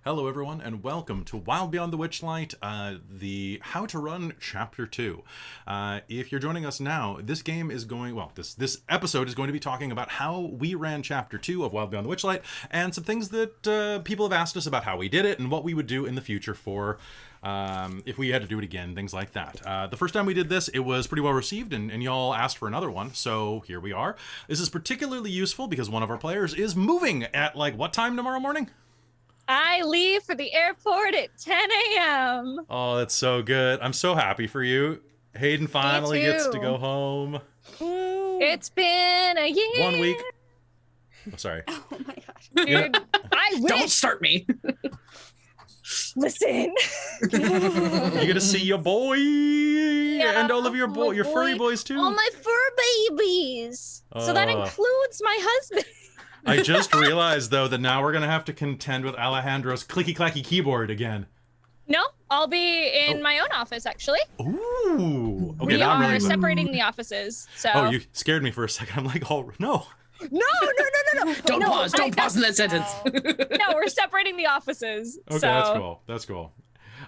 Hello everyone, and welcome to Beyond the Witchlight, the How to Run Chapter 2. If you're joining us now, this game is going, this episode is going to be talking about how we ran Chapter 2 of Beyond the Witchlight, and some things that people have asked us about how we did it, and what we would do in the future for, if we had to do it again, things like that. The first time we did this, it was pretty well received, and y'all asked for another one, so here we are. This is particularly useful because one of our players is moving at, what time tomorrow morning? I leave for the airport at 10 a.m. Oh, that's so good. I'm so happy for you. Hayden finally gets to go home. It's been a year. 1 week. Oh, sorry. Oh my gosh. Dude, I wish. Don't start me. Listen. You get to see your boy and all of your your furry boys too. All my fur babies. So that includes my husband. I just realized, though, that now we're going to have to contend with Alejandro's clicky-clacky keyboard again. No, I'll be in my own office, actually. Ooh. Okay, we that are really separating the offices. So. Oh, you scared me for a second. I'm like, oh, no. No. Don't pause in that sentence. No, we're separating the offices. Okay, so. that's cool.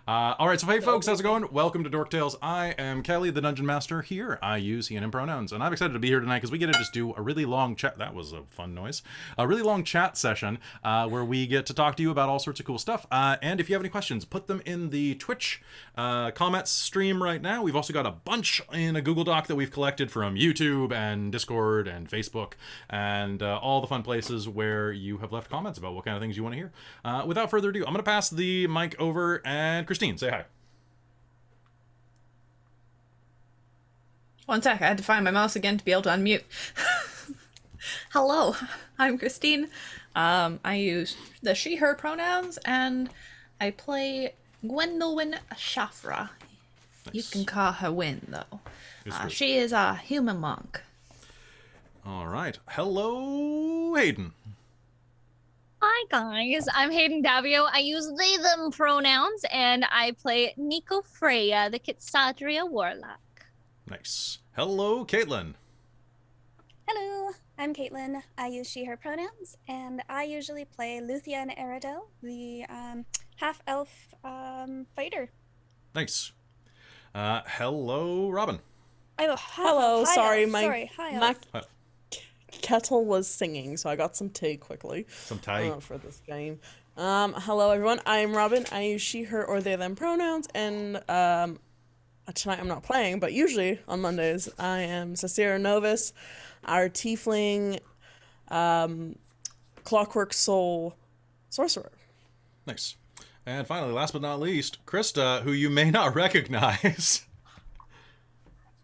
All right, so hey folks, how's it going? Welcome to Dork Tales. I am Kelly, the Dungeon Master. Here, I use he and him pronouns, and I'm excited to be here tonight because we get to just do a really long chat. That was a fun noise. A really long chat session where we get to talk to you about all sorts of cool stuff. And if you have any questions, put them in the Twitch comments stream right now. We've also got a bunch in a Google Doc that we've collected from YouTube and Discord and Facebook and all the fun places where you have left comments about what kind of things you want to hear. Without further ado, I'm going to pass the mic over, and Christine, say hi. One sec, I had to find my mouse again to be able to unmute. Hello, I'm Christine. I use the she/her pronouns, and I play Gwendolyn Shafra. Nice. You can call her Win, though. Great. She is a human monk. All right. Hello, Hayden. Hi guys, I'm Hayden Daviau. I use they them pronouns, and I play Nico Freyja, the Kitsadria warlock. Nice. Hello, Caitlin. Hello, I'm Caitlin. I use she, her pronouns, and I usually play Luthien Eredel, the half-elf fighter. Nice. Hello, Robin. Oh, Hello, sorry, my Hi. kettle was singing, so I got some tea quickly. Some tie. For this game. Hello everyone, I'm Robin. I use she, her, or they, them pronouns, and tonight I'm not playing, but usually on Mondays I am Sarcyra Novis, our tiefling clockwork soul sorcerer. Nice. And finally, last but not least, Christa, who you may not recognize.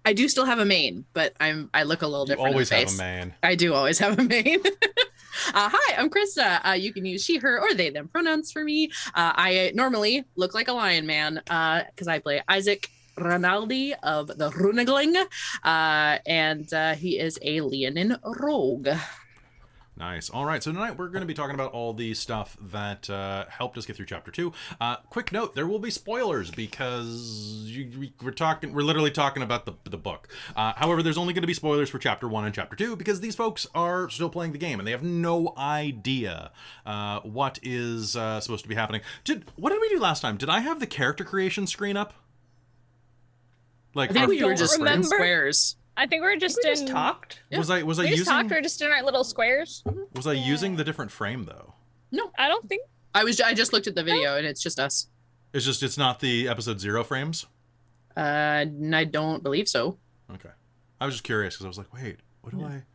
I do still have a main, but I look a little different. You always in the have face. a man. I do always have a main. Hi, I'm Christa. You can use she, her, or they, them pronouns for me. I normally look like a lion man because I play Isaac Ronaldi of the Runegling, and he is a Leonin rogue. Nice. All right, so tonight we're going to be talking about all the stuff that helped us get through Chapter 2. Quick note, there will be spoilers because we're literally talking about the book. However, there's only going to be spoilers for Chapter 1 and Chapter 2 because these folks are still playing the game and they have no idea what is supposed to be happening. What did we do last time? Did I have the character creation screen up? I think we were just in squares. I think we're just Just talked. Yeah. Was I we just using? talked. We're just in our little squares. Was I using the different frame though? No, I don't think. I just looked at the video and it's just us. It's not the episode 0 frames. I don't believe so. Okay, I was just curious because I was like, wait, what do I?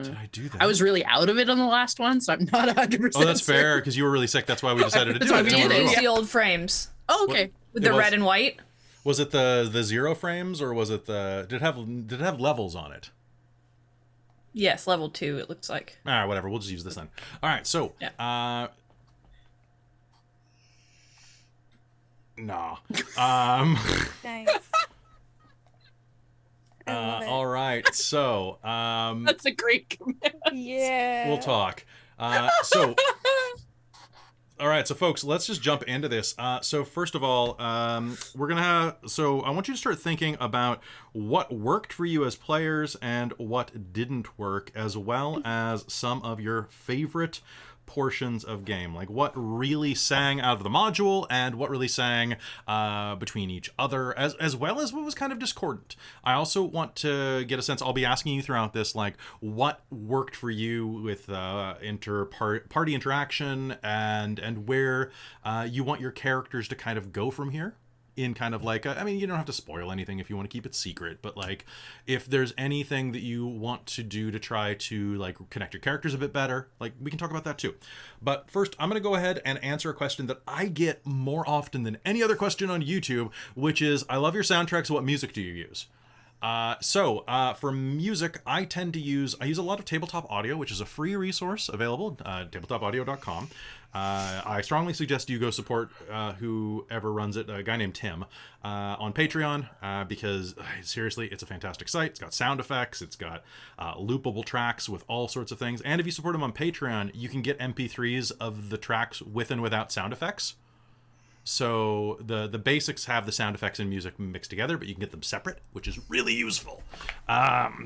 Did I do that? I was really out of it on the last one, so I'm not 100%. Oh, that's fair because you were really sick. That's why we decided to do That's why it. we We did it. use the old frames Oh, okay. with the red and white. Was it the 0 frames or was it the? Did it have levels on it? Yes, level 2. It looks like. All right, whatever. We'll just use this then. All right, so nah. Nice. All right, so That's a great command. Yeah. we'll talk. So. All right, so folks, let's just jump into this. So first of all, we're going to have... So I want you to start thinking about what worked for you as players and what didn't work, as well as some of your favorite portions of game, like what really sang out of the module and what really sang between each other, as well as what was kind of discordant. I also want to get a sense, I'll be asking you throughout this, like what worked for you with party interaction and where you want your characters to kind of go from here. In kind of like, I mean, you don't have to spoil anything if you want to keep it secret, but like, if there's anything that you want to do to try to like connect your characters a bit better, like we can talk about that too. But first, I'm going to go ahead and answer a question that I get more often than any other question on YouTube, which is, I love your soundtracks. What music do you use? For music, I use a lot of tabletop audio, which is a free resource available, tabletopaudio.com. I strongly suggest you go support whoever runs it, a guy named Tim, on Patreon, because seriously, it's a fantastic site. It's got sound effects, it's got loopable tracks with all sorts of things, and if you support him on Patreon, you can get MP3s of the tracks with and without sound effects. So the basics have the sound effects and music mixed together, but you can get them separate, which is really useful,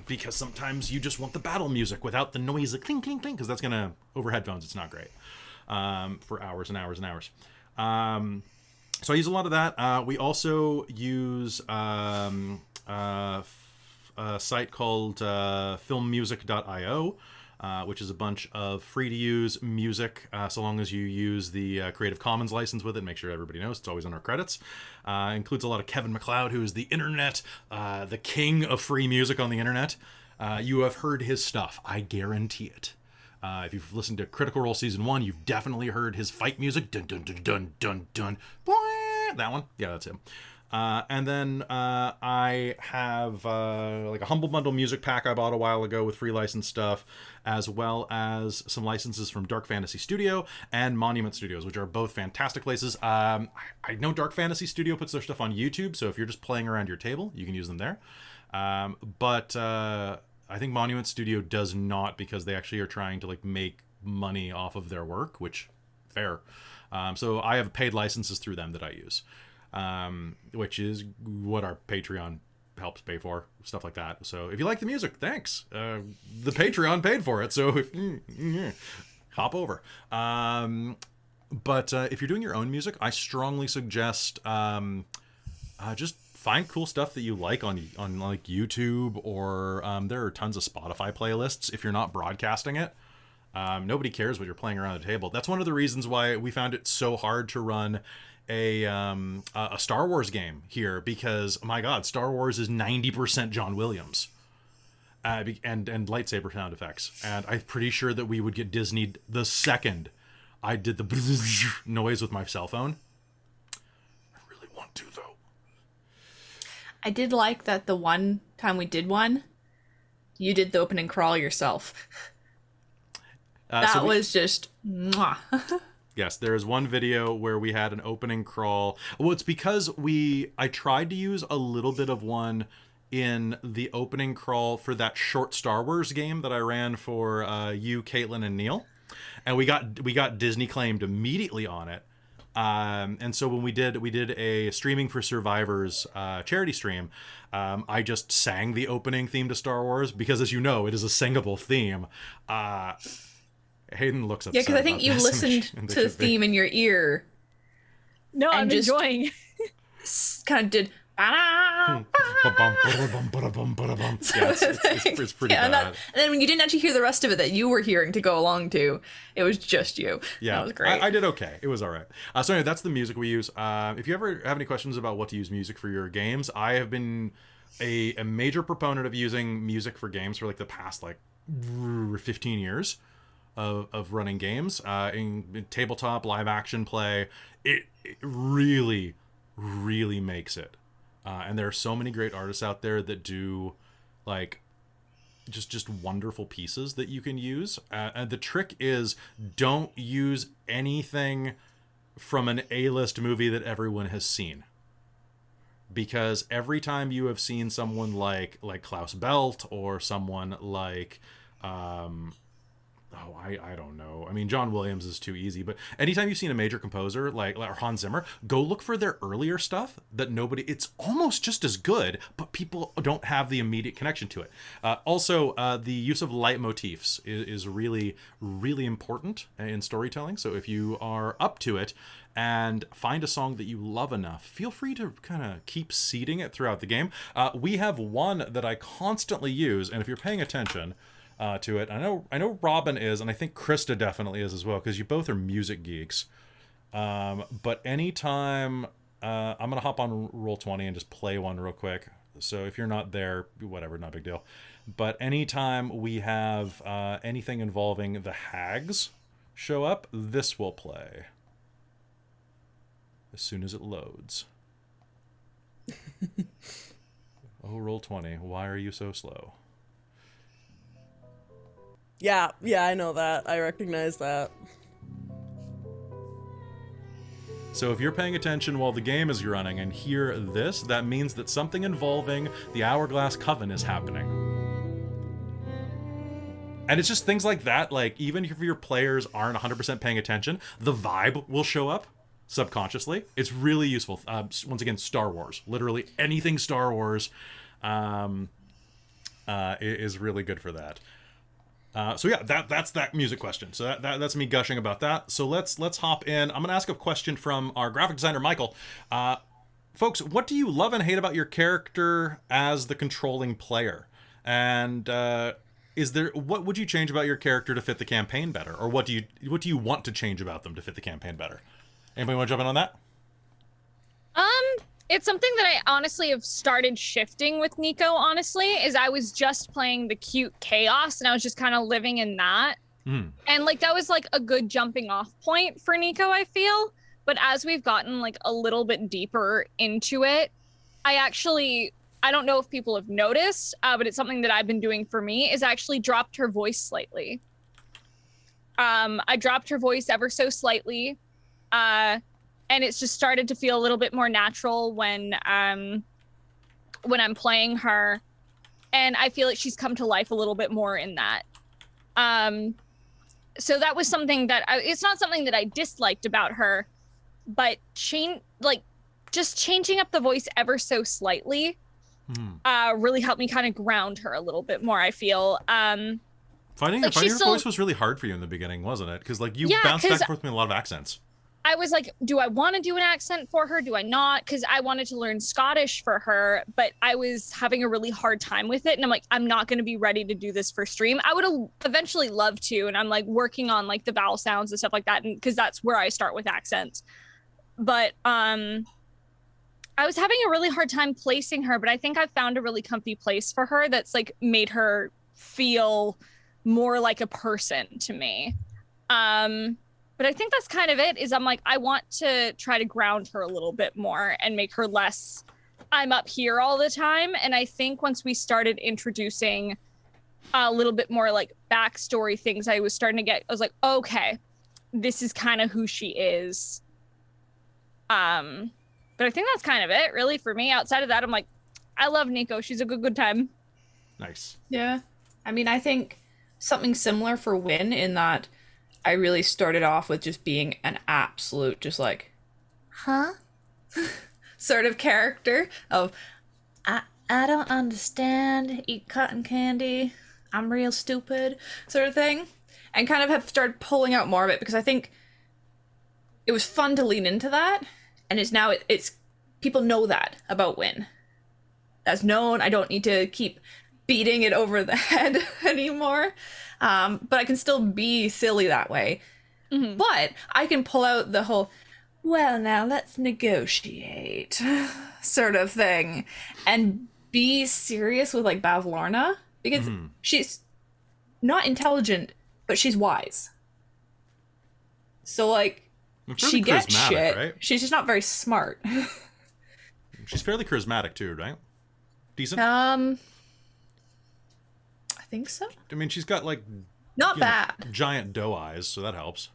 because sometimes you just want the battle music without the noise of clink, clink, clink, because that's going to, over headphones, it's not great for hours and hours and hours. So I use a lot of that. We also use a site called filmmusic.io, which is a bunch of free-to-use music, so long as you use the Creative Commons license with it. Make sure everybody knows it's always on our credits. Includes a lot of Kevin MacLeod, who is the internet, the king of free music on the internet. You have heard his stuff, I guarantee it. If you've listened to Critical Role Season 1, you've definitely heard his fight music. Dun, dun, dun, dun, dun, dun. That one. Yeah, that's him. And then I have like a Humble Bundle music pack I bought a while ago with free license stuff, as well as some licenses from Dark Fantasy Studio and Monument Studios, which are both fantastic places. I know Dark Fantasy Studio puts their stuff on YouTube, so if you're just playing around your table, you can use them there. But I think Monument Studio does not, because they actually are trying to like make money off of their work, which fair. So I have paid licenses through them that I use. Which is what our Patreon helps pay for, stuff like that. So if you like the music, thanks. The Patreon paid for it, so hop over. But if you're doing your own music, I strongly suggest just find cool stuff that you like on like YouTube, or there are tons of Spotify playlists if you're not broadcasting it. Nobody cares what you're playing around the table. That's one of the reasons why we found it so hard to run a Star Wars game here, because my God, Star Wars is 90% John Williams, and lightsaber sound effects, and I'm pretty sure that we would get Disneyed the second I did the noise with my cell phone. I really want to though. I did like that the one time we did one, you did the opening crawl yourself. That was just mwah. Yes, there is one video where we had an opening crawl. Well, it's because I tried to use a little bit of one in the opening crawl for that short Star Wars game that I ran for you, Caitlin, and Neil, and we got Disney claimed immediately on it. And so when we did a Streaming for Survivors charity stream, I just sang the opening theme to Star Wars, because, as you know, it is a singable theme. Hayden looks upset. Yeah, because I think you listened to the theme in your ear. No, I'm enjoying. Kind of did. Yeah, it's pretty bad. And then when you didn't actually hear the rest of it that you were hearing to go along to, it was just you. Yeah, that was great. I did okay. It was all right. So anyway, that's the music we use. If you ever have any questions about what to use music for your games, I have been a major proponent of using music for games for like the past 15 years. Of running games in tabletop live action play. It really makes it, and there are so many great artists out there that do like just wonderful pieces that you can use, and the trick is, don't use anything from an A-list movie that everyone has seen, because every time you have seen someone like Klaus Belt, or someone like I don't know. I mean, John Williams is too easy, but anytime you've seen a major composer like Hans Zimmer, go look for their earlier stuff that it's almost just as good, but people don't have the immediate connection to it. Also, the use of leitmotifs is really, really important in storytelling. So if you are up to it and find a song that you love enough, feel free to kind of keep seeding it throughout the game. We have one that I constantly use, and if you're paying attention to it, I know Robin is, and I think Christa definitely is as well, because you both are music geeks. But anytime, I'm gonna hop on Roll20 and just play one real quick. So if you're not there, whatever, not a big deal. But anytime we have anything involving the hags show up, this will play as soon as it loads. Oh, Roll20, why are you so slow? Yeah, I know that. I recognize that. So if you're paying attention while the game is running and hear this, that means that something involving the Hourglass Coven is happening. And it's just things like that, like even if your players aren't 100% paying attention, the vibe will show up subconsciously. It's really useful. Once again, Star Wars. Literally anything Star Wars is really good for that. So yeah, that's that music question. So that's me gushing about that. So let's hop in. I'm gonna ask a question from our graphic designer Michael. Folks, what do you love and hate about your character as the controlling player? And what would you change about your character to fit the campaign better, or what do you want to change about them to fit the campaign better? Anybody want to jump in on that? It's something that I honestly have started shifting with Nico, honestly, is I was just playing the cute chaos and I was just kind of living in that. And like that was like a good jumping off point for Nico, I feel. But as we've gotten like a little bit deeper into it, I don't know if people have noticed, but it's something that I've been doing for me, is actually dropped her voice slightly. I dropped her voice ever so slightly. And it's just started to feel a little bit more natural when I'm playing her, and I feel like she's come to life a little bit more in that. So that was something that it's not something that I disliked about her, but just changing up the voice ever so slightly really helped me kind of ground her a little bit more, I feel. Finding her voice was really hard for you in the beginning, wasn't it? Because like you bounced back and forth with a lot of accents. I was like, do I want to do an accent for her? Do I not? Because I wanted to learn Scottish for her, but I was having a really hard time with it. And I'm like, I'm not going to be ready to do this for stream. I would have eventually loved to. And I'm like working on like the vowel sounds and stuff like that. And because that's where I start with accents. But I was having a really hard time placing her, but I think I found a really comfy place for her that's like made her feel more like a person to me. But I think that's kind of it, is I'm like, I want to try to ground her a little bit more and make her less, I'm up here all the time. And I think once we started introducing a little bit more like backstory things, I was like, okay, this is kind of who she is. But I think that's kind of it really for me. Outside of that, I'm like, I love Nico. She's a good time. Nice. Yeah. I mean, I think something similar for Win in that I really started off with just being an absolute, just like, huh? sort of character of, I don't understand, eat cotton candy, I'm real stupid, sort of thing. And kind of have started pulling out more of it because I think it was fun to lean into that. And it's people know that about Win. That's known. I don't need to keep beating it over the head anymore. But I can still be silly that way. Mm-hmm. But I can pull out the whole, well, now let's negotiate sort of thing and be serious with like Bavlorna, because she's not intelligent, but she's wise. So like she gets shit. Right? She's just not very smart. She's fairly charismatic too, right? Decent. I think so. I mean, she's got like not bad giant doe eyes, so that helps.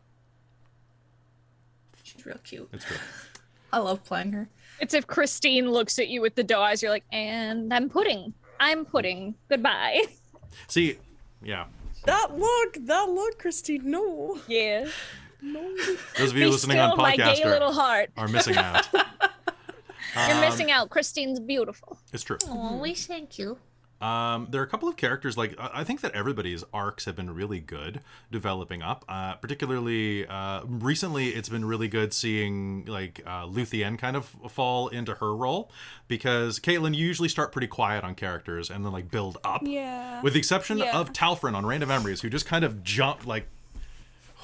She's real cute. It's good. I love playing her. It's if Christine looks at you with the doe eyes, you're like, and I'm pudding. Goodbye. See, yeah. That look, Christine, no. Yeah. No. Those of you Be listening still, on my podcast gay little heart. are missing out. You're missing out. Christine's beautiful. It's true. Oh, we thank you. There are a couple of characters, like, I think that everybody's arcs have been really good developing up. Particularly, recently, it's been really good seeing, like, Luthien kind of fall into her role. Because, Caitlin, you usually start pretty quiet on characters and then, like, build up. Yeah. With the exception Yeah. of Talfrin on Random Memories, who just kind of jumped, like,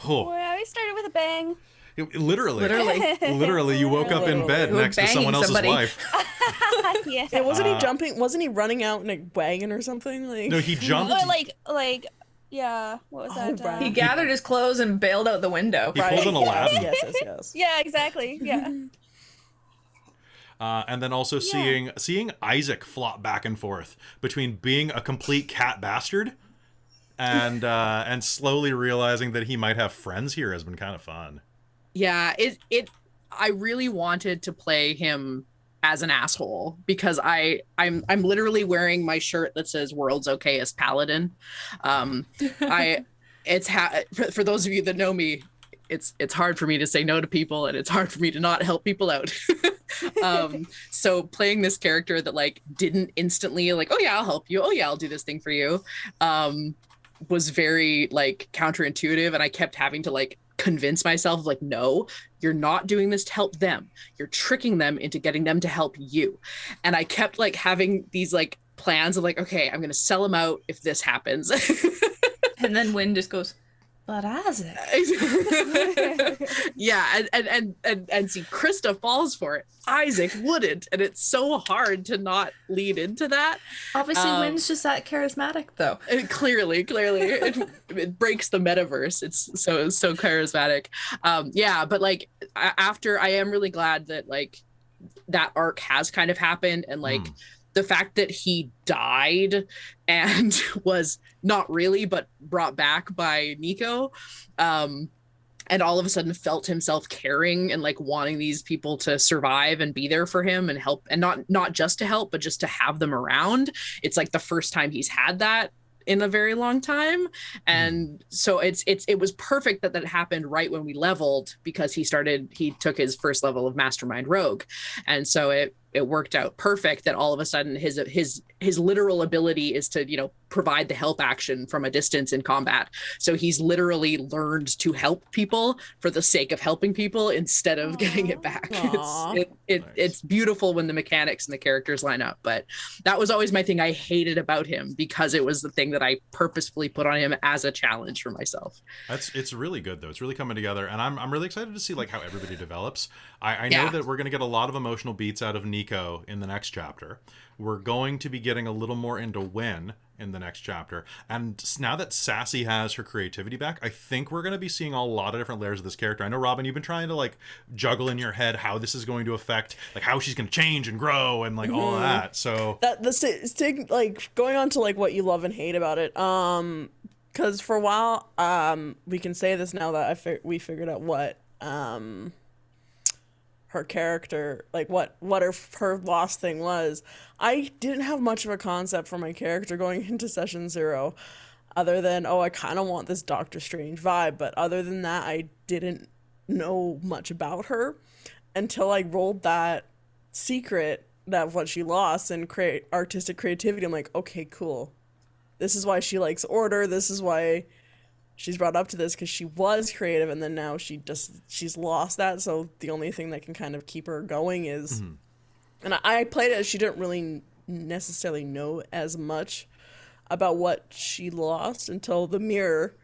oh. Well, we started with a bang. Literally, you woke up in bed You were next to someone banging else's somebody. wife. Yeah. Yeah, wasn't he jumping? Wasn't he running out in a wagon or something? Like, No, he jumped. Yeah. What was that? right. He gathered his clothes and bailed out the window. He pulled an Aladdin. Yes. Yeah, exactly. Yeah. And then also seeing Isaac flop back and forth between being a complete cat bastard and slowly realizing that he might have friends here has been kind of fun. Yeah, I really wanted to play him as an asshole because I'm literally wearing my shirt that says "World's Okay as Paladin." For those of you that know me, it's hard for me to say no to people and it's hard for me to not help people out. So playing this character that like didn't instantly like, oh yeah, I'll help you. Oh yeah, I'll do this thing for you. Was very like counterintuitive, and I kept having to like convince myself like, no, you're not doing this to help them. You're tricking them into getting them to help you. And I kept like having these like plans of like, okay, I'm going to sell them out if this happens. And then Wynn just goes, but Isaac. Yeah, and see, Christa falls for it. Isaac wouldn't, and it's so hard to not lead into that. Obviously, Wynn's just that charismatic, though. Clearly, it breaks the metaverse. It's so charismatic. Yeah, but like after, I am really glad that like that arc has kind of happened, and like the fact that he died and was not really, but brought back by Nico, and all of a sudden felt himself caring and like wanting these people to survive and be there for him and help, and not just to help, but just to have them around. It's like the first time he's had that in a very long time. And so it was perfect that happened right when we leveled, because he took his first level of Mastermind Rogue. And so it worked out perfect that all of a sudden his literal ability is to, you know, provide the help action from a distance in combat. So he's literally learned to help people for the sake of helping people instead of getting it back. It's beautiful when the mechanics and the characters line up. But that was always my thing I hated about him, because it was the thing that I purposefully put on him as a challenge for myself. It's really good though. It's really coming together, and I'm really excited to see like how everybody develops. I know that we're going to get a lot of emotional beats out of Nico in the next chapter. We're going to be getting a little more into Wynn in the next chapter. And now that Sassy has her creativity back, I think we're going to be seeing a lot of different layers of this character. I know, Robin, you've been trying to like juggle in your head how this is going to affect, like how she's going to change and grow and like all of that. So like going on to like what you love and hate about it. Because for a while, we can say this now that we figured out what her character, like what her lost thing was. I didn't have much of a concept for my character going into session 0, other than, I kind of want this Doctor Strange vibe. But other than that, I didn't know much about her until I rolled that secret, that what she lost, and create artistic creativity. I'm like, okay, cool. This is why she likes order. This is why she's brought up to this, because she was creative, and then now she's lost that. So the only thing that can kind of keep her going is, and I played it as she didn't really necessarily know as much about what she lost until the mirror,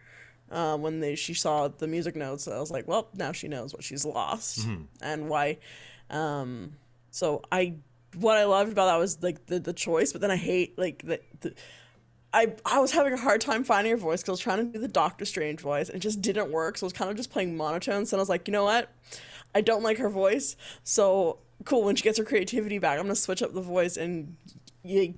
when she saw the music notes. I was like, well, now she knows what she's lost and why. So what I loved about that was like the choice, but then I hate like I was having a hard time finding her voice because I was trying to do the Doctor Strange voice and it just didn't work. So I was kind of just playing monotones. And I was like, you know what? I don't like her voice. So cool. When she gets her creativity back, I'm going to switch up the voice. And you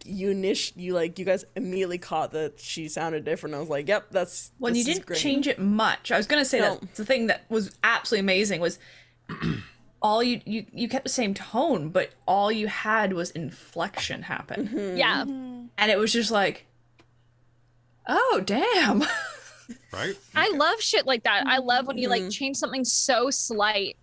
guys immediately caught that she sounded different. I was like, yep, that's. When you didn't change it much. I was going to say that's the thing that was absolutely amazing was all you kept the same tone, but all you had was inflection happen. Yeah. And it was just like, oh, damn. right? I love shit like that. I love when you like change something so slight,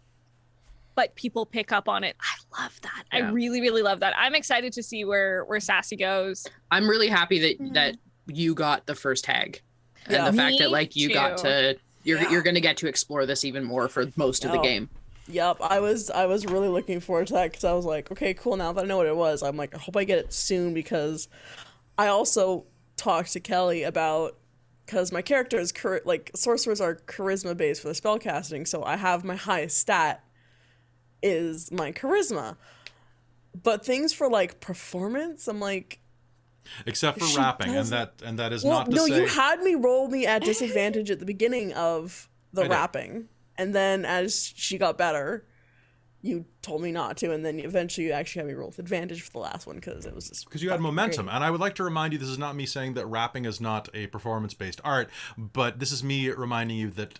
but people pick up on it. I love that. Yeah. I really, really love that. I'm excited to see where Sassy goes. I'm really happy that you got the first hag, Yeah. and the fact that Me like you got too. to you're going to get to explore this even more for most of the Oh. game. Yep, I was really looking forward to that because I was like, okay, cool. Now that I know what it was, I'm like, I hope I get it soon because I also talked to Kelly about because my character is like sorcerers are charisma based for the spell casting, so I have my highest stat is my charisma, but things for like performance, I'm like. Except for She rapping, and doesn't- that is Well, not to no, say. you had me roll me at disadvantage at the beginning of the I did. rapping, and then as she got better, you told me not to, and then eventually you actually had me roll with advantage for the last one because it was just Because you had fucking momentum. great. And I would like to remind you, this is not me saying that rapping is not a performance-based art, but this is me reminding you that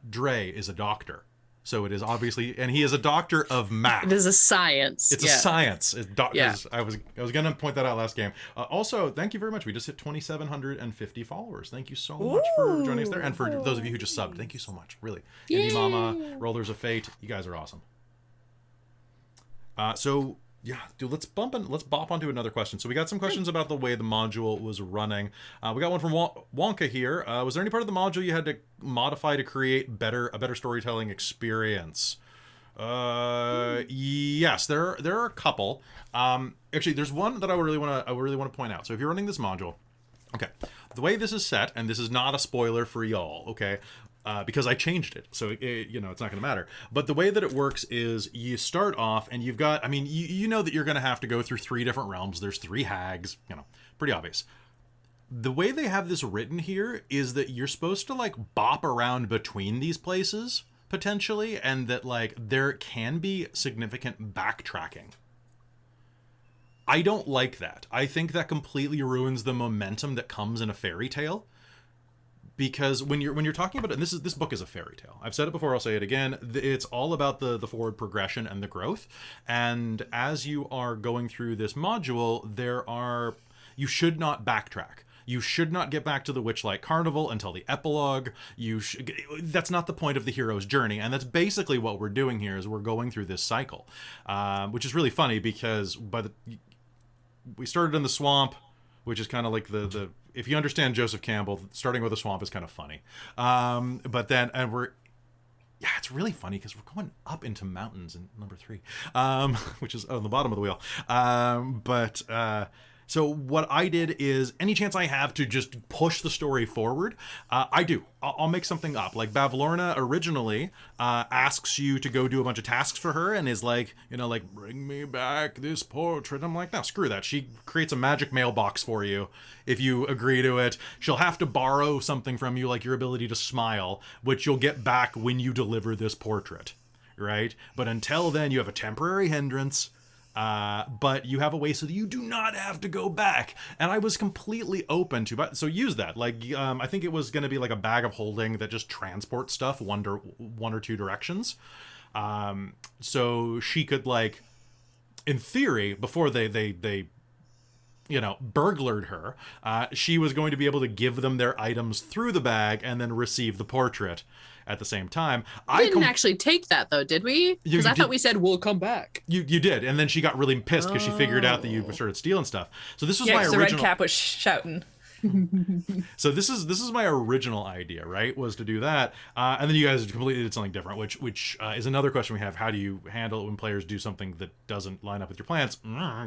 Dre is a doctor. So it is obviously, and he is a doctor of math. It is a science. It's yeah. a science. Yeah. I was gonna point that out last game. Also, thank you very much. We just hit 2,750 followers. Thank you so much for joining us there, and for those of you who just subbed, thank you so much. Really, Indie Mama, Rollers of Fate, you guys are awesome. So yeah, dude, let's bop onto another question. So we got some questions about the way the module was running. We got one from Wonka here. Was there any part of the module you had to modify to create a better storytelling experience? Yes, there are a couple. Actually, there's one that I really want to point out. So if you're running this module, okay, the way this is set, and this is not a spoiler for y'all, okay, because I changed it, so it's not going to matter. But the way that it works is you start off, and you've got, you know that you're going to have to go through 3 different realms. There's 3 hags, pretty obvious. The way they have this written here is that you're supposed to like bop around between these places potentially, and that like there can be significant backtracking. I don't like that. I think that completely ruins the momentum that comes in a fairy tale. Because when you're talking about it, and this book is a fairy tale. I've said it before, I'll say it again. It's all about the forward progression and the growth. And as you are going through this module, you should not backtrack. You should not get back to the Witchlight Carnival until the epilogue. That's not the point of the hero's journey, and that's basically what we're doing here. Is we're going through this cycle, which is really funny because we started in the swamp, which is kind of like the if you understand Joseph Campbell, starting with a swamp is kind of funny. But then, it's really funny because we're going up into mountains in number 3, which is on the bottom of the wheel. So what I did is, any chance I have to just push the story forward, I do. I'll make something up. Like Bavlorna originally asks you to go do a bunch of tasks for her and is like, bring me back this portrait. I'm like, no, screw that. She creates a magic mailbox for you if you agree to it. She'll have to borrow something from you, like your ability to smile, which you'll get back when you deliver this portrait, right? But until then, you have a temporary hindrance. But you have a way so that you do not have to go back. And I was completely open to, so use that. Like, I think it was going to be like a bag of holding that just transports stuff one or two directions. So she could, like, in theory, before they burglared her, she was going to be able to give them their items through the bag and then receive the portrait at the same time. We didn't actually take that though, did we? Because I thought we said we'll come back. You did, and then she got really pissed because she figured out that you started stealing stuff. So this was my original. The red cap was shouting. So this is my original idea, right? Was to do that, and then you guys completely did something different, which is another question we have. How do you handle it when players do something that doesn't line up with your plans?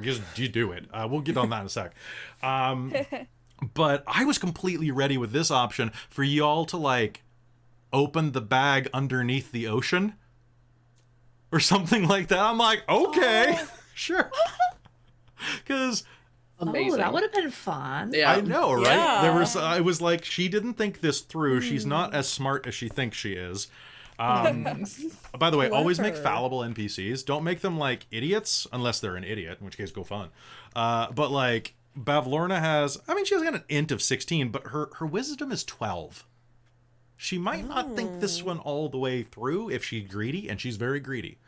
Just you do it. We'll get on that in a sec. But I was completely ready with this option for y'all to like open the bag underneath the ocean or something like that. I'm like, okay, sure, because. Amazing. Oh, that would have been fun. Yeah. I know, right? Yeah. I was like, she didn't think this through. She's not as smart as she thinks she is. By the way, always make fallible NPCs. Don't make them like idiots, unless they're an idiot, in which case go fun. But like, Bavlorna has, she's got an int of 16, but her wisdom is 12. She might not think this one all the way through if she's greedy, and she's very greedy.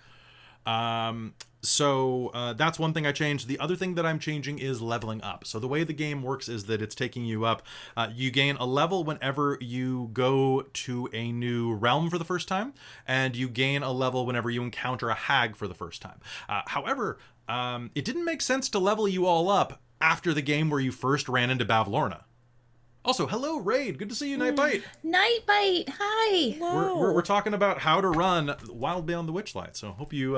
So that's one thing I changed. The other thing that I'm changing is leveling up. So the way the game works is that it's taking you up. You gain a level whenever you go to a new realm for the first time, and you gain a level whenever you encounter a hag for the first time. However, it didn't make sense to level you all up after the game where you first ran into Bavlorna. Also, hello, Raid. Good to see you, Nightbite. Nightbite, hi. We're talking about how to run Wild Beyond the Witchlight. So hope you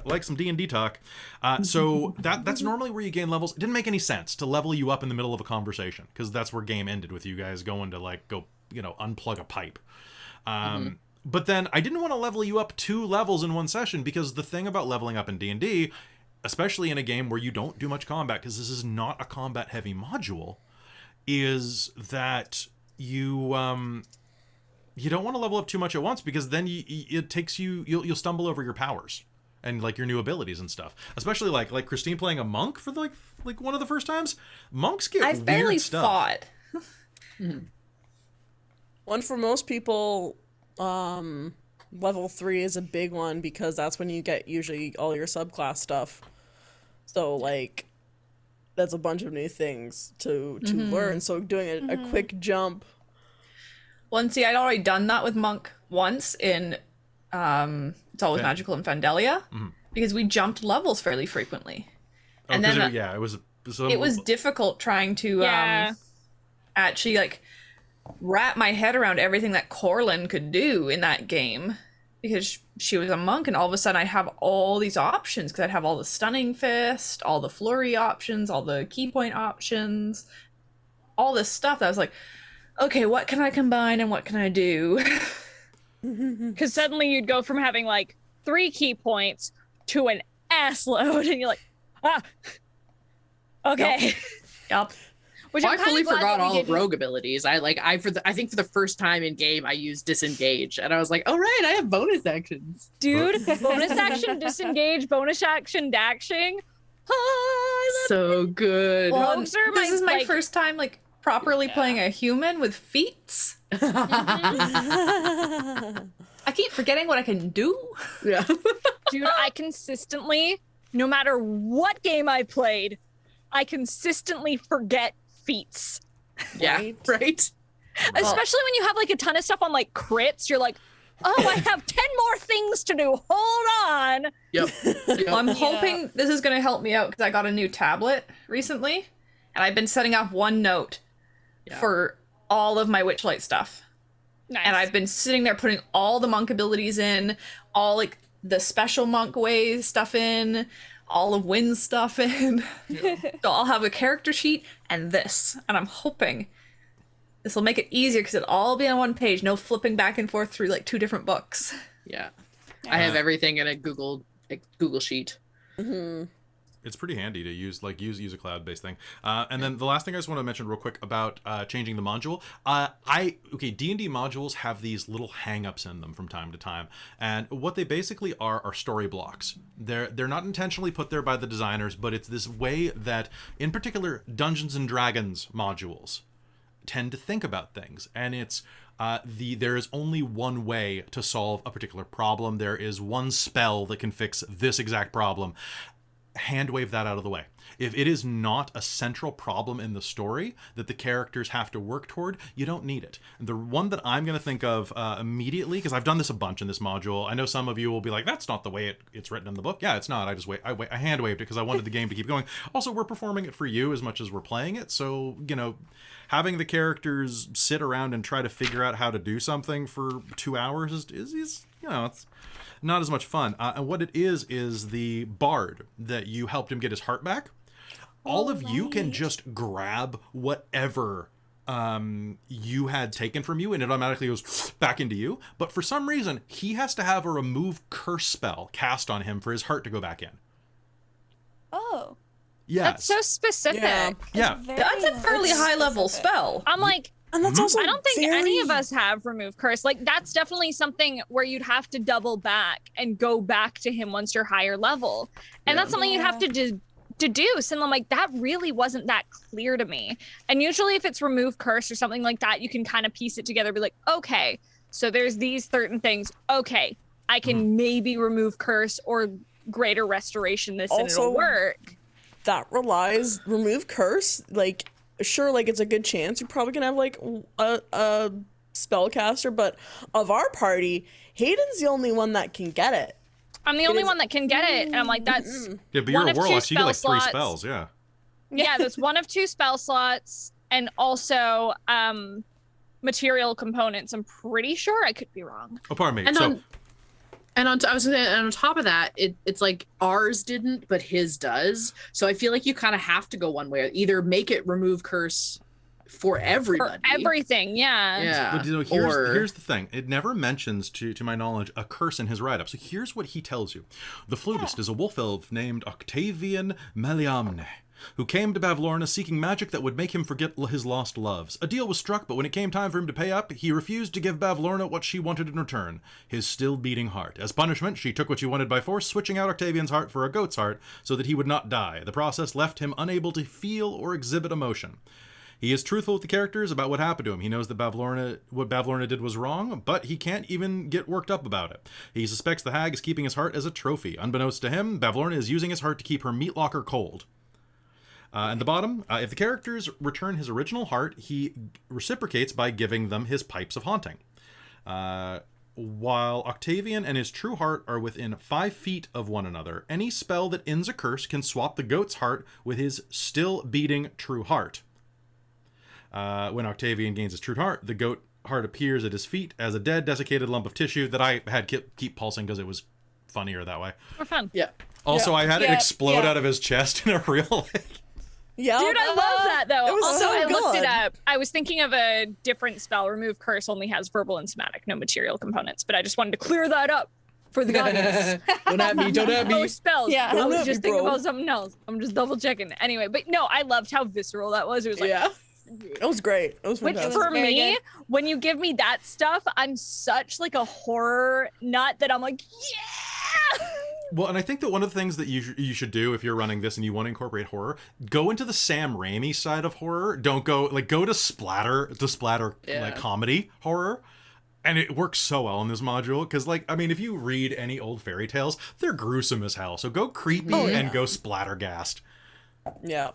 like some D&D talk. So that's normally where you gain levels. It didn't make any sense to level you up in the middle of a conversation, because that's where game ended with you guys going to unplug a pipe. But then I didn't want to level you up 2 levels in one session, because the thing about leveling up in D&D, especially in a game where you don't do much combat, because this is not a combat heavy module, is that you don't want to level up too much at once, because then you'll stumble over your powers and like your new abilities and stuff. Especially like Christine playing a monk for like one of the first times. Monks get I've barely weird stuff. fought. One for most people, level 3 is a big one, because that's when you get usually all your subclass stuff. So like, that's a bunch of new things to learn. So doing a quick jump. Well, see, I'd already done that with Monk once in It's Always Magical in Fandelia, because we jumped levels fairly frequently. Oh, and then it was difficult trying to actually like wrap my head around everything that Corlin could do in that game, because she was a monk, and all of a sudden I have all these options, because I'd have all the Stunning Fist, all the Flurry options, all the Key Point options, all this stuff that I was like, okay, what can I combine and what can I do? Because suddenly you'd go from having like 3 key points to an ass load, and you're like, okay. Yep. Which I fully forgot all of rogue. rogue abilities. I think for the first time in game I used disengage, and I was like, oh right, I have bonus actions. Dude, bonus action disengage, bonus action dashing. So good. Well, Rogues are this is my like, first time like properly playing a human with feats. I keep forgetting what I can do. Yeah. dude, I consistently, no matter what game I played, I consistently forget feats. Yeah, right. Especially when you have like a ton of stuff on like crits, you're like, oh, I have 10 more things to do. Hold on. Yep. Well, I'm hoping this is going to help me out, because I got a new tablet recently, and I've been setting up OneNote for all of my Witchlight stuff. Nice. And I've been sitting there putting all the monk abilities in, all like the special monk ways stuff in, all of Wynn's stuff in. So I'll have a character sheet and this, and I'm hoping this will make it easier, because it'll all be on one page, no flipping back and forth through like 2 different books. Yeah. I have everything in a Google sheet. It's pretty handy to use a cloud-based thing. And then the last thing I just want to mention real quick about changing the module. D&D modules have these little hang-ups in them from time to time, and what they basically are story blocks. They're not intentionally put there by the designers, but it's this way that, in particular, Dungeons and Dragons modules tend to think about things, and it's there is only one way to solve a particular problem. There is one spell that can fix this exact problem. Hand wave that out of the way. If it is not a central problem in the story that the characters have to work toward, you don't need it. The one that I'm going to think of immediately, because I've done this a bunch in this module, I know some of you will be like, that's not the way it's written in the book. Yeah, it's not. I hand waved it because I wanted the game to keep going. Also, we're performing it for you as much as we're playing it, so, having the characters sit around and try to figure out how to do something for 2 hours is it's not as much fun. And what it is the bard that you helped him get his heart back. All of you can just grab whatever you had taken from you, and it automatically goes back into you. But for some reason, he has to have a remove curse spell cast on him for his heart to go back in. Oh. Yeah. That's so specific. Yeah. That's a fairly high level spell. I'm like, And that's also I don't think any of us have remove curse. Like, that's definitely something where you'd have to double back and go back to him once you're higher level. And that's something you'd have to deduce. And I'm like, that really wasn't that clear to me. And usually if it's remove curse or something like that, you can kind of piece it together, be like, okay, so there's these certain things. Okay, I can maybe remove curse or greater restoration this and Also, it'll work. That remove curse, like, sure, like, it's a good chance you're probably gonna have, like, a spellcaster, but of our party, Hayden's the only one that can get it. I'm the only one that can get it, and I'm like, that's Yeah, but one you're a of two warlock, so you get like 3 spell spells, yeah. Yeah, that's one of 2 spell slots, and also material components. I'm pretty sure. I could be wrong. Oh, pardon me. And So, I was gonna say, and on top of that, it's like ours didn't, but his does. So I feel like you kind of have to go one way. Either make it remove curse for everybody. For everything, yeah. Yeah. but, here's the thing. It never mentions, to my knowledge, a curse in his write-up. So here's what he tells you. The flutist is a wolf elf named Octavian Meliamne, who came to Bavlorna seeking magic that would make him forget his lost loves. A deal was struck, but when it came time for him to pay up, he refused to give Bavlorna what she wanted in return, his still-beating heart. As punishment, she took what she wanted by force, switching out Octavian's heart for a goat's heart so that he would not die. The process left him unable to feel or exhibit emotion. He is truthful with the characters about what happened to him. He knows that what Bavlorna did was wrong, but he can't even get worked up about it. He suspects the hag is keeping his heart as a trophy. Unbeknownst to him, Bavlorna is using his heart to keep her meat locker cold. And the bottom, if the characters return his original heart, he reciprocates by giving them his pipes of haunting. While Octavian and his true heart are within 5 feet of one another, any spell that ends a curse can swap the goat's heart with his still beating true heart. When Octavian gains his true heart, the goat heart appears at his feet as a dead, desiccated lump of tissue that I had keep pulsing because it was funnier that way. For fun. Yeah. Also, Yeah. I had it Yeah. explode Yeah. out of his chest in a real Yeah. Dude, I love that though. It was Also, so I looked it good. up. I was thinking of a different spell. Remove curse only has verbal and somatic, no material components. But I just wanted to clear that up for the audience. Don't at me. Don't at me. No spells. Yeah. I Don't was at just me, thinking bro. about something else. I'm just double checking. Anyway, but no, I loved how visceral that was. It was like, Yeah. It was great. It was which fantastic. for Very me, good. when you give me that stuff, I'm such like a horror nut that I'm like, yeah. Well, and I think that one of the things that you should do if you're running this and you want to incorporate horror, go into the Sam Raimi side of horror. Don't go to splatter Yeah. like comedy horror. And it works so well in this module because, like, I mean, if you read any old fairy tales, they're gruesome as hell. So go creepy and go splattergast. Yeah.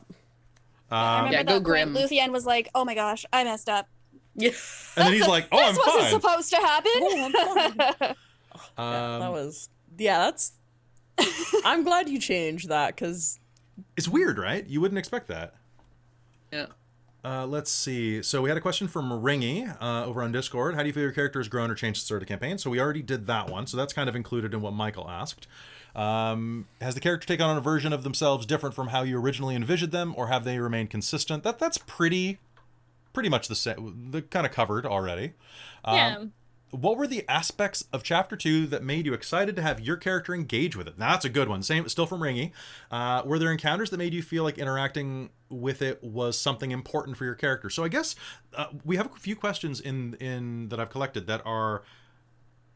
I remember Yeah, go that grim. point Luthien was like, "Oh my gosh, I messed up. Yeah. And then he's like, "Oh, I'm This wasn't fine." supposed to happen." Oh, I'm fine. That was. Yeah, that's. I'm glad you changed that because. It's weird, right? You wouldn't expect that. Yeah. Let's see. So we had a question from Ringy over on Discord. How do you feel your character has grown or changed to start a campaign? So we already did that one. So that's kind of included in what Michael asked. Has the character taken on a version of themselves different from how you originally envisioned them, or have they remained consistent? That's pretty much the same. The kind of covered already. Yeah. What were the aspects of Chapter 2 that made you excited to have your character engage with it? Now, that's a good one. Same, still from Ringy. Were there encounters that made you feel like interacting with it was something important for your character? So I guess we have a few questions in that I've collected that are,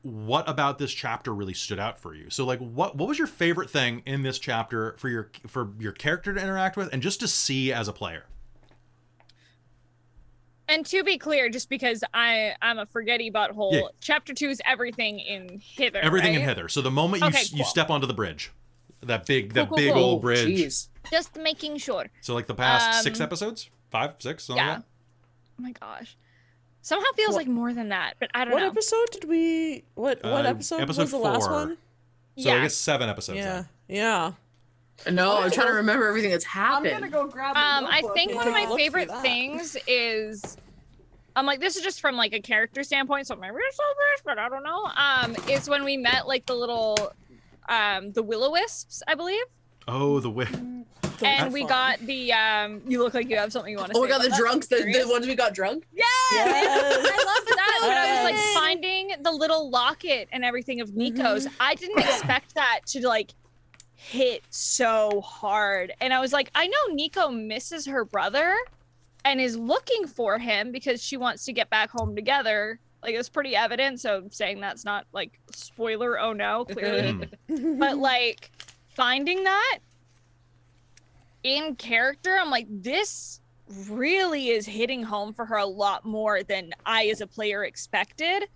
what about this chapter really stood out for you? So, like, what was your favorite thing in this chapter for your character to interact with and just to see as a player? And to be clear, just because I'm a forgetty butthole, Yeah. Chapter 2 is everything in Hither. Everything in right? Hither. So the moment you Okay, you cool. step onto the bridge, that big Cool. old bridge. Jeez. Just making sure. So like the past 6 episodes, 5, 6, something Yeah. like Oh my gosh. Somehow feels like more than that, but I don't What know. episode did we? What episode episode was the last 4. one? that. So Yeah. I guess 7 episodes. Yeah. Then. Yeah. No, I'm trying to remember everything that's happened. go grab. I think one of my Look through favorite that. things is, I'm like, this is just from like a character standpoint, so maybe it's so rich, but I don't know. Is when we met like the little, the will-o-wisps, I believe, Oh, the whip. and we got the, you look like you have something you want to say. Oh my god, the about that. drunks, the Serious? ones we got drunk? Yeah, Yes. I love that. When I was like Yes. finding the little locket and everything of Nico's, I didn't expect that to like hit so hard. And I was like, I know Nico misses her brother and is looking for him because she wants to get back home together. Like, it's pretty evident. So saying that's not like spoiler, oh no, clearly. But like finding that in character, I'm like, this really is hitting home for her a lot more than I as a player expected.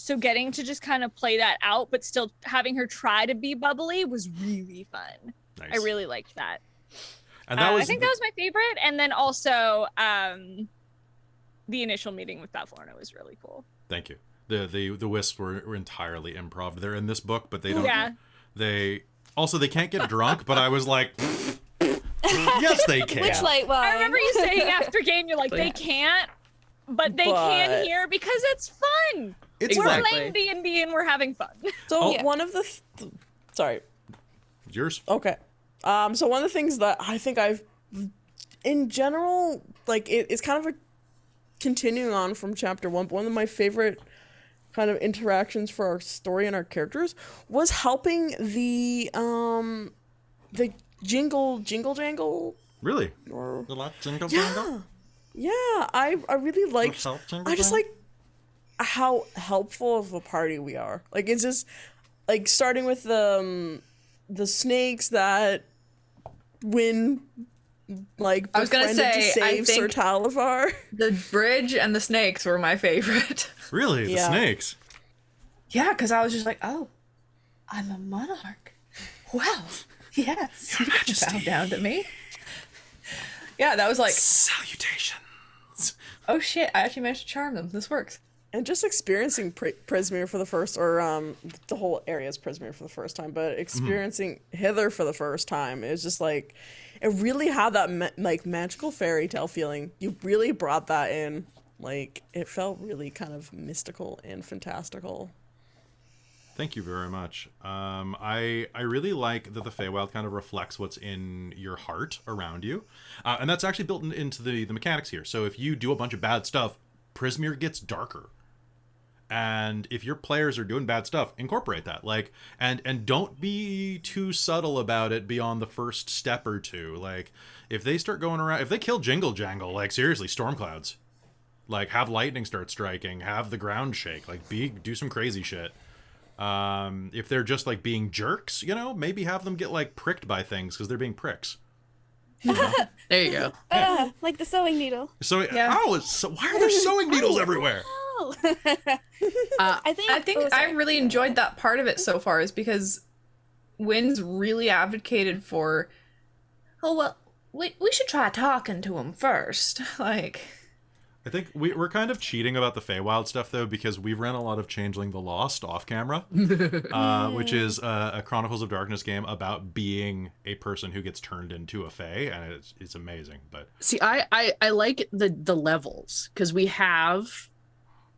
So getting to just kind of play that out, but still having her try to be bubbly was really fun. Nice. I really liked that. And that was I think that was my favorite. And then also the initial meeting with Beth Lorna was really cool. Thank you. The wisps were entirely improv. They're in this book, but they don't. Yeah. They can't get drunk. But I was like, yes, they can. Witchlight wine. I remember you saying after game, you're like, they can't, but they can here because it's fun. It's We're fun. playing D&D and we're having fun. So Yeah. one of the sorry. Yours. Okay. So one of the things that I think I've, in general, like it's kind of a continuing on from chapter 1, but one of my favorite kind of interactions for our story and our characters was helping the jingle jangle. Really? Or The lot jingle jangle. yeah, I really liked. Help jingle I just jangle? like how helpful of a party we are. Like it's just like starting with the snakes that win. Like I was gonna befriended to say, I save Sir think- Talavar. The bridge and the snakes were my favorite. Really? The Yeah. snakes. Yeah, because I was just like, oh, I'm a monarch. Well, yes, you can bow down to me. Yeah, that was like, Salutations. oh shit, I actually managed to charm them. This works. And just experiencing Prismere for the first, or the whole area is Prismere for the first time, but experiencing Hither for the first time is just like, it really had that like magical fairy tale feeling. You really brought that in. Like it felt really kind of mystical and fantastical. Thank you very much. I really like that the Feywild kind of reflects what's in your heart around you, and that's actually built into the mechanics here. So if you do a bunch of bad stuff, Prismere gets darker. And if your players are doing bad stuff, incorporate that. Like, and don't be too subtle about it beyond the first step or two. Like, if they start going around, if they kill Jingle Jangle, like seriously, storm clouds. Like, have lightning start striking, have the ground shake, like do some crazy shit. If they're just like being jerks, you know, maybe have them get like pricked by things because they're being pricks. There you go. Like the sewing needle. So Yeah. why are there sewing needles everywhere? Oh. I think I really enjoyed that part of it so far, is because Wynn's really advocated for, oh, well, we should try talking to him first. Like, I think we're kind of cheating about the Feywild stuff, though, because we've ran a lot of Changeling the Lost off camera, which is a Chronicles of Darkness game about being a person who gets turned into a Fey, and it's amazing. But See, I like the levels, because we have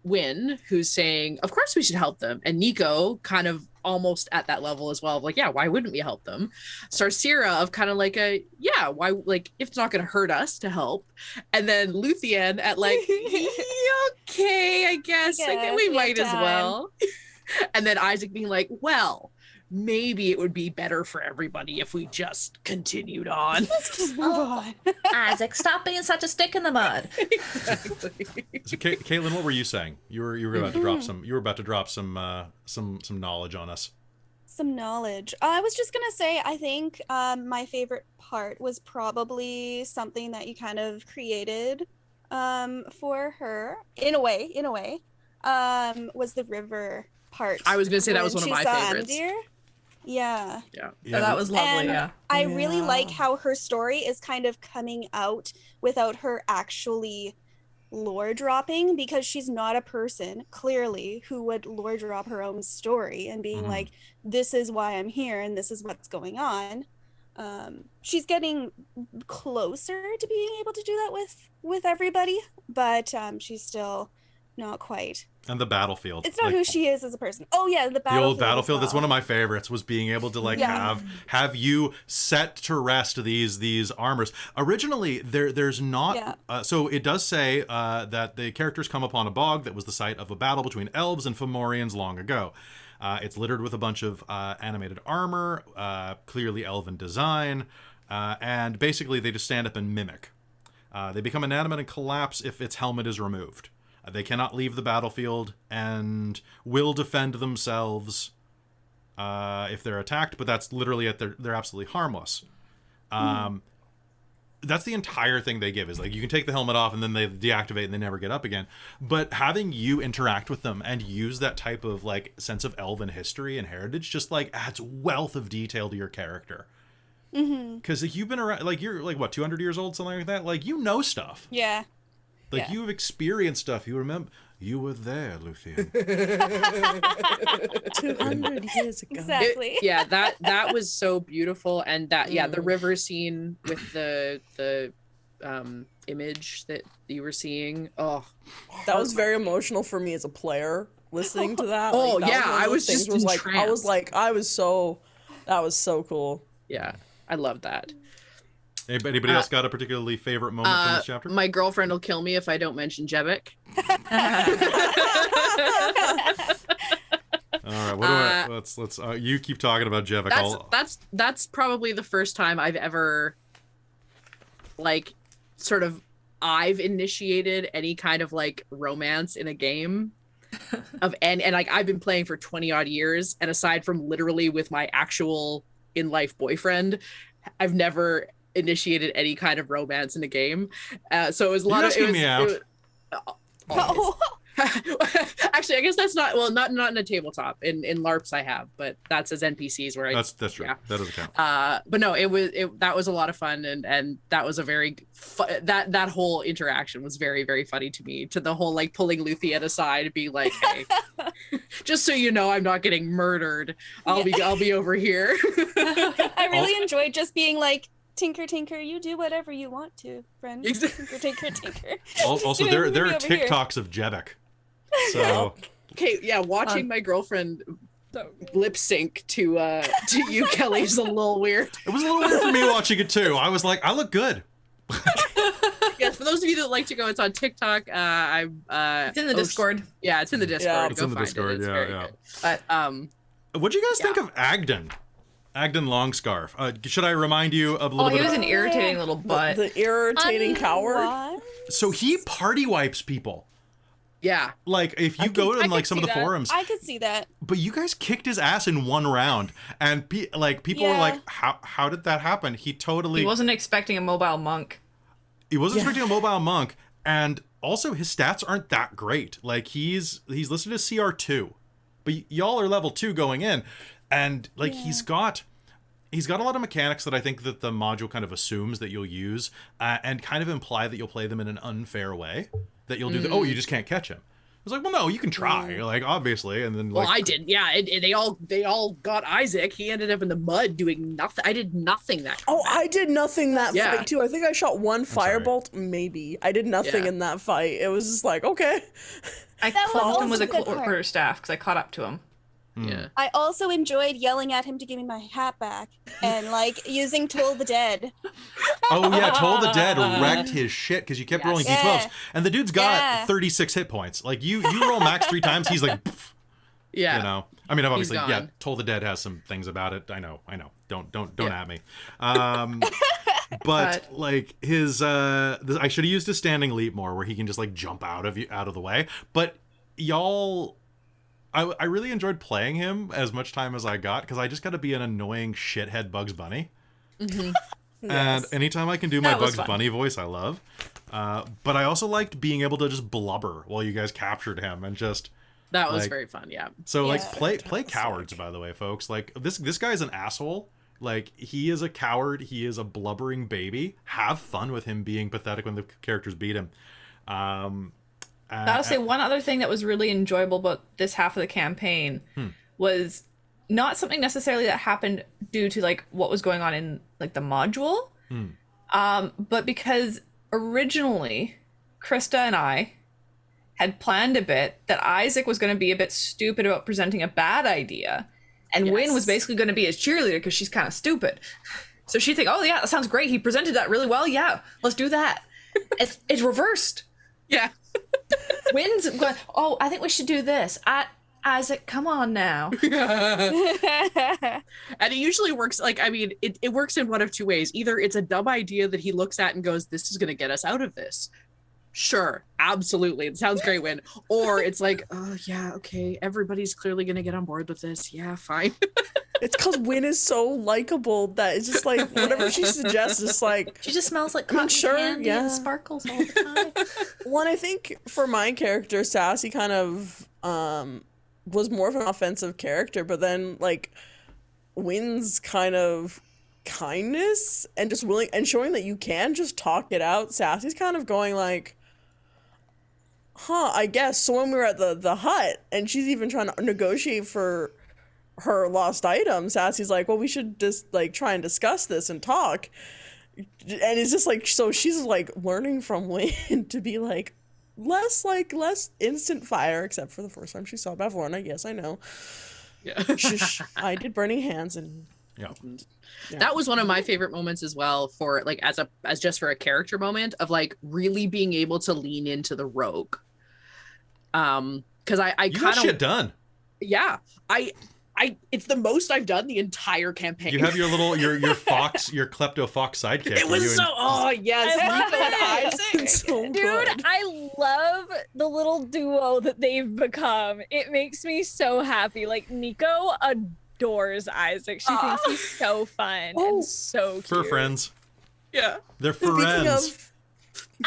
Wynn who's saying, of course we should help them, and Nico kind of almost at that level as well, of like, yeah, why wouldn't we help them? Sarcyra of kind of like a, yeah, why, like, if it's not going to hurt us to help. And then Luthien at like, okay, I guess like, we we might have as time. well. And then Isaac being like, well, maybe it would be better for everybody if we just continued on. Let's just move on. Isaac, stop being such a stick in the mud. Exactly. so, Caitlin, what were you saying? You were about to drop some. You were about to drop some knowledge on us. Some knowledge. I was just gonna say, I think my favorite part was probably something that you kind of created for her in a way, was the river part. I was gonna say that was when one of she my saw favorites. Andir. Yeah. Yeah, So that was lovely, And yeah. I really like Yeah. how her story is kind of coming out without her actually lore dropping, because she's not a person clearly who would lore drop her own story and being Mhm. like, this is why I'm here and this is what's going on. She's getting closer to being able to do that with everybody, but she's still not quite. And the battlefield. It's not like, who she is as a person. Oh yeah, the the battlefield. old battlefield. as That's well. one of my favorites. Was being able to like Yeah. have you set to rest these armors. Originally, there's not. Yeah. So it does say that the characters come upon a bog that was the site of a battle between elves and Fomorians long ago. It's littered with a bunch of animated armor, clearly elven design, and basically they just stand up and mimic. They become inanimate and collapse if its helmet is removed. They cannot leave the battlefield and will defend themselves if they're attacked, but that's literally they're absolutely harmless. that's the entire thing they give, is like you can take the helmet off and then they deactivate and they never get up again. But having you interact with them and use that type of like sense of elven history and heritage just like adds wealth of detail to your character. Because you've been around, like you're like what, 200 years old, something like that. Like you know stuff. Yeah. Like you've experienced stuff. You remember. You were there, Luthien. 200 years ago. Exactly. That was so beautiful, and that the river scene with the image that you were seeing. Oh, that was very emotional for me as a player listening to that. Oh, like, that I was just entranced. That was so cool. Yeah, I love that. Anybody else got a particularly favorite moment from this chapter? My girlfriend will kill me if I don't mention Jebek. All right, let's you keep talking about Jebek. That's probably the first time I've ever like sort of I've initiated any kind of like romance in a game and like I've been playing for 20 odd years, and aside from literally with my actual in life boyfriend, I've never initiated any kind of romance in a game. So it was a lot of actually, I guess that's not in a tabletop. In LARPs I have, but that's as NPCs where that's true. Yeah. That doesn't count. But no, that was a lot of fun, and that was a very that whole interaction was very, very funny to me. To the whole like pulling Luthien aside and be like, hey, just so you know, I'm not getting murdered. I'll be over here. I really enjoyed just being like, Tinker, Tinker, you do whatever you want to, friend. Tinker, Tinker, Tinker. Also, there are TikToks of Jebek. So okay, yeah, watching my girlfriend lip sync to you, Kelly, is a little weird. It was a little weird for me watching it too. I was like, I look good. Yes, for those of you that like to go, it's on TikTok. It's in the Discord. Yeah, it's in the Discord. Yeah, it's in the Discord. Yeah. But what'd you guys think of Agden Longscarf? Should I remind you a little bit? He was an irritating little butt. The irritating coward. So he party wipes people. Yeah. Like if you go to like some of the forums, I could see that. But you guys kicked his ass in one round, and people were like, "How did that happen?" He wasn't expecting a mobile monk. He wasn't expecting a mobile monk, and also his stats aren't that great. Like he's listed as CR2, but y'all are level 2 going in, and like he's got a lot of mechanics that I think that the module kind of assumes that you'll use, and kind of imply that you'll play them in an unfair way. That you'll do you just can't catch him. I was like, well, no, you can try, like obviously, and then like, I did, yeah. They all got Isaac. He ended up in the mud doing nothing. I did nothing that. I did nothing that fight too. I think I shot one firebolt, maybe. I did nothing in that fight. It was just like, okay. I clocked him with a quarterstaff because I caught up to him. Yeah. I also enjoyed yelling at him to give me my hat back and like using Toll the Dead. Oh yeah, Toll the Dead wrecked his shit because you kept rolling D12s, and the dude's got 36 hit points. Like you roll max 3 times, he's like, pff, you know. I mean, obviously, Toll the Dead has some things about it. I know. Don't at me. But like his, I should have used his standing leap more, where he can just like jump out of the way. But y'all. I really enjoyed playing him as much time as I got, because I just got to be an annoying shithead Bugs Bunny. Mm-hmm. And anytime I can do my Bugs Bunny voice, I love. But I also liked being able to just blubber while you guys captured him and just... That was very fun, yeah. So like play cowards, by the way, folks. Like this guy's an asshole. Like he is a coward. He is a blubbering baby. Have fun with him being pathetic when the characters beat him. I'll say one other thing that was really enjoyable about this half of the campaign was not something necessarily that happened due to like what was going on in like the module, but because originally Christa and I had planned a bit that Isaac was going to be a bit stupid about presenting a bad idea, and Wynn was basically going to be his cheerleader because she's kind of stupid. So she'd think, oh yeah, that sounds great. He presented that really well. Yeah, let's do that. It's reversed. Yeah. Wynn's going, oh, I think we should do this. Isaac, come on now. And it usually works, like, I mean, it works in one of two ways. Either it's a dumb idea that he looks at and goes, this is going to get us out of this. Sure, absolutely. It sounds great, Win. Or it's like, oh yeah, okay, everybody's clearly gonna get on board with this. Yeah, fine. It's because Win is so likable that it's just like whatever she suggests, it's like She just smells like cotton candy and sparkles all the time. one. I think for my character, Sassy kind of was more of an offensive character, but then like Win's kind of kindness and just willing and showing that you can just talk it out. Sassy's kind of going like, I guess. So when we were at the hut and she's even trying to negotiate for her lost item, Sassy's like, well, we should just like try and discuss this and talk. And it's just like, so she's like learning from Wayne to be like less instant fire, except for the first time she saw Bavlorna. Yes, I know. Yeah. Shush, I did burning hands and Yeah. That was one of my favorite moments as well, for like as just for a character moment of like really being able to lean into the rogue. Because I You got kind shit of done. yeah, I it's the most I've done the entire campaign. You have your little your fox, your klepto fox sidekick. It was so yes, I love Nico and it. Isaac. so Dude, good. I love the little duo that they've become. It makes me so happy. Like, Nico adores Isaac. She thinks he's so fun and so cute. For friends. Yeah. They're Speaking friends.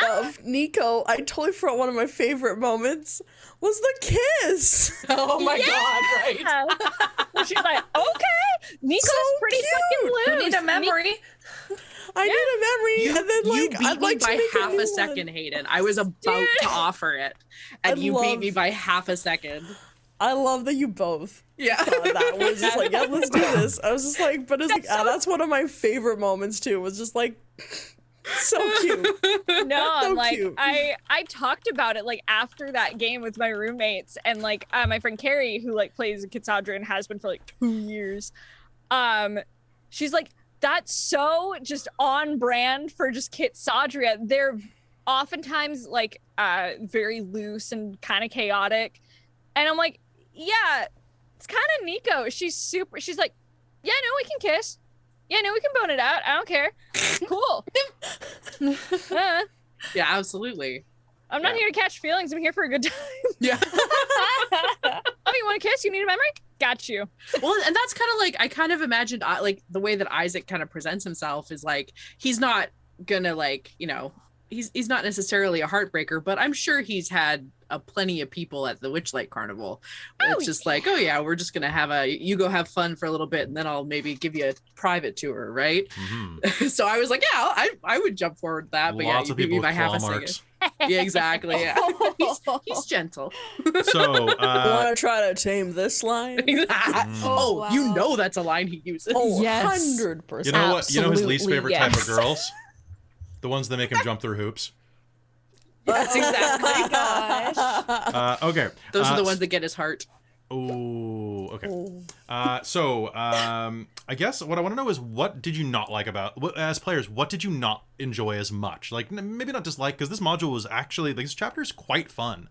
of Nico, I totally forgot one of my favorite moments was the kiss. Oh my god, right. Yeah. She's like, okay, Nico's So pretty cute. fucking loose. You need a memory. I need a memory, and then You like beat I'd me like to by make half new a one. second, Hayden. I was about to offer it, and I you beat love- me by half a second. I love that you both Yeah. thought that was just like, yeah, let's do this. I was just like, but it's like, That's so- that's one of my favorite moments too. Was just like so cute. No, I'm So like, cute. I talked about it like after that game with my roommates, and like my friend Carrie, who like plays Kitsadra and has been for like 2 years, she's like, that's so just on brand for just Kitsadra. They're oftentimes like very loose and kind of chaotic, and I'm like, yeah, it's kind of Nico. She's like, yeah, no, we can kiss. Yeah, no, we can bone it out. I don't care. Cool. Yeah, absolutely. I'm not Yeah. here to catch feelings. I'm here for a good time. Yeah. Oh, you want to kiss? You need a memory? Got you. Well, and that's kind of like, I kind of imagined like the way that Isaac kind of presents himself is like, he's not gonna like, you know, he's not necessarily a heartbreaker, but I'm sure he's had plenty of people at the Witchlight Carnival. It's just like, oh yeah, we're just gonna you go have fun for a little bit, and then I'll maybe give you a private tour, right? Mhm. So I was like, yeah, I would jump forward to that, but yeah, Lots you of beat people me by with half claw a second. marks. Yeah, exactly. Yeah. he's gentle. So, Want to try to tame this line? Oh, wow. you know that's a line he uses. Oh, Yes. 100%. you know what? You know his least Absolutely, favorite type of yes. girls? The ones that make him jump through hoops. That's exactly. Gosh. Okay. Those are the ones that get his heart. Oh, okay. So, I guess what I want to know is, what did you not like about, as players, what did you not enjoy as much? Like, maybe not dislike, because this module was actually, like, this chapter is quite fun.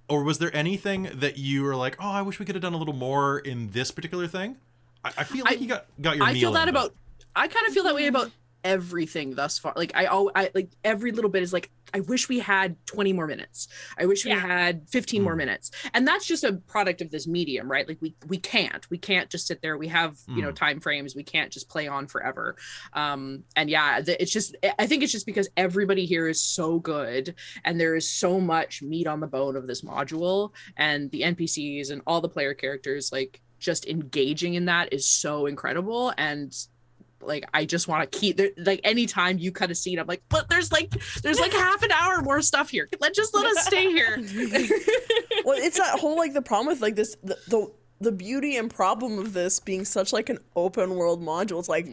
Or was there anything that you were like, oh, I wish we could have done a little more in this particular thing? I feel like you got your I meal feel that in, but- about. I kind of feel that way about everything thus far. Like I like every little bit is like, I wish we had 20 more minutes. I wish we Yeah. had 15 more minutes. And that's just a product of this medium, right? Like we can't just sit there. We have, you know, time frames. We can't just play on forever. And yeah, it's just, I think it's just because everybody here is so good, and there is so much meat on the bone of this module, and the NPCs and all the player characters, like just engaging in that is so incredible. And like, I just want to keep there. Like, anytime you cut a scene, I'm like, but there's like half an hour more stuff here. Let us stay here. Well, it's that whole like the problem with like this the beauty and problem of this being such like an open world module. It's like,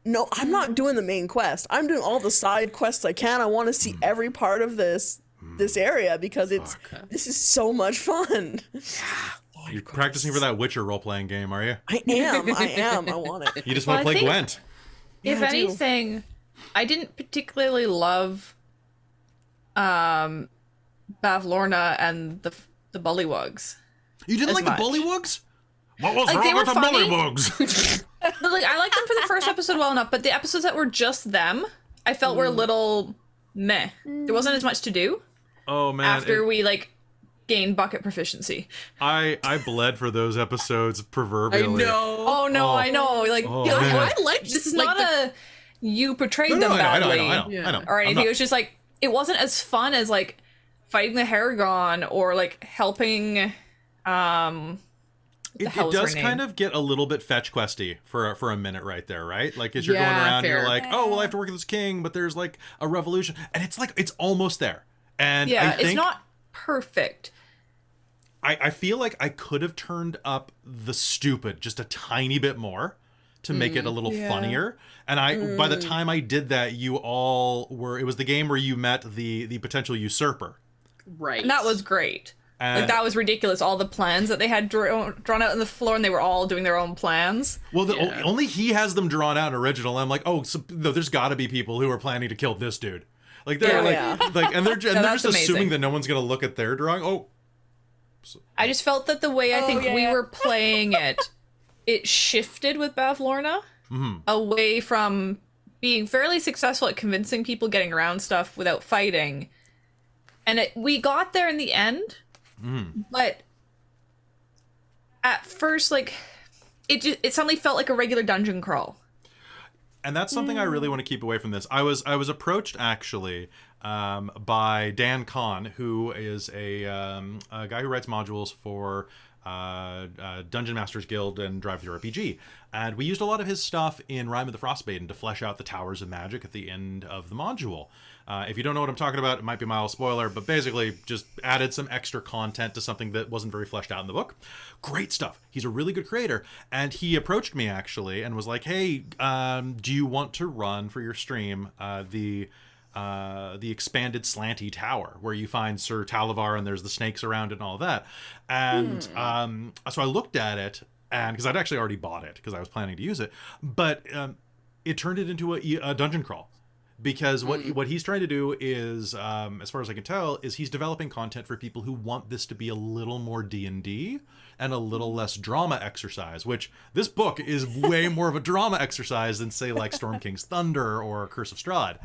no, I'm not doing the main quest. I'm doing all the side quests I can. I want to see every part of this area because this is so much fun. You're practicing for that Witcher role-playing game, are you? I am. I want it. You just Well, want to I play think- Gwent. If Yeah, I do. anything, I didn't particularly love Bavlorna and the Bullywugs. You didn't as like much. the Bullywugs? What was Like, they wrong with were the funny. Bullywugs? But like, I liked them for the first episode well enough, but the episodes that were just them, I felt were a little meh. There wasn't as much to do Oh man, after we like gained bucket proficiency. I bled for those episodes I proverbially. know. Oh no, I know. Like, Oh, yeah, man. I liked this is like, not a you portrayed No, them no, I know, badly I know. Yeah. or I'm anything. not- It was just like it wasn't as fun as like fighting the Haragon or like helping. It hell is her does name? kind of get a little bit fetch questy for a minute right there, right? Like as you're going Yeah, around, you're fair. like, oh well, I have to work with this king, but there's like a revolution, and it's like it's almost there. And Yeah, I think, it's not perfect. I feel like I could have turned up the stupid just a tiny bit more to make it a little Yeah. funnier. And by the time I did that, you all were. It was the game where you met the potential usurper. right. And that was great. And, Like that was ridiculous. All the plans that they had drawn out on the floor, and they were all doing their own plans. Well, Yeah. only he has them drawn out in original. I'm like, oh, so, no, there's got to be people who are planning to kill this dude. Like they're Yeah. and they're that's just assuming amazing. that no one's gonna look at their drawing. Oh, I just felt that the way I Oh, think yeah, we yeah. were playing it, it shifted with Bavlorna away from being fairly successful at convincing people getting around stuff without fighting. And we got there in the end, but at first, like, it suddenly felt like a regular dungeon crawl. and that's something I really want to keep away from this. I was approached actually by Dan Kahn, who is a guy who writes modules for Dungeon Masters Guild and Drive Through RPG, and we used a lot of his stuff in Rime of the Frostmaiden to flesh out the Towers of Magic at the end of the module. If you don't know what I'm talking about, it might be a mild spoiler, but basically just added some extra content to something that wasn't very fleshed out in the book. Great stuff. He's a really good creator, and he approached me actually and was like, "Hey, do you want to run for your stream the expanded slanty tower where you find Sir Talavar and there's the snakes around it and all that?" And so I looked at it, and because I'd actually already bought it because I was planning to use it, but it turned it into a dungeon crawl. Because what he's trying to do is, as far as I can tell, is he's developing content for people who want this to be a little more D&D and a little less drama exercise, which this book is way more of a drama exercise than, say, like Storm King's Thunder or Curse of Strahd.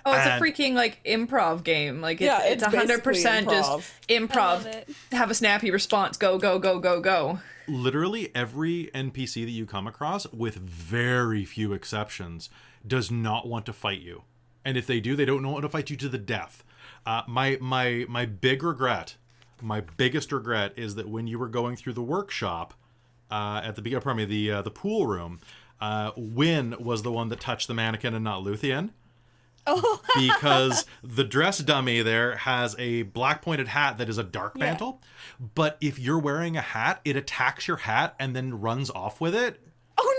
Oh, it's And- a freaking like improv game. Like it's, Yeah, it's it's 100% basically just I love improv. it. Have a snappy response. Go, go, go, go, go. Literally every NPC that you come across, with very few exceptions, does not want to fight you. And if they do, they don't want to fight you to the death. My biggest regret is that when you were going through the workshop at the beginning, pardon me, the pool room, Wynn was the one that touched the mannequin and not Luthien. Oh, Because the dress dummy there has a black pointed hat that is a dark Yeah. mantle. But if you're wearing a hat, it attacks your hat and then runs off with it. oh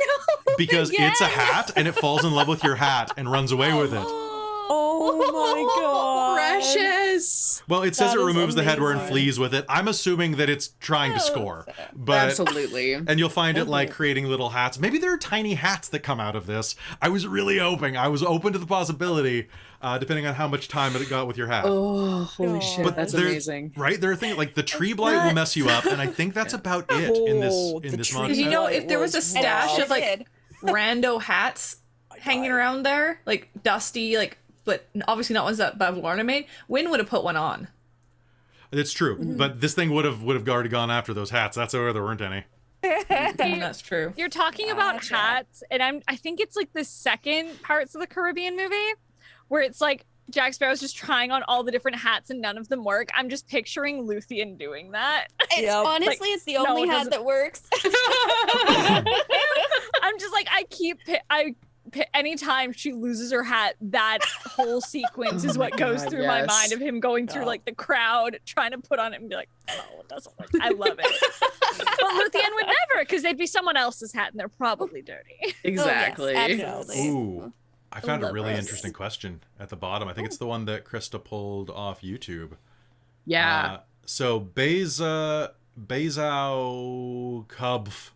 no! Because it's a hat and it falls in love with your hat and runs away with it. Oh my god. Precious. Well, it says That it is removes the headwear and amazing. flees with it. I'm assuming that it's trying to score. But Absolutely. and you'll find it like creating little hats. Maybe there are tiny hats that come out of this. I was really hoping. I was open to the possibility, depending on how much time it got with your hat. Oh, holy shit. But That's there- amazing. Right? There are things like the tree blight will mess you up, and I think that's about it in this Oh, in the this tree month. Because you know, blight if there was a was stash rough. of like Did. rando hats hanging around there, like dusty, like, but obviously not ones that Bavlorna made, Wynn would have put one on. It's true, but this thing would have already gone after those hats. That's why there weren't any. That's true. You're talking about Gotcha. hats, and I think it's like the second Pirates of the Caribbean movie where it's like Jack Sparrow's just trying on all the different hats and none of them work. I'm just picturing Luthien doing that. It's Yep. honestly, it's the no, only it hat doesn't- that works. I'm just like, anytime she loses her hat, that whole sequence Oh is my what goes God, through my yes. mind of him going through Yeah. like the crowd trying to put on it and be like, no, it doesn't work. I love it. But Luthien would never, because they'd be someone else's hat and they're probably dirty. Exactly. Oh, yes, absolutely. Ooh, I found a love really this. interesting question at the bottom. I think it's the one that Christa pulled off YouTube. Yeah. So Bezau Kubf.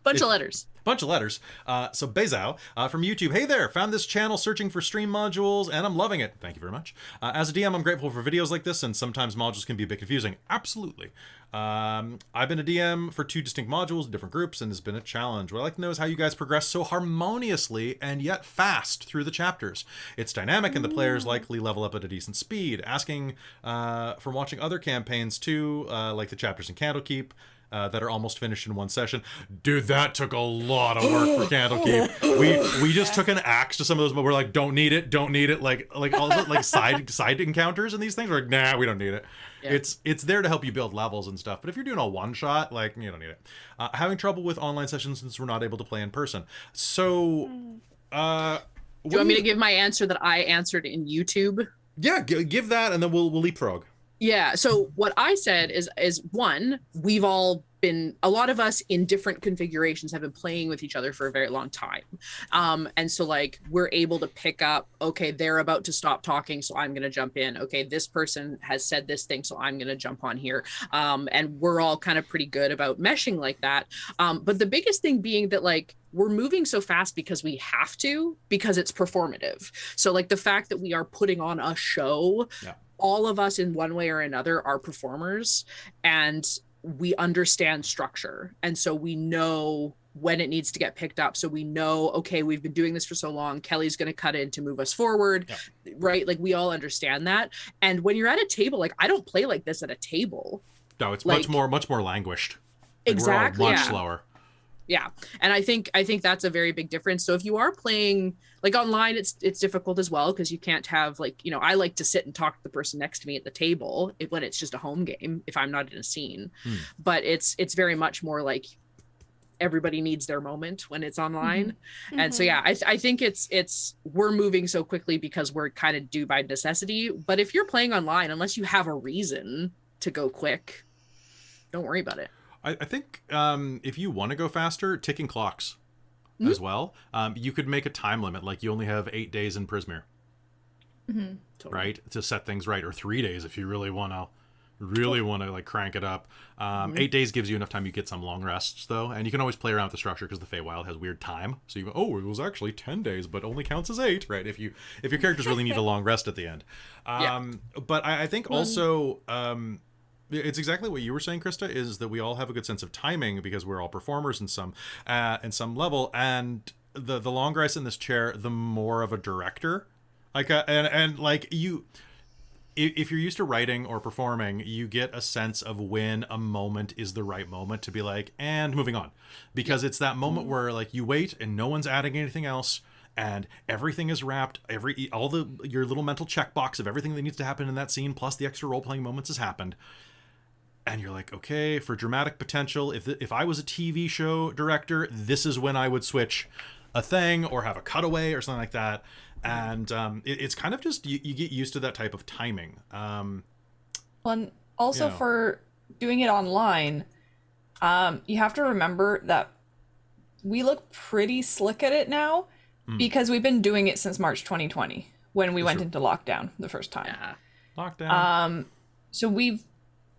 Bunch if- of letters. bunch of letters. So Daviau from YouTube. Hey there, found this channel searching for stream modules and I'm loving it. Thank you very much. As a DM, I'm grateful for videos like this, and sometimes modules can be a bit confusing. Absolutely. I've been a DM for 2 distinct modules, different groups, and it's been a challenge. What I'd like to know is how you guys progress so harmoniously and yet fast through the chapters. It's dynamic and the players likely level up at a decent speed. Asking from watching other campaigns too, like the chapters in Candlekeep, that are almost finished in one session. Dude, that took a lot of work for Candlekeep. We just took an axe to some of those, but we're like, don't need it. Like all the like side encounters and these things. We're like, nah, we don't need it. Yeah. It's there to help you build levels and stuff. But if you're doing a one shot, like, you don't need it. Having trouble with online sessions since we're not able to play in person. So, do you want me to give my answer that I answered in YouTube? Yeah, give that, and then we'll leapfrog. Yeah. So what I said is one, we've all been, a lot of us in different configurations have been playing with each other for a very long time. And so like, we're able to pick up, okay, they're about to stop talking, so I'm going to jump in. Okay, this person has said this thing, so I'm going to jump on here. And we're all kind of pretty good about meshing like that. But the biggest thing being that like, we're moving so fast because we have to, because it's performative. So like the fact that we are putting on a show, yeah. All of us in one way or another are performers, and we understand structure. And so we know when it needs to get picked up. So we know, okay, we've been doing this for so long. Kelly's going to cut in to move us forward, yeah. Right? Like we all understand that. And when you're at a table, like I don't play like this at a table. No, it's like, much more languished. Like exactly. We're all much slower. Yeah. And I think that's a very big difference. So if you are playing like online, it's difficult as well, because you can't have like, you know, I like to sit and talk to the person next to me at the table when it's just a home game, if I'm not in a scene. But it's very much more like everybody needs their moment when it's online. Mm-hmm. And so, yeah, I think it's we're moving so quickly because we're kind of due by necessity. But if you're playing online, unless you have a reason to go quick, don't worry about it. I think if you want to go faster, ticking clocks as well. You could make a time limit, like you only have 8 days in Prismere, right, to set things right, or 3 days if you really want to like crank it up. 8 days gives you enough time. You get some long rests though, and you can always play around with the structure because the Feywild has weird time. So you go, oh, it was actually 10 days, but only counts as 8, right? If your characters really need a long rest at the end. But I think also. It's exactly what you were saying, Christa, is that we all have a good sense of timing because we're all performers in some level. And the longer I sit in this chair, the more of a director. Like, and like you, if you're used to writing or performing, you get a sense of when a moment is the right moment to be like, and moving on. Because it's that moment where like you wait and no one's adding anything else. And everything is wrapped. Your little mental checkbox of everything that needs to happen in that scene, plus the extra role-playing moments has happened. And you're like, okay, for dramatic potential, if I was a TV show director, this is when I would switch a thing or have a cutaway or something like that. And it's kind of just, you get used to that type of timing. And also for doing it online, you have to remember that we look pretty slick at it now because we've been doing it since March 2020 when we went into lockdown the first time. Yeah. Lockdown. So we've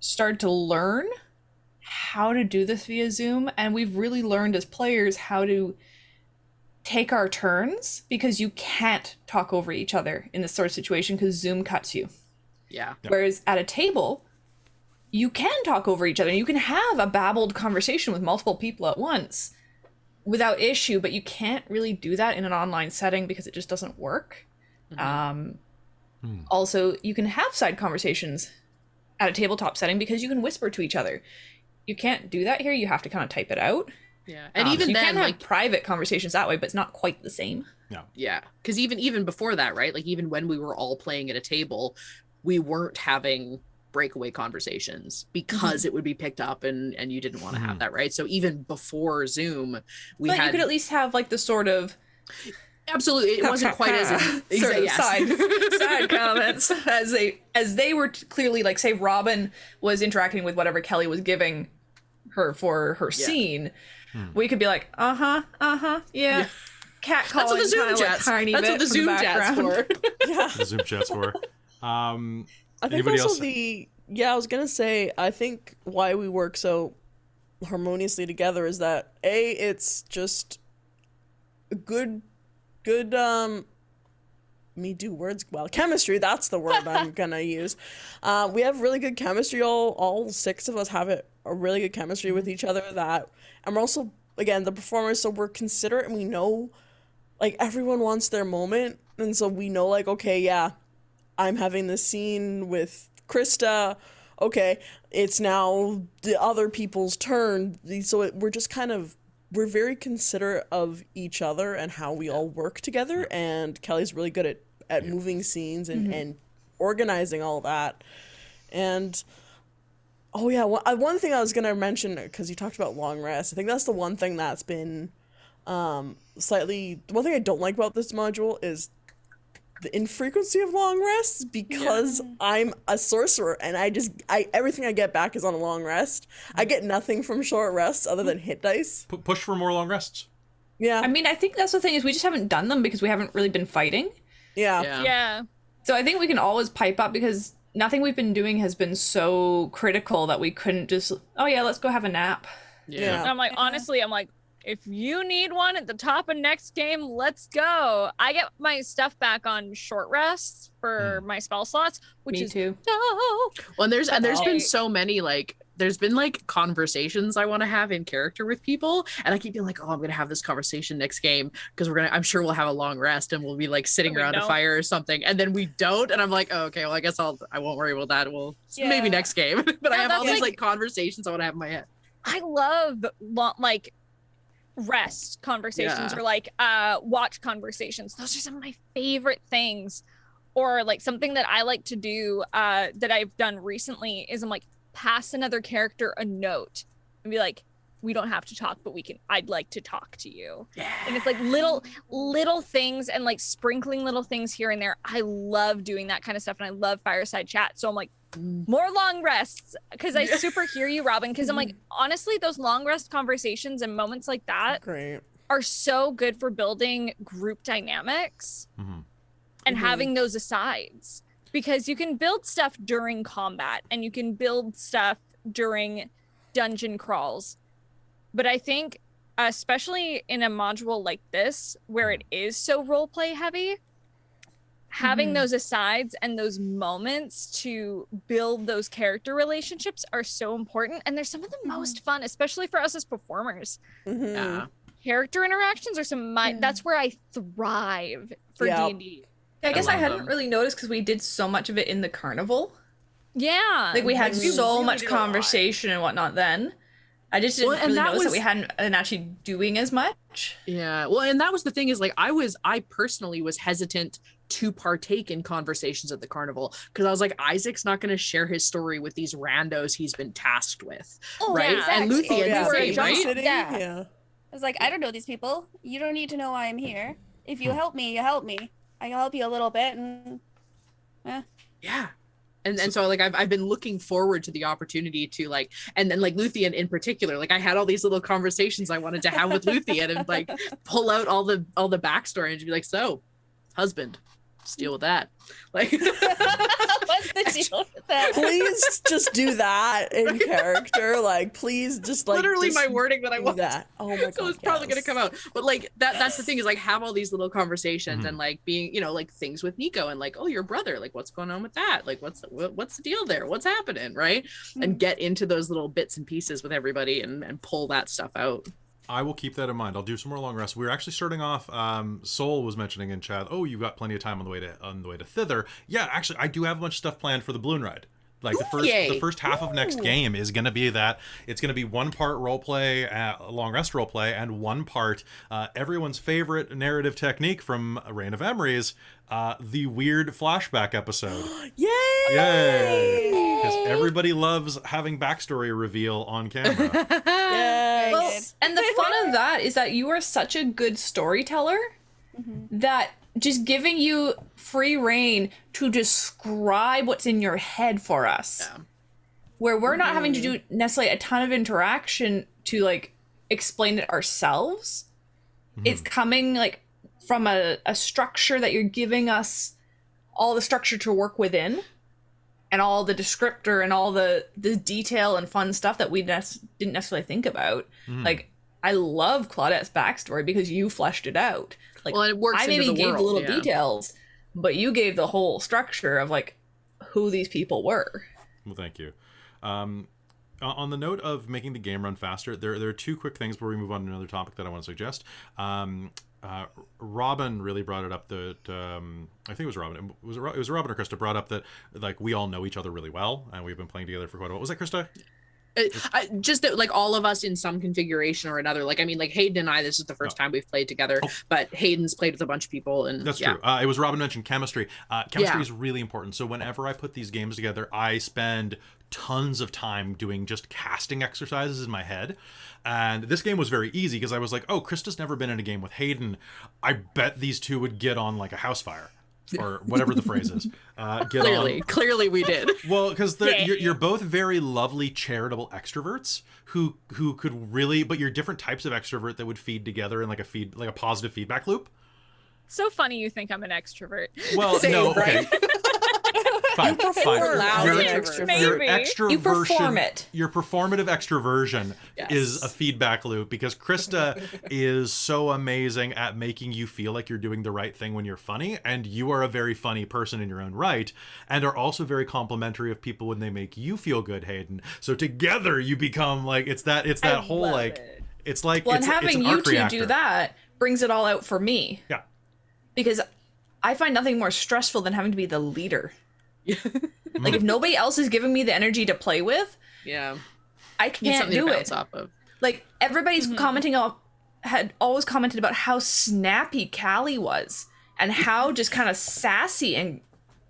started to learn how to do this via Zoom, and we've really learned as players how to take our turns, because you can't talk over each other in this sort of situation because Zoom cuts you. Yeah. Whereas at a table, you can talk over each other. You can have a babbled conversation with multiple people at once without issue, but you can't really do that in an online setting because it just doesn't work. Also, you can have side conversations at a tabletop setting because you can whisper to each other. You can't do that here. You have to kind of type it out. Yeah. And even you then, can have private conversations that way, but it's not quite the same. No. Yeah. Because even before that, right? Like even when we were all playing at a table, we weren't having breakaway conversations because it would be picked up and you didn't want to have that, right? So even before Zoom, you could at least have like the sort of absolutely, it wasn't quite as sort of side comments as they were clearly, like, say Robin was interacting with whatever Kelly was giving her for her scene. We could be like, yeah. Cat calling, that's what the Zoom chats. Tiny That's bit what the Zoom chats for. Yeah. The Zoom chats for. I think also else? I was gonna say, I think why we work so harmoniously together is that it's just good me do words well. Chemistry, that's the word I'm gonna use. We have really good chemistry. All 6 of us have a really good chemistry with each other. And we're also, again, the performers, so we're considerate and we know, like, everyone wants their moment. And so we know, like, okay, yeah, I'm having this scene with Christa. Okay, it's now the other people's turn. So we're just we're very considerate of each other and how we all work together. And Kelly's really good at moving scenes and organizing all that. And, oh yeah, one thing I was going to mention, because you talked about long rest, I think that's the one thing that's been the one thing I don't like about this module is the infrequency of long rests, because I'm a sorcerer and everything I get back is on a long rest. I get nothing from short rests other than hit dice. Push for more long rests. Yeah. I mean, I think that's the thing, is we just haven't done them because we haven't really been fighting. Yeah. So I think we can always pipe up, because nothing we've been doing has been so critical that we couldn't just, oh yeah, let's go have a nap. Yeah. And I'm like, honestly, if you need one at the top of next game, let's go. I get my stuff back on short rests for my spell slots, which Me is too. dope. Well, and there's been so many, like, there's been like conversations I want to have in character with people, and I keep being like, oh, I'm gonna have this conversation next game because I'm sure we'll have a long rest and we'll be like sitting around a fire or something, and then we don't, and I'm like, oh, okay, well, I guess I won't worry about that. Well, maybe next game. But I have all these like conversations I want to have in my head. I love like rest conversations or like watch conversations. Those are some of my favorite things. Or like something that I like to do that I've done recently is I'm like, pass another character a note and be like, we don't have to talk, but I'd like to talk to you. And it's like little things and like sprinkling little things here and there. I love doing that kind of stuff, and I love fireside chat. So I'm like, more long rests, because I super hear you, Robin, because I'm like, honestly, those long rest conversations and moments like that are so good for building group dynamics and having those asides, because you can build stuff during combat and you can build stuff during dungeon crawls. But I think, especially in a module like this, where it is so roleplay heavy, having those asides and those moments to build those character relationships are so important. And they're some of the most fun, especially for us as performers. Character interactions are that's where I thrive for D&D. I guess I hadn't really noticed because we did so much of it in the carnival. Yeah. Like we had so much conversation and whatnot then. I just didn't really notice that we hadn't been actually doing as much. Yeah. Well, and that was the thing, is like I personally was hesitant to partake in conversations at the carnival, because I was like, Isaac's not going to share his story with these randos he's been tasked with. Right. Yeah, exactly. And Luthien, right? Yeah. I was like, I don't know these people. You don't need to know why I'm here. If you help me, you help me. I can help you a little bit, and yeah. And so like I've been looking forward to the opportunity to like, and then like Luthien in particular, like I had all these little conversations I wanted to have with Luthien and like pull out all the backstory and just be like, so husband, just deal with that. Like what's the deal with that? Please just do that in character. Like, please just like literally just my wording that I want. That. Oh my god. So it's probably gonna come out. But like that's the thing, is like have all these little conversations and like being, like things with Nico and like, oh, your brother, like what's going on with that? Like what's the deal there? What's happening? Right. And get into those little bits and pieces with everybody and pull that stuff out. I will keep that in mind. I'll do some more long rests. We're actually starting off. Soul was mentioning in chat, oh, you've got plenty of time on the way to thither. Yeah, actually, I do have a bunch of stuff planned for the balloon ride. Like the first half of next game is going to be that. It's going to be one part roleplay, long rest roleplay, and one part everyone's favorite narrative technique from Reign of Emery's, the weird flashback episode. Yay! Yay! Because everybody loves having backstory reveal on camera. Well, and the fun of that is that you are such a good storyteller that just giving you free reign to describe what's in your head for us, where we're not having to do necessarily a ton of interaction to like explain it ourselves. It's coming like from a structure that you're giving us all the structure to work within, and all the descriptor and all the detail and fun stuff that we didn't necessarily think about. Like, I love Claudette's backstory because you fleshed it out. Like, Well, it works I maybe into the gave the world, little details, but you gave the whole structure of like who these people were. Well, thank you. On the note of making the game run faster, there are two quick things before we move on to another topic that I want to suggest. Robin really brought it up that I think it was Robin. It was Robin or Christa brought up that like we all know each other really well and we've been playing together for quite a while. Was that Christa? Just that, like, all of us in some configuration or another. Like, I mean, like Hayden and I, this is the first time we've played together, but Hayden's played with a bunch of people, and that's true. It was Robin mentioned chemistry. Chemistry is really important. So whenever I put these games together, I spend tons of time doing just casting exercises in my head. And this game was very easy because I was like, oh, Krista's never been in a game with Hayden. I bet these two would get on like a house fire. Or whatever the phrase is. Clearly we did. Well, because you're both very lovely, charitable extroverts who could really, but you're different types of extrovert that would feed together in like a positive feedback loop. So funny you think I'm an extrovert. Well, no, okay. Fine. You're Maybe. Your extroversion, You perform it. Your performative extroversion Yes. is a feedback loop because Christa is so amazing at making you feel like you're doing the right thing when you're funny, and you are a very funny person in your own right, and are also very complimentary of people when they make you feel good, Hayden. So together you become like it's that whole like it. it's like Well, it's, and having it's an you arc two reactor. do that brings it all out for me. Yeah. Because I find nothing more stressful than having to be the leader. Like, if nobody else is giving me the energy to play with, Yeah. I Need can't something do to it. bounce off of. Like, everybody's had always commented about how snappy Callie was and how just kind of sassy and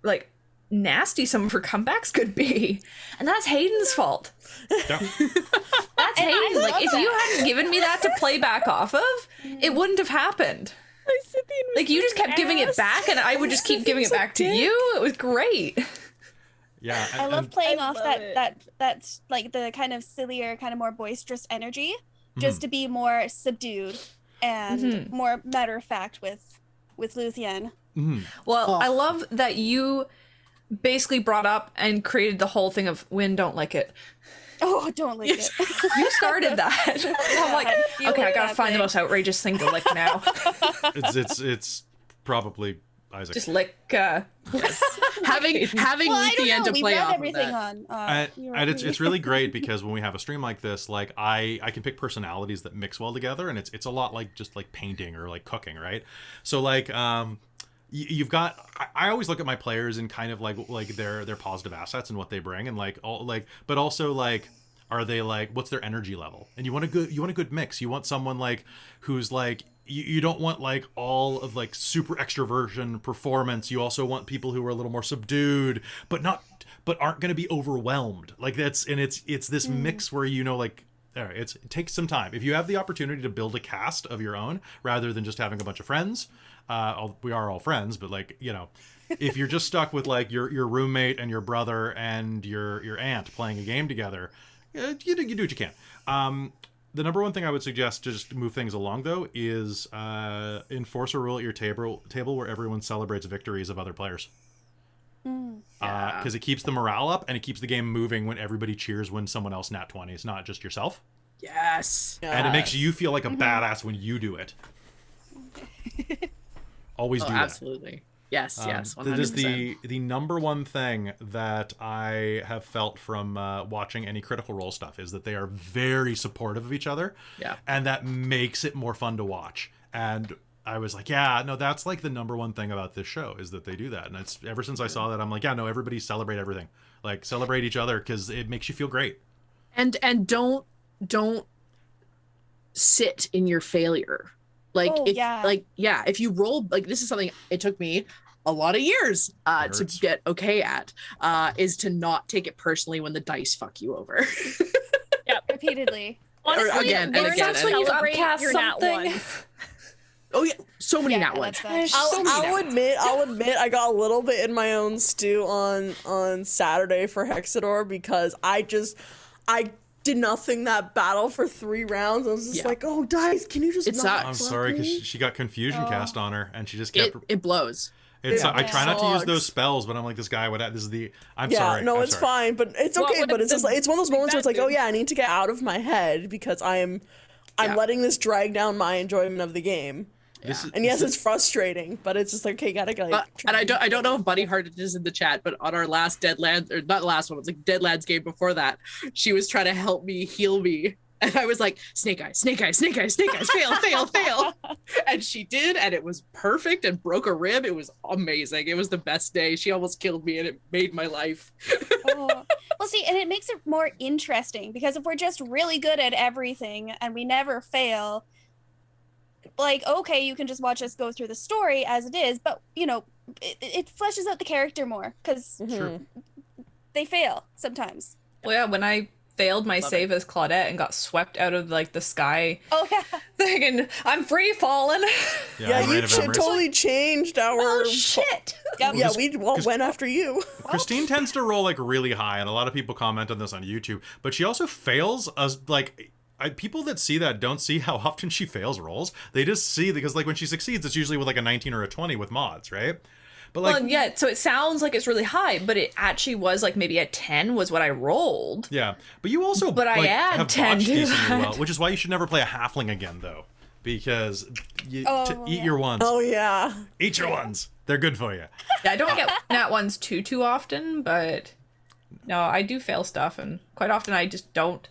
like nasty some of her comebacks could be. And that's Hayden's fault. Yeah. That's Hayden. Like, if you hadn't given me that to play back off of, it wouldn't have happened. Like, you just kept giving it back, and I would just keep giving it back to you. It was great. Yeah. I love playing I off love it. that's like the kind of sillier, kind of more boisterous energy, just to be more subdued and more matter of fact with Luthien. Well, I love that you basically brought up and created the whole thing of Win don't like it. Oh, don't like it. You started that. I'm like, feel okay, I gotta that find the thing. most outrageous thing to lick now. It's probably Isaac. Just lick. Having Well, I don't Luthien know. to We play read off everything of that. on. And it's really great because when we have a stream like this, like I can pick personalities that mix well together, and it's a lot like just like painting or like cooking, right? So like you've got I always look at my players and kind of like their positive assets and what they bring, and like all like, but also like, are they like, what's their energy level? And you want a good mix. You want someone like who's like, you don't want like all of like super extroversion performance. You also want people who are a little more subdued, but aren't going to be overwhelmed. Like it's this mix where, you know, like, all right, it takes some time. If you have the opportunity to build a cast of your own rather than just having a bunch of friends, we are all friends, but like, you know, if you're just stuck with like your roommate and your brother and your aunt playing a game together, you do what you can. The number one thing I would suggest to just move things along, though, is enforce a rule at your table where everyone celebrates victories of other players. Because it keeps the morale up and it keeps the game moving when everybody cheers when someone else nat 20s, not just yourself. Yes. And it makes you feel like a badass when you do it. Always do that. Absolutely. Yes, yes. 100%. That is the number one thing that I have felt from watching any Critical Role stuff, is that they are very supportive of each other. Yeah. And that makes it more fun to watch. And I was like, yeah, no, that's like the number one thing about this show, is that they do that. And it's ever since I saw that, I'm like, yeah, no, everybody celebrate everything. Like, celebrate each other because it makes you feel great. And don't sit in your failure. Like, if you roll, like, this is something it took me a lot of years to get okay at, is to not take it personally when the dice fuck you over. Yeah, repeatedly. Honestly, again and learn again to and again. celebrate Upcast your nat something. ones. Oh yeah, so many Yeah, nat ones. that's that. I'll admit I got a little bit in my own stew on Saturday for Hexador, because I did nothing that battle for 3 rounds. I was just like, oh, dice, can you just It not sucks. fuck I'm sorry, me? because she got confusion cast on her, and she just kept... It blows. It's I try not to use sucks. those spells, but I'm like, this guy would this is the I'm Yeah, sorry. no, I'm it's sorry. fine, but it's What okay. would But it's just the- like it's one of those moments where it's like, that oh do? yeah, I need to get out of my head because I'm Yeah. letting this drag down my enjoyment of the game. This is, And yes, it's frustrating, but it's just like, okay, gotta like. And I don't know if Buddy Hearted is in the chat, but on our last Deadlands, or not the last one, it was like Deadlands game before that, she was trying to help me heal me. And I was like, snake eyes, snake eyes, snake eyes, snake eyes, fail, fail, fail. And she did, and it was perfect and broke a rib. It was amazing. It was the best day. She almost killed me, and it made my life. Oh. Well, see, and it makes it more interesting because if we're just really good at everything and we never fail, like, okay, you can just watch us go through the story as it is, but, you know, it fleshes out the character more because True. they fail sometimes. Well, yeah, when I failed my Love save as Claudette and got swept out of like the sky Oh, yeah. thing, and I'm free falling. Yeah, I you ran of Embers. totally changed our. Oh shit! Yep. Yeah, we went after you. Christine tends to roll like really high, and a lot of people comment on this on YouTube. But she also fails as like people that see that don't see how often she fails rolls. They just see because like when she succeeds, it's usually with like a 19 or a 20 with mods, right? But like Well, yeah, so it sounds like it's really high, but it actually was like maybe a 10 was what I rolled. yeah, but you also But I like, add have 10 botched to decently that. well, which is why you should never play a halfling again though, because you Oh, eat yeah. your ones, Oh yeah. eat your ones. They're good for you. Yeah, I don't get nat ones too often, but no, I do fail stuff, and quite often I just don't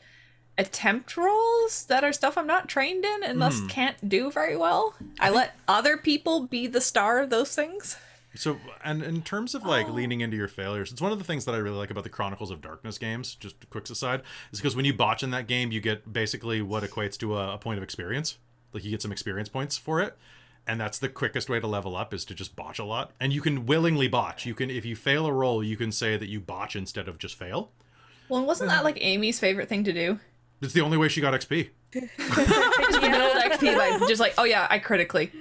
attempt rolls that are stuff I'm not trained in and thus can't do very well. I let other people be the star of those things. So, and in terms of like leaning into your failures, it's one of the things that I really like about the Chronicles of Darkness games, just a quick aside, is because when you botch in that game, you get basically what equates to a point of experience. Like you get some experience points for it. And that's the quickest way to level up is to just botch a lot. And you can willingly botch. You can, if you fail a roll, you can say that you botch instead of just fail. Well, and wasn't that like Amy's favorite thing to do? It's the only way she got XP. Just build XP by just like, oh yeah, I critically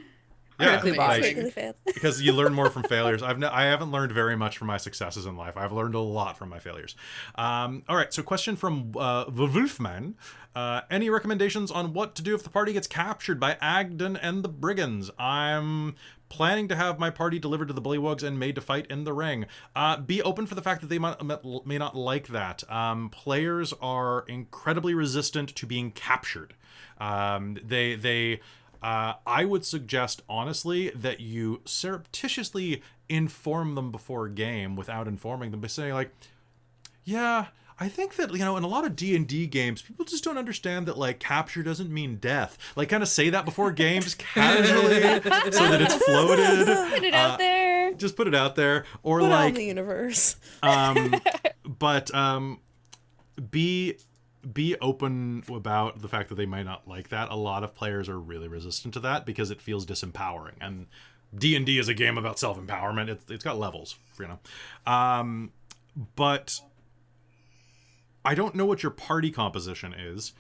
botched. like, Quickly failed. because you learn more from failures. I haven't learned very much from my successes in life. I've learned a lot from my failures. All right, so question from Wolfman. Any recommendations on what to do if the party gets captured by Agden and the Brigands? I'm planning to have my party delivered to the Bullywugs and made to fight in the ring. Be open for the fact that they may not like that. Players are incredibly resistant to being captured. I would suggest, honestly, that you surreptitiously inform them before a game without informing them by saying, like, yeah, I think that, you know, in a lot of D&D games, people just don't understand that, like, capture doesn't mean death. Like, kind of say that before a game, just casually, so that it's floated. Put it out there. Just put it out there. Or, Put like, on the universe. be open about the fact that they might not like that. A lot of players are really resistant to that because it feels disempowering, and D&D is a game about self-empowerment. It's got levels, you know. But I don't know what your party composition is.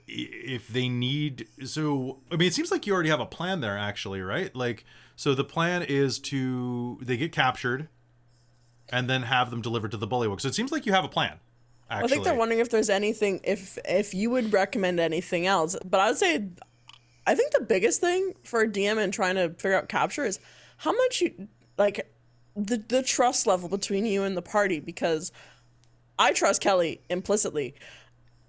If they need, so I mean, it seems like you already have a plan there, actually, right? Like, so the plan is they get captured and then have them delivered to the Bullywug. So it seems like you have a plan. Actually. I think they're wondering if there's anything, if you would recommend anything else. But I would say, I think the biggest thing for a DM and trying to figure out capture is how much you, like, the trust level between you and the party. Because I trust Kelly implicitly.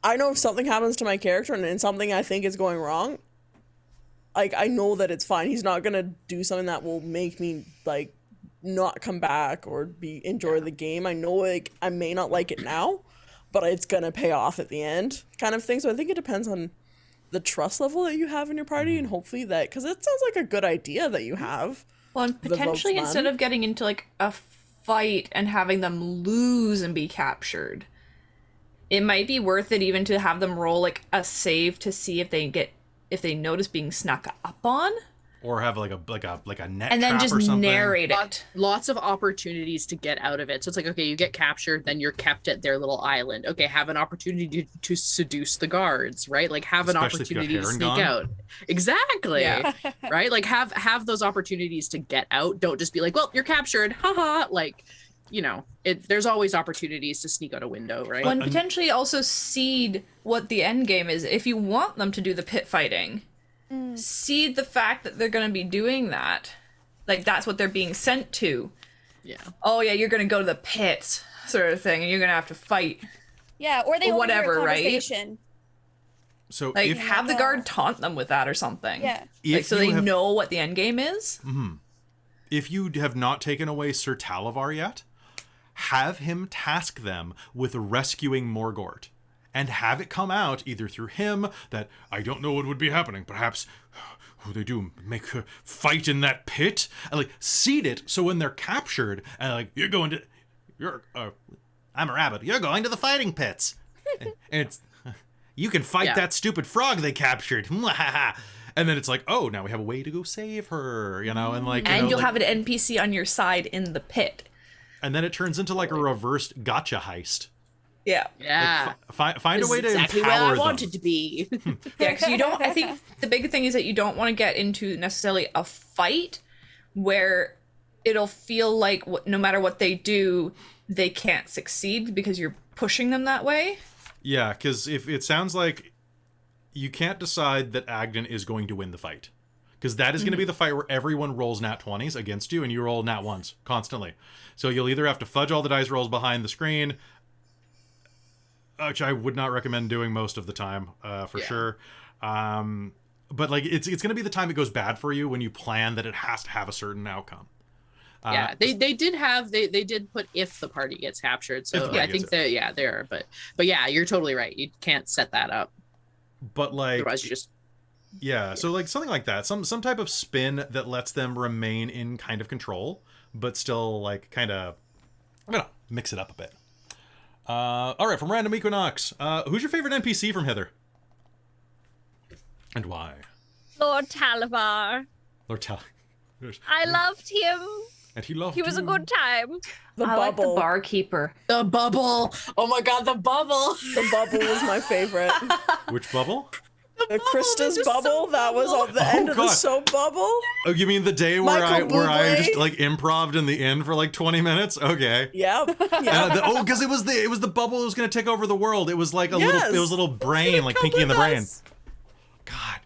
I know if something happens to my character and something I think is going wrong, like, I know that it's fine. He's not going to do something that will make me, like, not come back or enjoy the game. I know, like, I may not like it now, but it's gonna pay off at the end, kind of thing. So I think it depends on the trust level that you have in your party, and hopefully that, because it sounds like a good idea that you have. Well, and potentially Wolfman. instead of getting into like a fight and having them lose and be captured, it might be worth it even to have them roll like a save to see if they notice being snuck up on, or have like a net and then trap just or something. narrate it. Lots of opportunities to get out of it. So it's like, okay, you get captured, then you're kept at their little island. Okay, have an opportunity to seduce the guards, right? Like have Especially if you an got opportunity to Hayden sneak gone. out. Exactly. Yeah. Right? Like have those opportunities to get out. Don't just be like, well, you're captured. Haha. Like, you know, there's always opportunities to sneak out a window, right? Well, and potentially also seed what the end game is. If you want them to do the pit fighting, seed the fact that they're going to be doing that, Like, that's what they're being sent to. Yeah. Oh, yeah, you're going to go to the pits, sort of thing, and you're going to have to fight. Yeah, or they Or whatever, overhear a right? conversation. So Like, if have the guard taunt them with that or something. Yeah. Like, so you they have- know what the end game is. if you have not taken away Sir Talavar yet, have him task them with rescuing Morgort. And have it come out either through him that I don't know what would be happening. Perhaps they do make her fight in that pit and like seed it so when they're captured and like I'm a rabbit. You're going to the fighting pits. And it's you can fight that stupid frog they captured. And then it's like, oh, now we have a way to go save her, you know, and like And you'll like, have an NPC on your side in the pit. and then it turns into like a reversed gotcha heist. Yeah. Yeah. Find This a way is to exactly empower where I them. wanted to be. Yeah, because you don't. I think the big thing is that you don't want to get into necessarily a fight where it'll feel like no matter what they do, they can't succeed because you're pushing them that way. Yeah, because if it sounds like you can't decide that Agden is going to win the fight, because that is going to be the fight where everyone rolls nat 20s against you and you roll nat 1s constantly. So you'll either have to fudge all the dice rolls behind the screen, which I would not recommend doing most of the time, for sure. But like it's going to be the time it goes bad for you when you plan that it has to have a certain outcome. Yeah, they did put if the party gets captured. So I think that there, but yeah, you're totally right. You can't set that up. But like Otherwise, you just so like something like that, some type of spin that lets them remain in kind of control, but still like kind of I'm gonna mix it up a bit. All right, from Random Equinox, who's your favorite NPC from Hither, and why? Lord Talavar. Lord Tal. I loved him. And he loved He was a you. good time. The I like the bubble. barkeeper. the bubble. Oh my god, the bubble. The bubble was my favorite. Which bubble? The Christa's just bubble. soap That was on the end of the God. soap bubble. Oh, you mean the day where I Michael Bublé. just like improv'd in the inn for like 20 minutes? Okay. Yep. Yep. Because it was the bubble that was gonna take over the world. It was like Yes. it was a little brain, like Pinky in the Brain. God.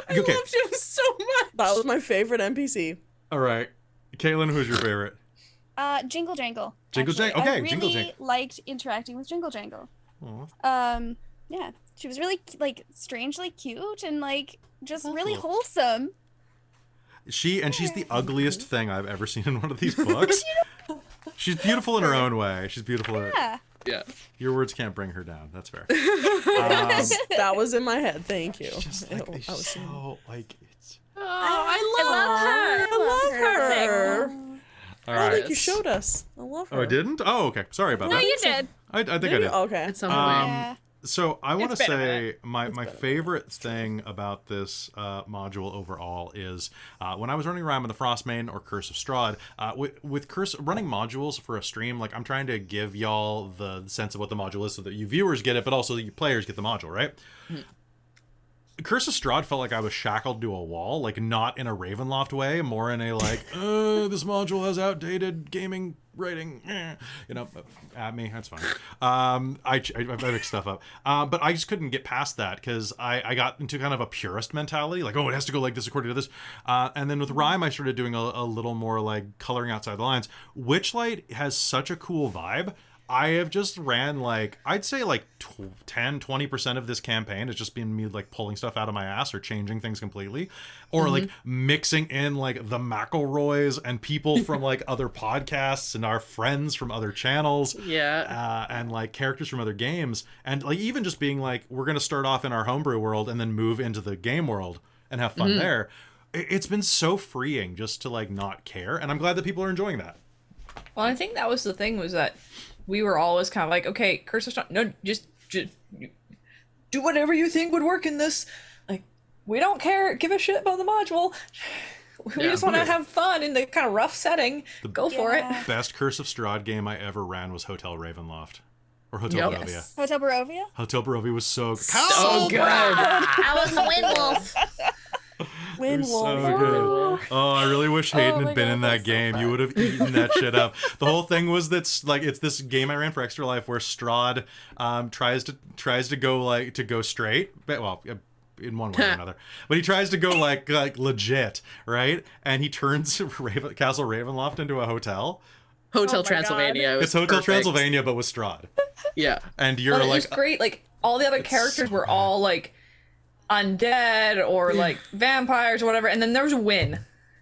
I loved him so much. That was my favorite NPC. All right. Caitlin, who's your favorite? Jingle Jangle. Jingle actually. Jangle. Okay, I really Jingle Jangle. liked interacting with Jingle Jangle. Aw. Yeah, she was really like strangely cute and like just really Awesome. wholesome. She's the ugliest thing I've ever seen in one of these books. She's beautiful in her own way. She's beautiful. Yeah. Yeah. Your words can't bring her down. That's fair. That was in my head. Thank you. Just like I was so like it's. Oh, I love her. I love her. All I don't right. think you showed us. I love her. Oh, I didn't? Oh, okay. Sorry about No, that. you did. I think I Maybe- did. Okay. It's on Yeah. So I want to It's been a say my favorite thing about this module overall is when I was running around with the Frostmane or Curse of Strahd, with Curse running modules for a stream, like I'm trying to give y'all the sense of what the module is so that you viewers get it, but also you players get the module, right? Curse of Strahd felt like I was shackled to a wall, like not in a Ravenloft way, more in a like, this module has outdated gaming rating, you know, at me, that's fine. I make stuff up, but I just couldn't get past that because I got into kind of a purist mentality, like, oh, it has to go like this according to this, and then with Rhyme I started doing a little more like coloring outside the lines. Witchlight has such a cool vibe. I have just ran like, I'd say like 10-20% of this campaign has just been me like pulling stuff out of my ass or changing things completely, or like mixing in like the McElroys and people from like other podcasts and our friends from other channels, and like characters from other games, and like even just being like, we're gonna start off in our homebrew world and then move into the game world and have fun there. It's been so freeing just to like not care, and I'm glad that people are enjoying that. Well, I think that was the thing, was that we were always kind of like, okay, Curse of Strahd, no, just do whatever you think would work in this. Like, we don't care, give a shit about the module. We just want to have fun in the kind of rough setting. Go for it. Best Curse of Strahd game I ever ran was Hotel Ravenloft. Or Hotel Barovia. Yes. Hotel Barovia? Hotel Barovia was so good. So good. I was the wind wolf. It was so good. Oh, I really wish Hayden had been in that game. You would have eaten that shit up. The whole thing was that's like, it's this game I ran for Extra Life where Strahd tries to go straight, but well, in one way or another. But he tries to go like legit, right? And he turns Castle Ravenloft into a hotel. Hotel Oh my Transylvania. It's Hotel Transylvania, but with Strahd. Yeah. And you're Well, it like, was great. Like all the other characters were all like undead or like vampires or whatever, and then there was Wynn.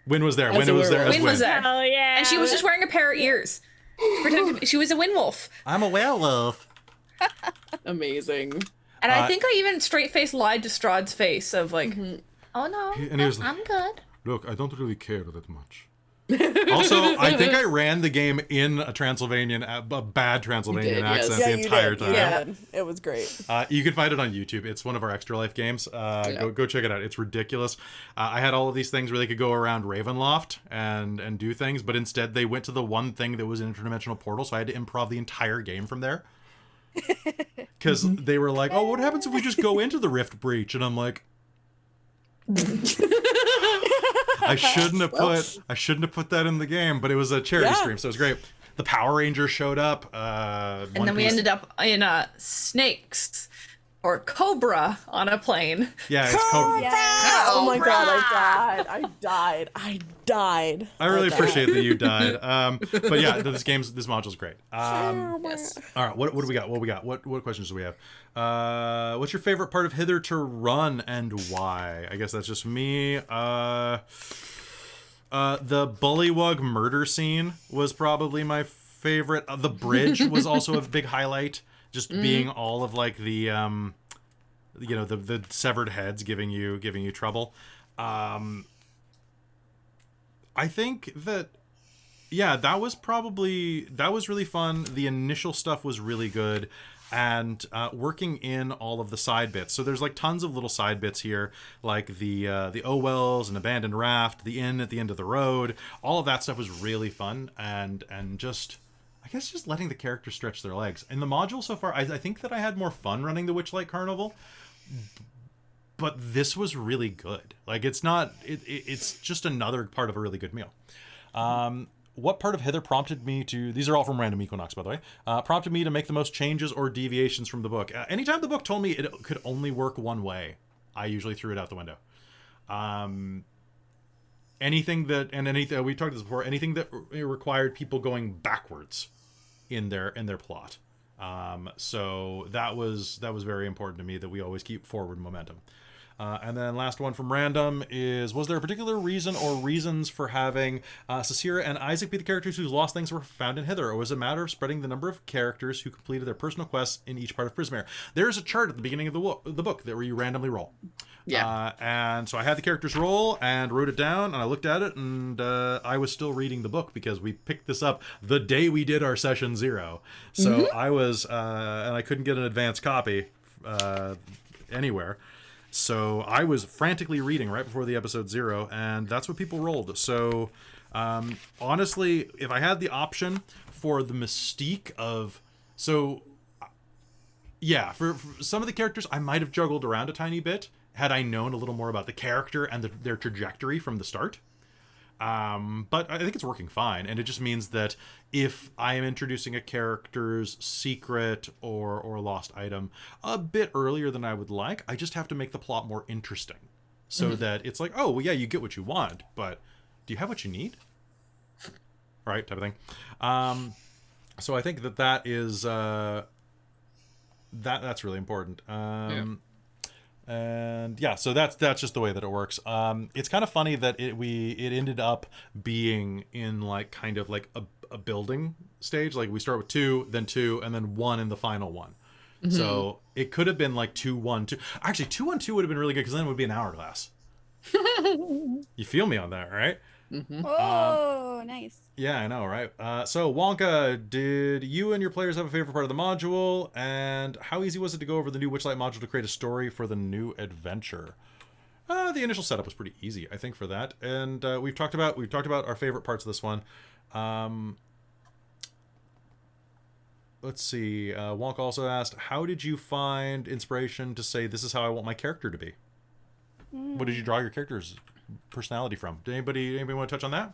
Wynn was there. As Wynn a was there. werewolf. As Wynn was there. Oh yeah. And she was just wearing a pair of ears. She was a Wynn wolf. I'm a werewolf. Amazing. And I think I even straight face lied to Strahd's face of like, oh no, And he was like, I'm good. look, I don't really care that much. Also, I think I ran the game in a bad Transylvanian You did, yes. accent Yeah, the you entire did. time. You did. It was great. You can find it on YouTube. It's one of our Extra Life games. Go check it out. It's ridiculous. I had all of these things where they could go around Ravenloft and do things, but instead they went to the one thing that was an interdimensional portal, so I had to improv the entire game from there. Because they were like, oh, what happens if we just go into the Rift Breach? And I'm like, I shouldn't have put that in the game, but it was a charity stream, so it was great. The Power Rangers showed up. And then we ended up in snakes or cobra on a plane. Yeah, it's Cobra. Oh my god, I died. I really appreciate that you died. But yeah, this module's great. Yes. All right, what do we got? What questions do we have? What's your favorite part of Hither to Run and why? I guess that's just me. The Bullywug murder scene was probably my favorite. The bridge was also a big highlight. Just being all of like the the severed heads giving you trouble. I think that that was really fun. The initial stuff was really good. And working in all of the side bits. So there's like tons of little side bits here, like the Owells and Abandoned Raft, the inn at the end of the road. All of that stuff was really fun, and just, I guess, just letting the characters stretch their legs. In the module so far, I think that I had more fun running the Witchlight Carnival, but this was really good. Like, it's not, it's just another part of a really good meal. What part of Hither prompted me to... These are all from Random Equinox, by the way. Prompted me to make the most changes or deviations from the book. Anytime the book told me it could only work one way, I usually threw it out the window. Anything that... And anything... We talked about this before. Anything that required people going backwards in their plot. So that was very important to me, that we always keep forward momentum. And then last one from Random is, was there a particular reason or reasons for having Sarcyra and Isaac be the characters whose lost things were found in Hither, or was it a matter of spreading the number of characters who completed their personal quests in each part of Prismare? There's a chart at the beginning of the book where you randomly roll. Yeah. And so I had the characters roll and wrote it down, and I looked at it, and I was still reading the book because we picked this up the day we did our session 0. So I was, and I couldn't get an advanced copy anywhere. So I was frantically reading right before the episode 0, and that's what people rolled. So honestly, if I had the option for the mystique of... So yeah, for some of the characters, I might have juggled around a tiny bit had I known a little more about the character and their trajectory from the start. But I think it's working fine, and it just means that if I am introducing a character's secret or lost item a bit earlier than I would like, I just have to make the plot more interesting, so that it's like, oh, well, yeah, you get what you want, but do you have what you need? Right, type of thing. So I think that is that's really important. And yeah, so that's just the way that it works. It's kind of funny that it ended up being in like kind of like a building stage. Like we start with 2, then 2, and then 1 in the final one. So it could have been like 2, 1, 2. Actually, 2, 1, 2 would have been really good, because then it would be an hourglass. You feel me on that, right? Oh, nice. Yeah, I know, right? So, Wonka, did you and your players have a favorite part of the module? And how easy was it to go over the new Witchlight module to create a story for the new adventure? The initial setup was pretty easy, I think, for that. And we've talked about our favorite parts of this one. Let's see. Wonka also asked, how did you find inspiration to say, this is how I want my character to be? What did you draw your character's personality from? Did anybody want to touch on that?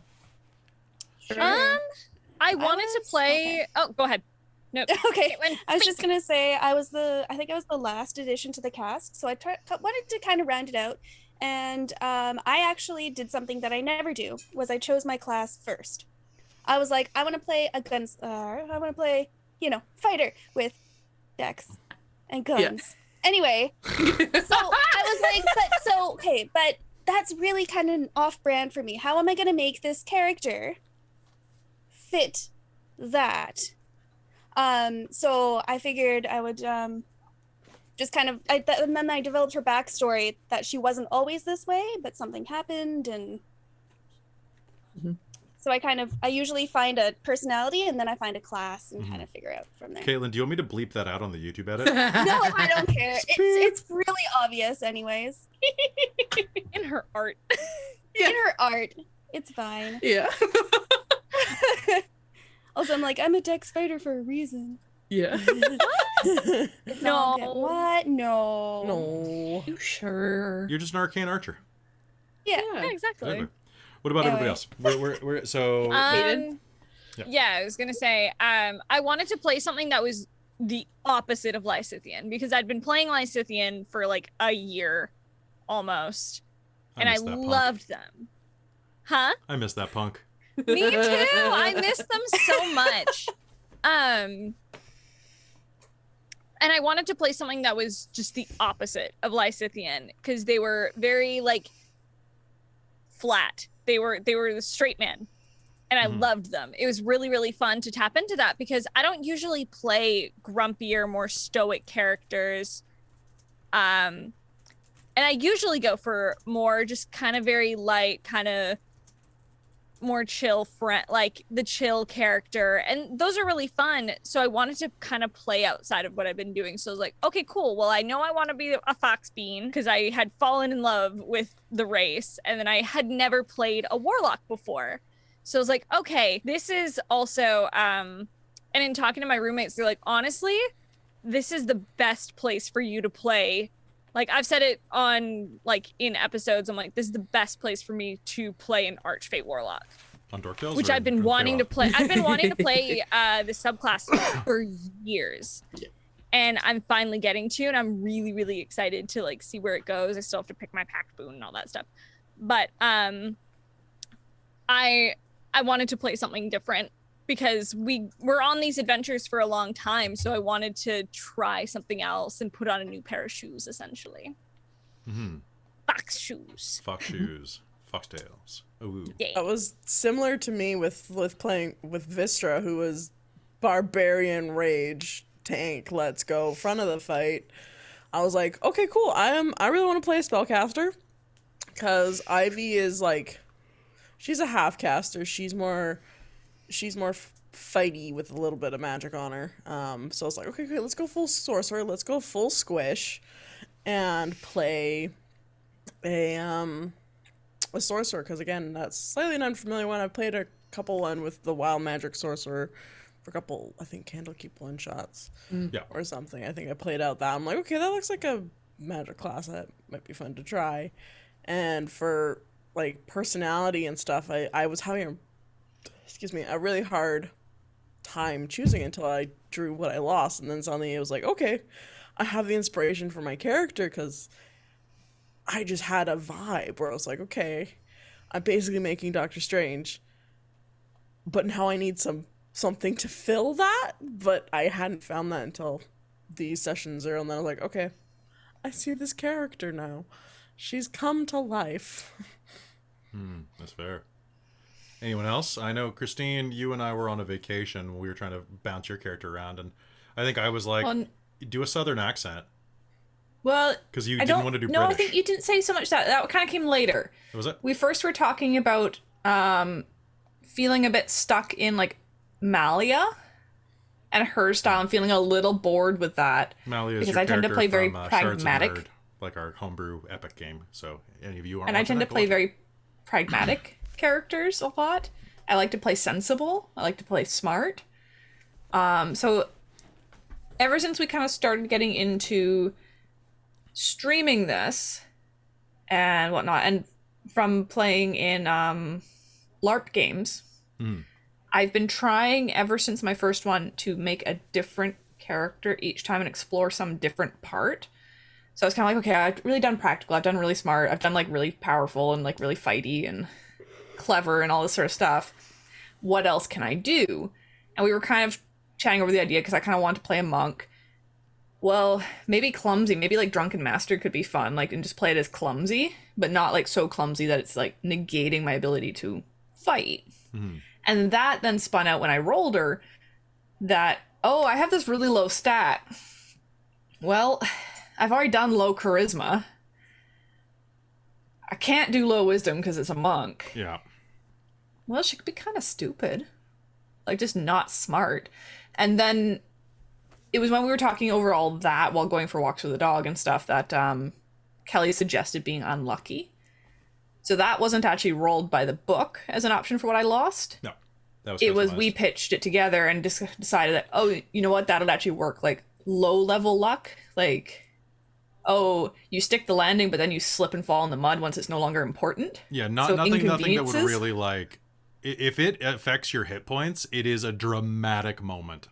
I wanted to play... Okay. Oh, go ahead. No. Okay, Caitlin, I was speak. just gonna say I think I was the last addition to the cast, so I wanted to kind of round it out, and I actually did something that I never do. Was I chose my class first. I was like, I want to play a I want to play, fighter with dex and guns. Anyway, so I was like, but that's really kind of off-brand for me. How am I gonna make this character fit that? So I figured I would just kind of and then I developed her backstory that she wasn't always this way, but something happened, and so I usually find a personality and then I find a class and kind of figure out from there. Caitlin, do you want me to bleep that out on the YouTube edit? No, I don't care. It's really obvious anyways. In her art. In her art, it's fine. Yeah. Also, I'm like, I'm a dex fighter for a reason. Yeah. It's all good. What? No. No. You sure? You're just an arcane archer. Yeah. Yeah, exactly. Exactly. What about everybody Anyway. else? We're so Um, Yeah. yeah, I was gonna say, I wanted to play something that was the opposite of Lysithian because I'd been playing Lysithian for like a year, almost, and I missed that punk. loved them. Huh? I missed that punk. Me too. I miss them so much. And I wanted to play something that was just the opposite of Lysithian because they were very like flat. They were the straight man. And I loved them. It was really, really fun to tap into that because I don't usually play grumpier, more stoic characters. And I usually go for more just kind of very light, kind of more chill friend, like the chill character. And those are really fun. So I wanted to kind of play outside of what I've been doing. So I was like, okay, cool. Well, I know I want to be a fox bean because I had fallen in love with the race. And then I had never played a warlock before. So I was like, okay, this is also, and in talking to my roommates, they're like, honestly, this is the best place for you to play. Like I've said it on like in episodes, I'm like, this is the best place for me to play an Archfey Warlock. On Dork Tales? Which or I've been in wanting to Feywild? play. I've been wanting to play the subclass for years. Yeah. And I'm finally getting to, and I'm really, really excited to like see where it goes. I still have to pick my pact boon and all that stuff. But I wanted to play something different because we're on these adventures for a long time. So I wanted to try something else and put on a new pair of shoes, essentially. Fox shoes. Fox shoes. Foxtails. Ooh. Yeah. That was similar to me with playing with Vistra, who was barbarian rage tank. Let's go front of the fight. I was like, okay, cool. I really want to play a spellcaster because Ivy is like, she's a half caster. She's more fighty with a little bit of magic on her. So I was like, okay, great. Let's go full sorcerer. Let's go full squish, and play a sorcerer, because again, that's slightly an unfamiliar one. I've played a couple one with the wild magic sorcerer for a couple, I think, Candlekeep one shots Yeah. or something. I think I played out that. I'm like, okay, that looks like a magic class that might be fun to try. And for like personality and stuff, I was having a really hard time choosing until I drew what I lost, and then suddenly it was like, okay, I have the inspiration for my character, because I just had a vibe where I was like, okay, I'm basically making Doctor Strange, but now I need something to fill that, but I hadn't found that until these sessions are, and then I was like, okay, I see this character now. She's come to life. That's fair. Anyone else? I know, Christine, you and I were on a vacation when we were trying to bounce your character around, and I think I was like, do a southern accent. Well, Because you I didn't want to do No, British. I think you didn't say so much that. That kind of came later. Was it? We first were talking about feeling a bit stuck in like Malia and her style and feeling a little bored with that. Malia is because your I tend to character play very from, Shards of pragmatic. Nerd, like our homebrew epic game. So any of you aren't And I watching tend to that, go play watch it. very pragmatic characters a lot. I like to play sensible. I like to play smart. So ever since we kind of started getting into streaming this and whatnot, and from playing in LARP games, I've been trying ever since my first one to make a different character each time and explore some different part. So I was kind of like, okay, I've really done practical, I've done really smart, I've done like really powerful and like really fighty and clever and all this sort of stuff. What else can I do? And we were kind of chatting over the idea because I kind of wanted to play a monk. Well, maybe clumsy, maybe like drunken master could be fun, like, and just play it as clumsy, but not like so clumsy that it's like negating my ability to fight. Mm-hmm. And that then spun out when I rolled her that, oh, I have this really low stat. Well, I've already done low charisma. I can't do low wisdom because it's a monk. Yeah. Well, she could be kind of stupid. Like, just not smart. And then it was when we were talking over all that while going for walks with the dog and stuff that Kelly suggested being unlucky. So that wasn't actually rolled by the book as an option for what I lost. No. It was, we pitched it together and decided that, oh, you know what, that'll actually work. Like, low level luck. Like, oh, you stick the landing, but then you slip and fall in the mud once it's no longer important. Yeah, So nothing that would inconveniences? really, like, if it affects your hit points, it is a dramatic moment.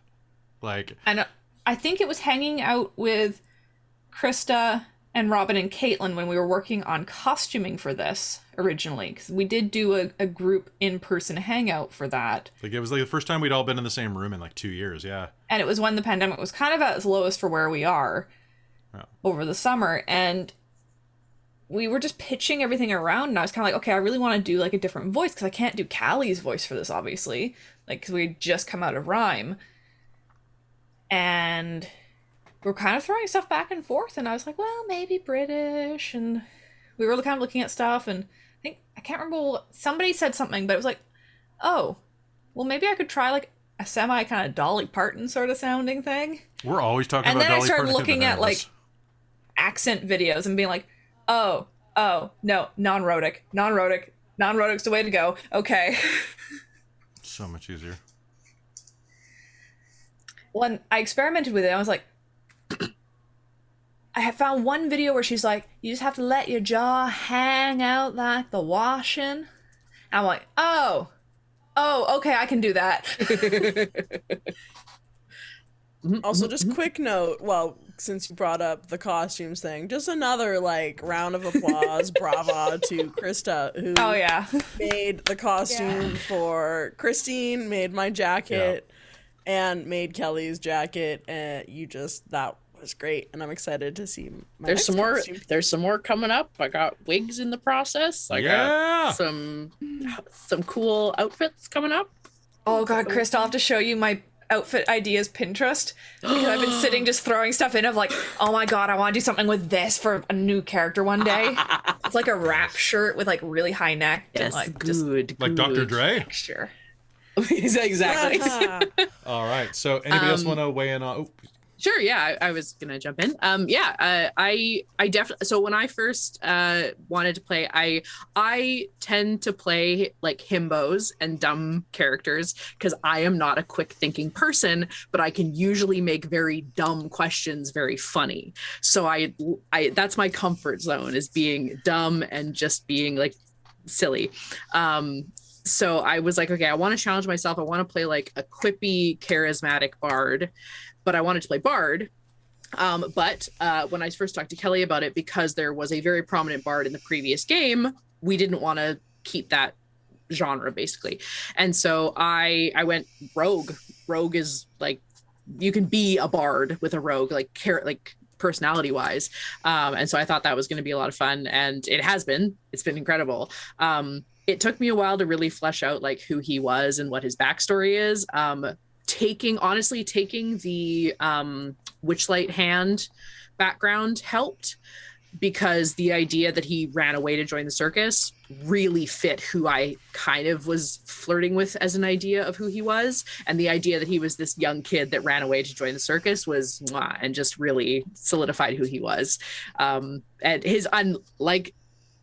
Like, And I think it was hanging out with Christa and Robin and Caitlin when we were working on costuming for this originally, because we did do a group in-person hangout for that. like it was like the first time we'd all been in the same room in like 2 years. Yeah. And it was when the pandemic was kind of at its lowest for where we are over the summer, and we were just pitching everything around, and I was kind of like, okay, I really want to do like a different voice, because I can't do Callie's voice for this, obviously, like, because we had just come out of Rhyme. And we're kind of throwing stuff back and forth, and I was like, well, maybe British, and we were kind of looking at stuff, and I can't remember what, somebody said something, but it was like, oh, well, maybe I could try like a semi kind of Dolly Parton sort of sounding thing. We're always talking And about then I Dolly started Parton looking at like accent videos and being like, oh, no, non-rhotic, non-rhotic's the way to go. Okay. So much easier. When I experimented with it, I was like, I had found one video where she's like, you just have to let your jaw hang out like the washing. And I'm like, oh, okay, I can do that. Also, just quick note, well, since you brought up the costumes thing, just another, like, round of applause, brava to Christa, who Oh, yeah. made the costume for Christine, made my jacket, and made Kelly's jacket, and that was great, and I'm excited to see my There's next some more. costume. There's some more coming up. I got wigs in the process. I got some cool outfits coming up. Oh, God, Chris, I'll have to show you my outfit ideas Pinterest, because I've been sitting just throwing stuff in of like, oh my God, I want to do something with this for a new character one day. It's like a wrap shirt with like really high neck and like just Like Dr. Dre? texture. Exactly. All right. So anybody else want to weigh in on... Oh, Sure. Yeah, I was gonna jump in. I definitely. So when I first wanted to play, I tend to play like himbos and dumb characters because I am not a quick thinking person, but I can usually make very dumb questions very funny. So I that's my comfort zone, is being dumb and just being like silly. So I was like, okay, I want to challenge myself. I want to play like a quippy, charismatic bard. But I wanted to play bard. But when I first talked to Kelly about it, because there was a very prominent bard in the previous game, we didn't want to keep that genre, basically. And so I went rogue. Rogue is like, you can be a bard with a rogue, like personality wise. And so I thought that was going to be a lot of fun, and it has been. It's been incredible. It took me a while to really flesh out like who he was and what his backstory is. Taking the Witchlight hand background helped, because the idea that he ran away to join the circus really fit who I kind of was flirting with as an idea of who he was. And the idea that he was this young kid that ran away to join the circus was mwah, and just really solidified who he was. And his, unlike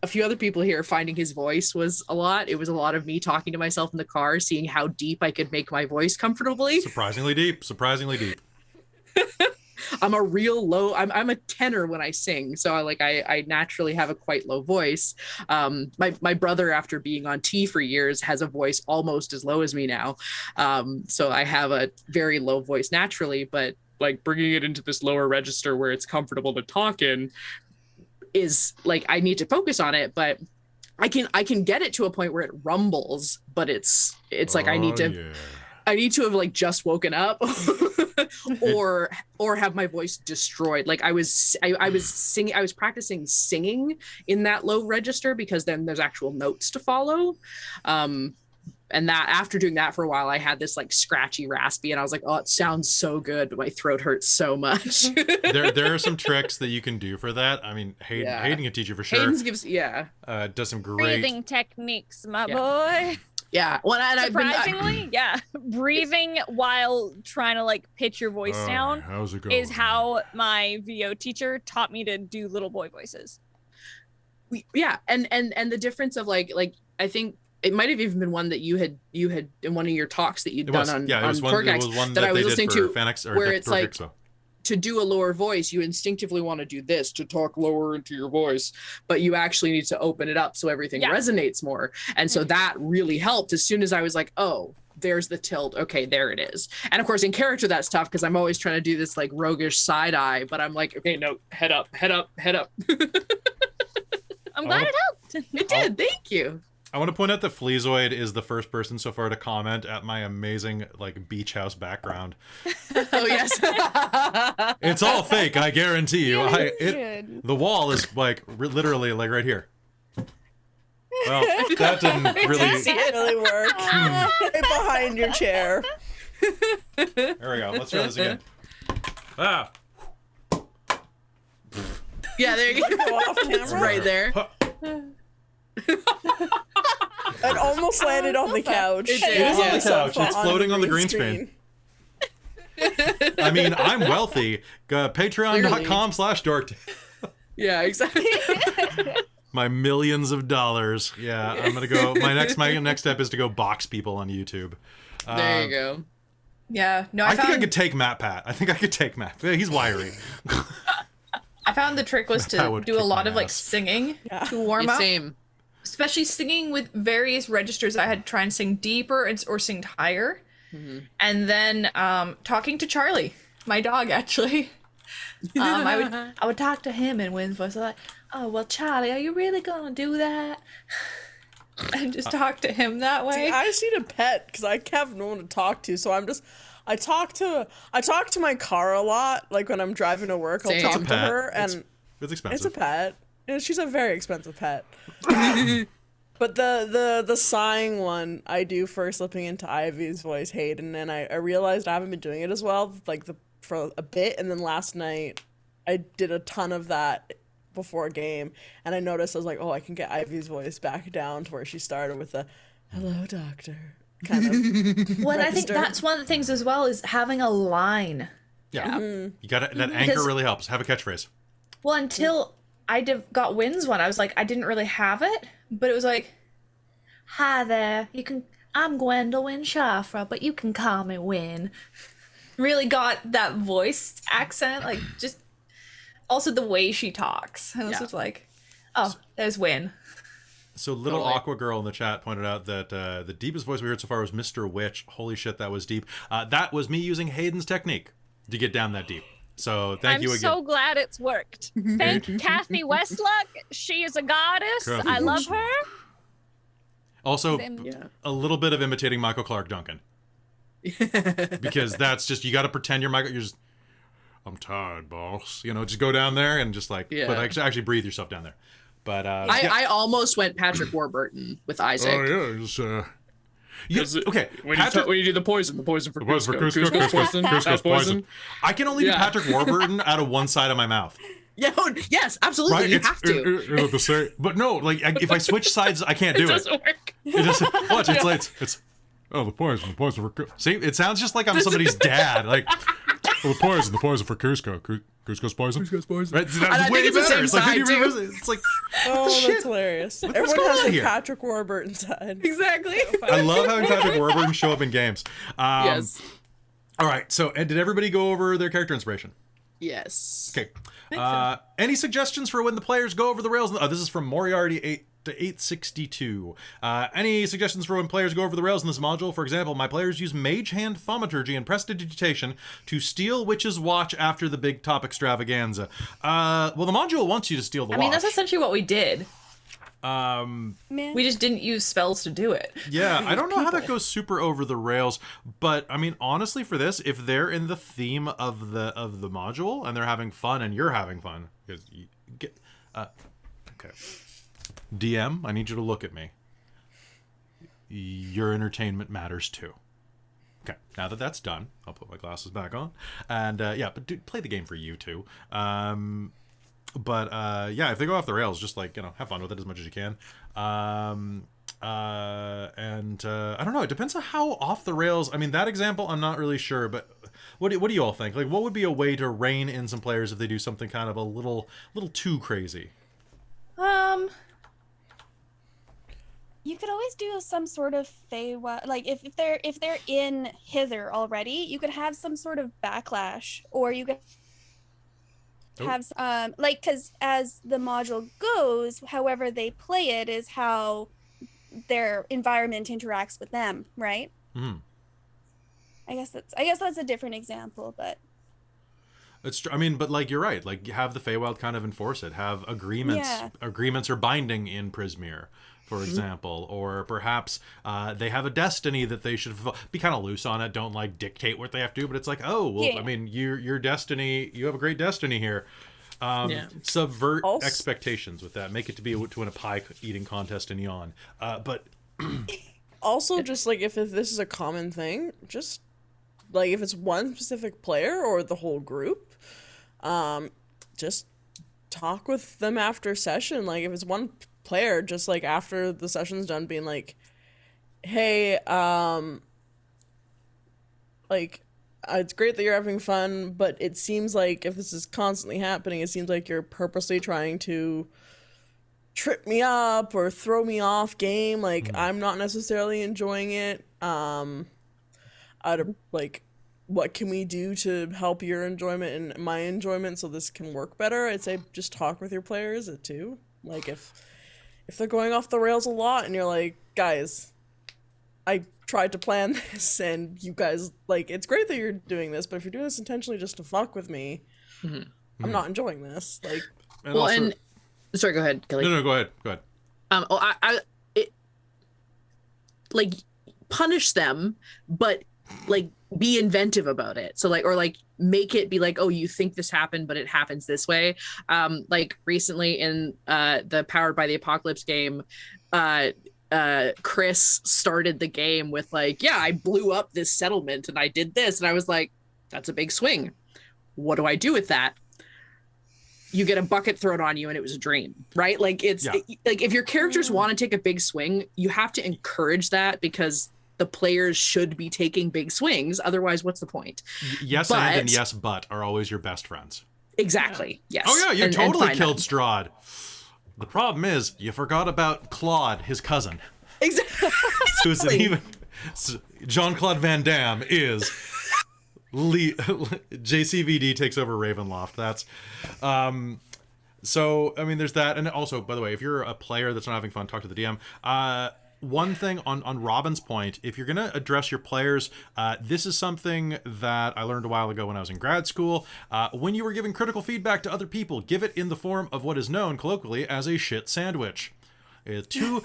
a few other people here, finding his voice was a lot. It was a lot of me talking to myself in the car, seeing how deep I could make my voice comfortably. surprisingly deep. I'm a real low. I'm a tenor when I sing, so I naturally have a quite low voice. My brother, after being on T for years, has a voice almost as low as me now. So I have a very low voice naturally, but like bringing it into this lower register where it's comfortable to talk in is like I need to focus on it, but I can get it to a point where it rumbles, but it's like I need to have like just woken up or have my voice destroyed. Like I was practicing singing in that low register because then there's actual notes to follow. And that after doing that for a while, I had this like scratchy, raspy, and I was like, oh, it sounds so good, but my throat hurts so much. there are some tricks that you can do for that. I mean, Hayden can teach you for sure. Hayden's does some great breathing techniques, my boy. Yeah. Well, and surprisingly, breathing while trying to like pitch your voice down how's it going? Is how my VO teacher taught me to do little boy voices. Yeah, and the difference of like I think it might have even been one that you had in one of your talks that you'd done on Torgax that I was listening to, where it's like Expo. To do a lower voice, you instinctively want to do this to talk lower into your voice, but you actually need to open it up so everything resonates more. And so that really helped. As soon as I was like, oh, there's the tilt. Okay, there it is. And of course, in character, that's tough because I'm always trying to do this like roguish side eye, but I'm like, okay, no, head up. I'm glad it helped. It did. Thank you. I want to point out that Fleazoid is the first person so far to comment at my amazing like beach house background. Oh yes. It's all fake, I guarantee you. The wall is like literally like right here. Well, that didn't really work. Right behind your chair. There we go. Let's try this again. Ah. Yeah, there you go. Off camera. It's right there. It almost landed on the couch. It is on the couch. It's floating on the green screen. I mean, I'm wealthy. Patreon.com/dork. Yeah, exactly. My millions of dollars. Yeah, I'm gonna go. My next step is to go box people on YouTube. There you go. Yeah, no, I think I could take Matt Pat. He's wiry. I found the trick was to do a lot of like singing to warm up. Same. Especially singing with various registers. I had to try and sing deeper or sing higher. Mm-hmm. And then talking to Charlie, my dog, actually. I would talk to him in Wynn's voice. Like, oh, well, Charlie, are you really going to do that? And just talk to him that way. See, I just need a pet because I have no one to talk to. So I talk to my car a lot. Like when I'm driving to work, I'll talk to her. And it's expensive. It's a pet. She's a very expensive pet. But the sighing one I do for slipping into Ivy's voice, Hayden, and I realized I haven't been doing it as well, like for a bit, and then last night I did a ton of that before a game, and I noticed I was like, oh, I can get Ivy's voice back down to where she started with the hello doctor kind of. Well, I think that's one of the things as well is having a line. Yeah. Mm-hmm. You got that anchor really helps. Have a catchphrase. Well, until I got Wynn's one, I was like, I didn't really have it, but it was like, hi there, I'm Gwendolyn Shafra, but you can call me Wynn. Really got that voice accent, like just also the way she talks. I was just like, oh, there's Wynn. So little Aqua Girl in the chat pointed out that the deepest voice we heard so far was Mr. Witch. Holy shit, that was deep. That was me using Hayden's technique to get down that deep. So thank you again. I'm so glad it's worked. Thank Kathy Westluck. She is a goddess. I love her. Also, a little bit of imitating Michael Clark Duncan. Because that's just, you got to pretend you're Michael. You're just, I'm tired, boss. Just go down there and just like, but actually breathe yourself down there. But I almost went Patrick Warburton with Isaac. Oh yeah, okay. When you do the poison for Cusco's poison. I can only do Patrick Warburton out of one side of my mouth. Yeah. Yes, absolutely. Right? You have to. But no, like if I switch sides, I can't do it. Doesn't work. It doesn't. Watch. It's. Oh, the poison for. See, it sounds just like I'm somebody's dad. Like, the poison for Cusco. Cusco's poison. Right? That's way better. It's like, it's like, oh, that's hilarious. Everyone has a Patrick Warburton side. Exactly. I love having Patrick Warburton show up in games. Yes. All right. So, and did everybody go over their character inspiration? Yes. Okay. Any suggestions for when the players go over the rails? This is from Moriarty 8 to 862. Any suggestions for when players go over the rails in this module? For example, my players use Mage Hand Thaumaturgy and Prestidigitation to steal Witch's Watch after the big top extravaganza. Well, the module wants you to steal the watch. I mean, that's essentially what we did. Man. We just didn't use spells to do it. Yeah, I don't know how that goes super over the rails, but I mean, honestly, for this, if they're in the theme of the module and they're having fun and you're having fun, because you get, okay, DM, I need you to look at me. Your entertainment matters too. Okay, now that that's done, I'll put my glasses back on, and yeah, but dude, play the game for you too. But yeah, if they go off the rails, just like, you know, have fun with it as much as you can. And I don't know, it depends on how off the rails. I mean, that example, I'm not really sure, but what do you all think? Like, what would be a way to rein in some players if they do something kind of a little too crazy? You could always do some sort of Feywild, like if they're in hither already, you could have some sort of backlash, or you could have like, because as the module goes, however they play it is how their environment interacts with them, right? Mm. I guess that's a different example, but It's true. I mean, but like, you're right. Like, have the Feywild kind of enforce it. Have agreements. Yeah. Agreements are binding in Prismere, for example, or perhaps they have a destiny that they should fulfill. Be kind of loose on it. Don't like dictate what they have to do. But it's like, oh, well, Yeah. I mean, your destiny. You have a great destiny here. Subvert expectations with that. Make it to win a pie eating contest in Yawn. But Also, just like if this is a common thing, just like if it's one specific player or the whole group, just talk with them after session. Like if it's one player, just like after the session's done, being like, hey, like it's great that you're having fun, but it seems like if this is constantly happening, it seems like you're purposely trying to trip me up or throw me off game. Like I'm not necessarily enjoying it. Out of like, what can we do to help your enjoyment and my enjoyment so this can work better? I'd say just talk with your players too. Like if they're going off the rails a lot and you're like, guys, I tried to plan this and you guys, like, it's great that you're doing this, but if you're doing this intentionally just to fuck with me, I'm not enjoying this. Like, and Well, also, and sorry, go ahead, Kelly. no, go ahead. Like punish them, but like be inventive about it. So like, or like make it be like, oh, you think this happened, but it happens this way. Like recently in the Powered by the Apocalypse game, Chris started the game with like, yeah, I blew up this settlement and I did this, and I was like, that's a big swing. What do I do with that? You get a bucket thrown on you and it was a dream, right? Like it's like if your characters want to take a big swing, you have to encourage that because the players should be taking big swings. Otherwise, what's the point? Yes, and yes, but are always your best friends. Exactly. Yes. Oh yeah, you And totally find killed that. Strahd. The problem is you forgot about Claude, his cousin, Exactly. who's an even Jean-Claude Van Damme is JCVD takes over Ravenloft. That's so I mean there's that. And also, by the way, if you're a player that's not having fun, talk to the DM. One thing on Robin's point, if you're going to address your players, this is something that I learned a while ago when I was in grad school. When you were giving critical feedback to other people, give it in the form of what is known colloquially as a shit sandwich. You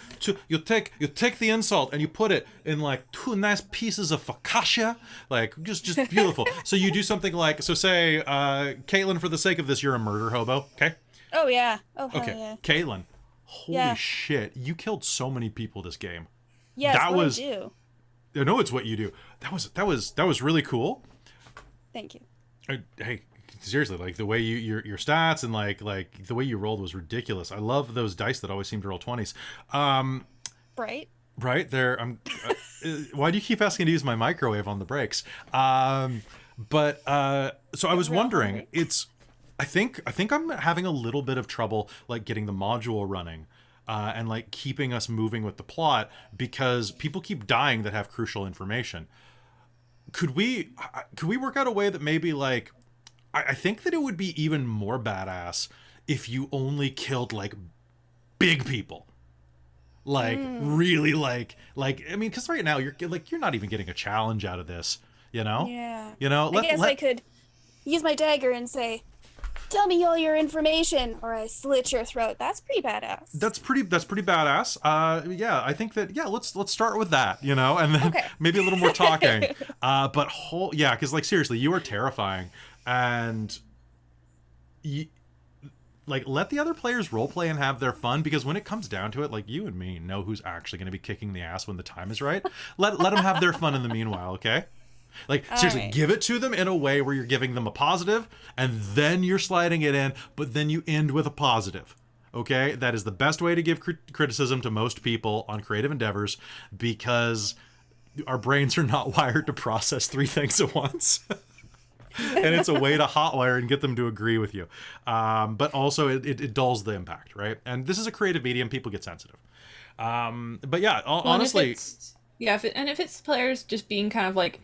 take the insult and you put it in like two nice pieces of focaccia, like just beautiful. So you do something like, so say, Caitlin, for the sake of this, you're a murder hobo, okay? oh yeah, oh hell Okay, yeah, Caitlin. Holy Yeah. shit, you killed so many people this game. yes, that what was- I do. I know it's what you do. That was really cool. Thank you. Hey, seriously, like the way your stats and like the way you rolled was ridiculous. I love those dice that always seem to roll 20s. Right. Right there. Why do you keep asking to use my microwave on the breaks? So I was wondering, I think I'm having a little bit of trouble like getting the module running and like keeping us moving with the plot because people keep dying that have crucial information. Could we work out a way that maybe like I think that it would be even more badass if you only killed like big people. Like really like I mean, because right now you're not even getting a challenge out of this, you know? Yeah. You know, I guess I could use my dagger and say, "Tell me all your information, or I slit your throat." That's pretty badass. That's pretty badass. Yeah, I think that let's start with that, you know, and then maybe a little more talking. But because like seriously, you are terrifying, and like let the other players roleplay and have their fun, because when it comes down to it, like you and me know who's actually going to be kicking the ass when the time is right. Let them have their fun in the meanwhile, okay? Like seriously, give it to them in a way where you're giving them a positive, and then you're sliding it in, but then you end with a positive. Okay, that is the best way to give criticism to most people on creative endeavors, because our brains are not wired to process 3 things at once. And it's a way to hotwire and get them to agree with you. But also it dulls the impact, right? And this is a creative medium. People get sensitive. But yeah, honestly. If it's players just being kind of like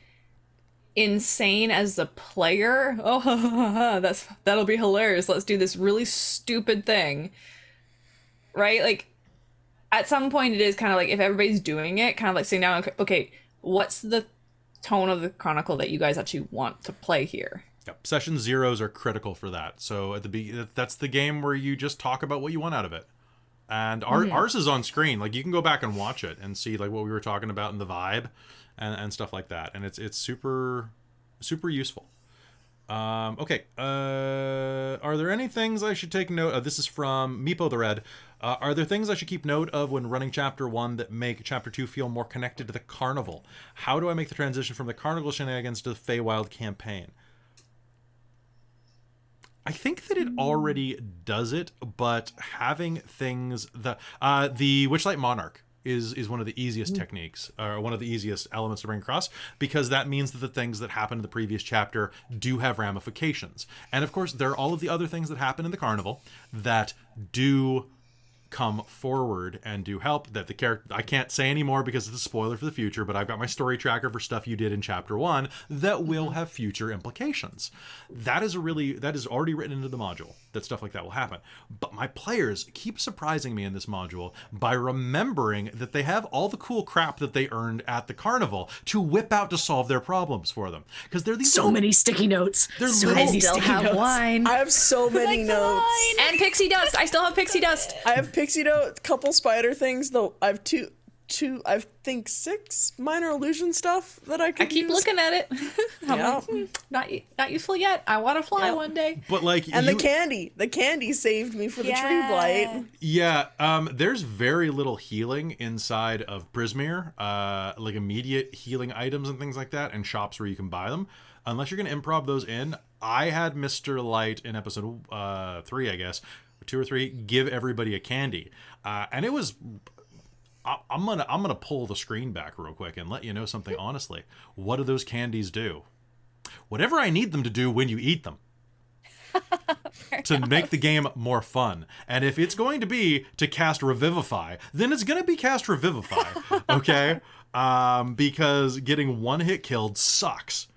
insane as the player, that'll be hilarious. Let's do this really stupid thing. Right? Like, at some point it is kind of like, if everybody's doing it, kind of like sitting down, okay, what's the tone of the chronicle that you guys actually want to play here? Yep. Session zeros are critical for that. So at the that's the game where you just talk about what you want out of it. And ours is on screen. Like, you can go back and watch it and see like what we were talking about in the vibe and stuff like that. And it's super useful. Okay. Are there any things I should take note of? This is from Meepo the Red. Are there things I should keep note of when running Chapter 1 that make Chapter 2 feel more connected to the Carnival? How do I make the transition from the Carnival shenanigans to the Feywild campaign? I think that it already does it, but having things that... the Witchlight Monarch is one of the easiest techniques, or one of the easiest elements to bring across, because that means that the things that happened in the previous chapter do have ramifications. And of course, there are all of the other things that happen in the Carnival that do come forward and do help, that the character... I can't say anymore because it's a spoiler for the future, but I've got my story tracker for stuff you did in Chapter 1 that will have future implications. That is already written into the module, that stuff like that will happen. But my players keep surprising me in this module by remembering that they have all the cool crap that they earned at the Carnival to whip out to solve their problems for them. Because they're these many sticky notes. They're I still have wine. I have so many notes. And pixie dust. I still have pixie dust. I have pixie note, couple spider things, though. I have two, I think 6 minor illusion stuff that I could keep use. looking at it. Yeah. Not useful yet. I want to fly one day. But like, and the candy saved me for the tree blight. Yeah, there's very little healing inside of Prismere, like immediate healing items and things like that, and shops where you can buy them. Unless you're going to improv those in. I had Mr. Light in episode 3, I guess, 2 or 3, give everybody a candy, and it was... I'm gonna pull the screen back real quick and let you know something honestly. What do those candies do? Whatever I need them to do when you eat them. To make the game more fun. And if it's going to be to cast Revivify, then it's going to be cast Revivify, okay? Because getting one hit killed sucks.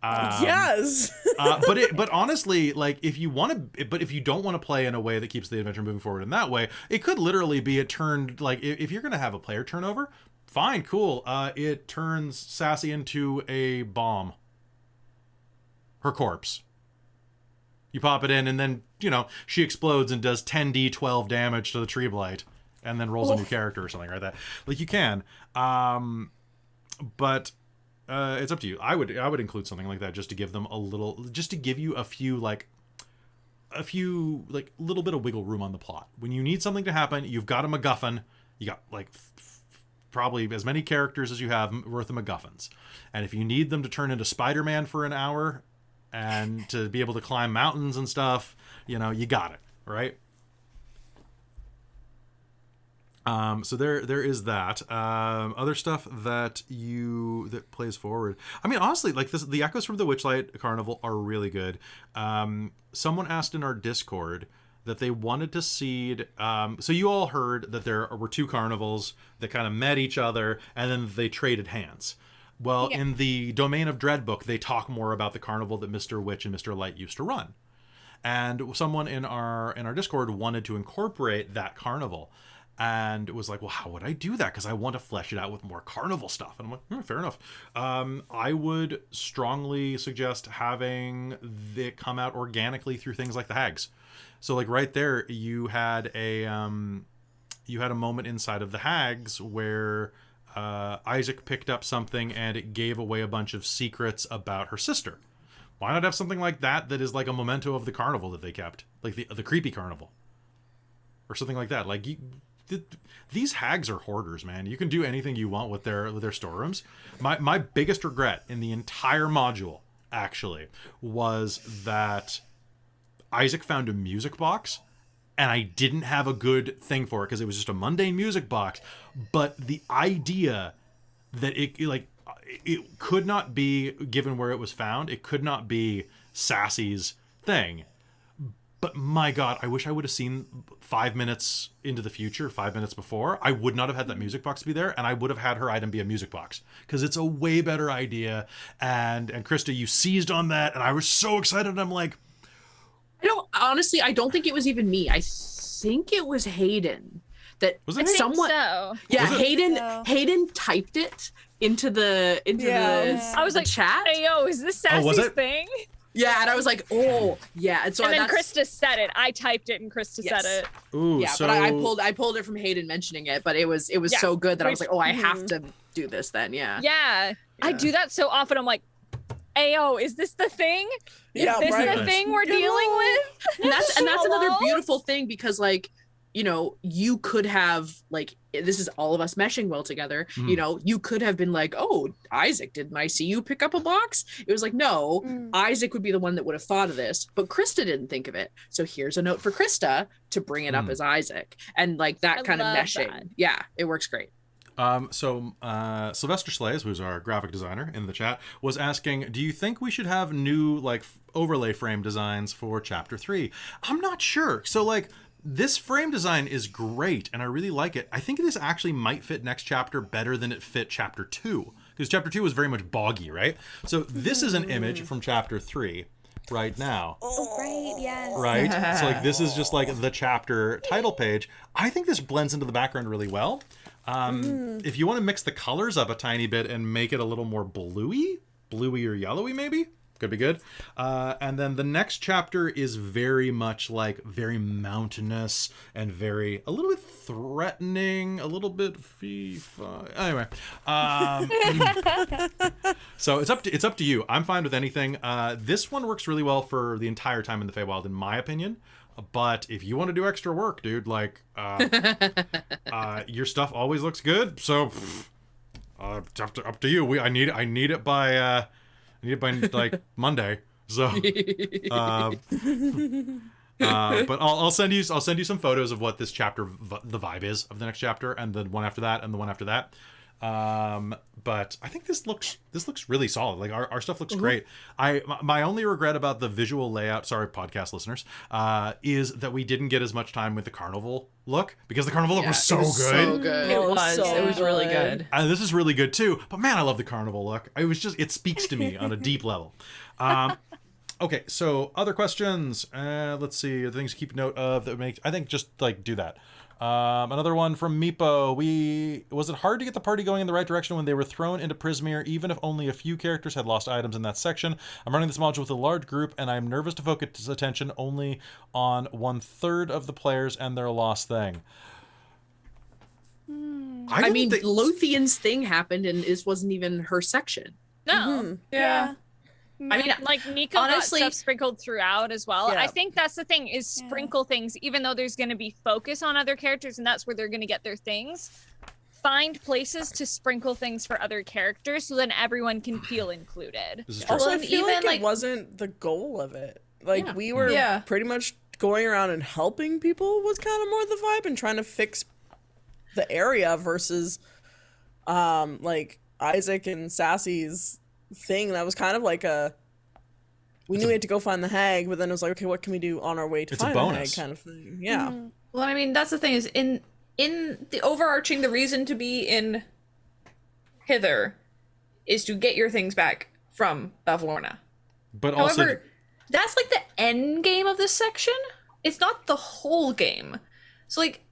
Yes. But honestly, like, if you don't want to play in a way that keeps the adventure moving forward in that way, it could literally be a turn. Like, if you're gonna have a player turnover, fine, cool. It turns Sassy into a bomb. Her corpse. You pop it in, and then she explodes and does 10d12 damage to the tree blight, and then rolls a new character or something like that. Like, you can, but. It's up to you. I would include something like that just to give them just to give you a few little bit of wiggle room on the plot. When you need something to happen, you've got a MacGuffin. You got like probably as many characters as you have worth of MacGuffins. And if you need them to turn into Spider-Man for an hour and to be able to climb mountains and stuff, you got it, right? So there is that. Other stuff that plays forward. I mean, honestly, like the echoes from the Witchlight Carnival are really good. Someone asked in our Discord that they wanted to seed. So you all heard that there were 2 carnivals that kind of met each other and then they traded hands. Well, in the Domain of Dread book, they talk more about the carnival that Mr. Witch and Mr. Light used to run. And someone in our Discord wanted to incorporate that carnival and was like, well, how would I do that? Because I want to flesh it out with more carnival stuff. And I'm like, fair enough. I would strongly suggest having it come out organically through things like the hags. So like right there, you had a moment inside of the hags where Isaac picked up something and it gave away a bunch of secrets about her sister. Why not have something like that is like a memento of the carnival that they kept, like the creepy carnival, or something like that. Like these hags are hoarders, man. You can do anything you want with their storerooms. My biggest regret in the entire module actually was that Isaac found a music box, and I didn't have a good thing for it because it was just a mundane music box. But the idea that it could not be, given where it was found, it could not be Sassy's thing. But my God, I wish I would have seen 5 minutes into the future, 5 minutes before. I would not have had that music box be there, and I would have had her item be a music box because it's a way better idea. And Christa, you seized on that, and I was so excited. And I'm like, I don't think it was even me. I think it was Hayden that was it? someone. So. Yeah, Was it? Hayden typed it into the I was like, chat. hey yo, is this Sassy's thing? Yeah, and I was like, oh yeah, and so and then Christa said it. I typed it and Christa said it. ooh, yeah, so... but I pulled it from Hayden mentioning it, but it was so good that I was like, oh, I have to do this then. Yeah. I do that so often. I'm like, ayo, is this the thing? Is this the thing we're dealing with? And that's another beautiful thing because like, you know, you could have like, this is all of us meshing well together. You know, you could have been like, oh, Isaac, didn't I see you pick up a box? It was like, no, Isaac would be the one that would have thought of this, but Christa didn't think of it. So here's a note for Christa to bring it up as Isaac. And like that kind of meshing. That. Yeah, it works great. So Sylvester Slays, who's our graphic designer in the chat, was asking, do you think we should have new like overlay frame designs for chapter 3? I'm not sure. So like this frame design is great and I really like it. I think this actually might fit next chapter better than it fit chapter 2 because chapter 2 was very much boggy, right? So this is an image from chapter 3 right now. Oh, right, yes. Right? So like this is just like the chapter title page. I think this blends into the background really well. If you want to mix the colors up a tiny bit and make it a little more bluey or yellowy maybe, could be good. And then the next chapter is very much like very mountainous and a little bit threatening, a little bit anyway. So it's up to you. I'm fine with anything. This one works really well for the entire time in the Feywild, in my opinion. But if you want to do extra work, dude, like your stuff always looks good. So up to you. I need it by like Monday. So but I'll send you some photos of what this chapter the vibe is of the next chapter and the one after that and the one after that. But I think this looks really solid. Like our stuff looks great. My only regret about the visual layout, sorry podcast listeners, is that we didn't get as much time with the carnival look because the carnival look was so good. So good. It was really good. This is really good too. But man, I love the carnival look. It speaks to me on a deep level. Okay, so other questions. Let's see. The things to keep note of that make. I think just like do that. Another one from Meepo. Was it hard to get the party going in the right direction when they were thrown into Prismere, even if only a few characters had lost items in that section? I'm running this module with a large group, and I'm nervous to focus attention only on 1/3 of the players and their lost thing. I mean, Lothian's thing happened, and this wasn't even her section. No. Yeah. I mean, like Nico honestly, got stuff sprinkled throughout as well. Yeah. I think that's the thing is sprinkle things, even though there's going to be focus on other characters and that's where they're going to get their things. Find places to sprinkle things for other characters so then everyone can feel included. This is true. Also, I Well, feel even, like like- it wasn't the goal of it. Like we were pretty much going around and helping people was kind of more the vibe and trying to fix the area versus like Isaac and Sassy's thing. That was kind of like we knew we had to go find the hag, but then it was like, okay, what can we do on our way to It's a find the hag bonus. kind of thing. Yeah. Well, I mean, that's the thing is in the overarching, the reason to be in Hither is to get your things back from Bavlorna. But also, However, that's like the end game of this section. It's not the whole game. So like,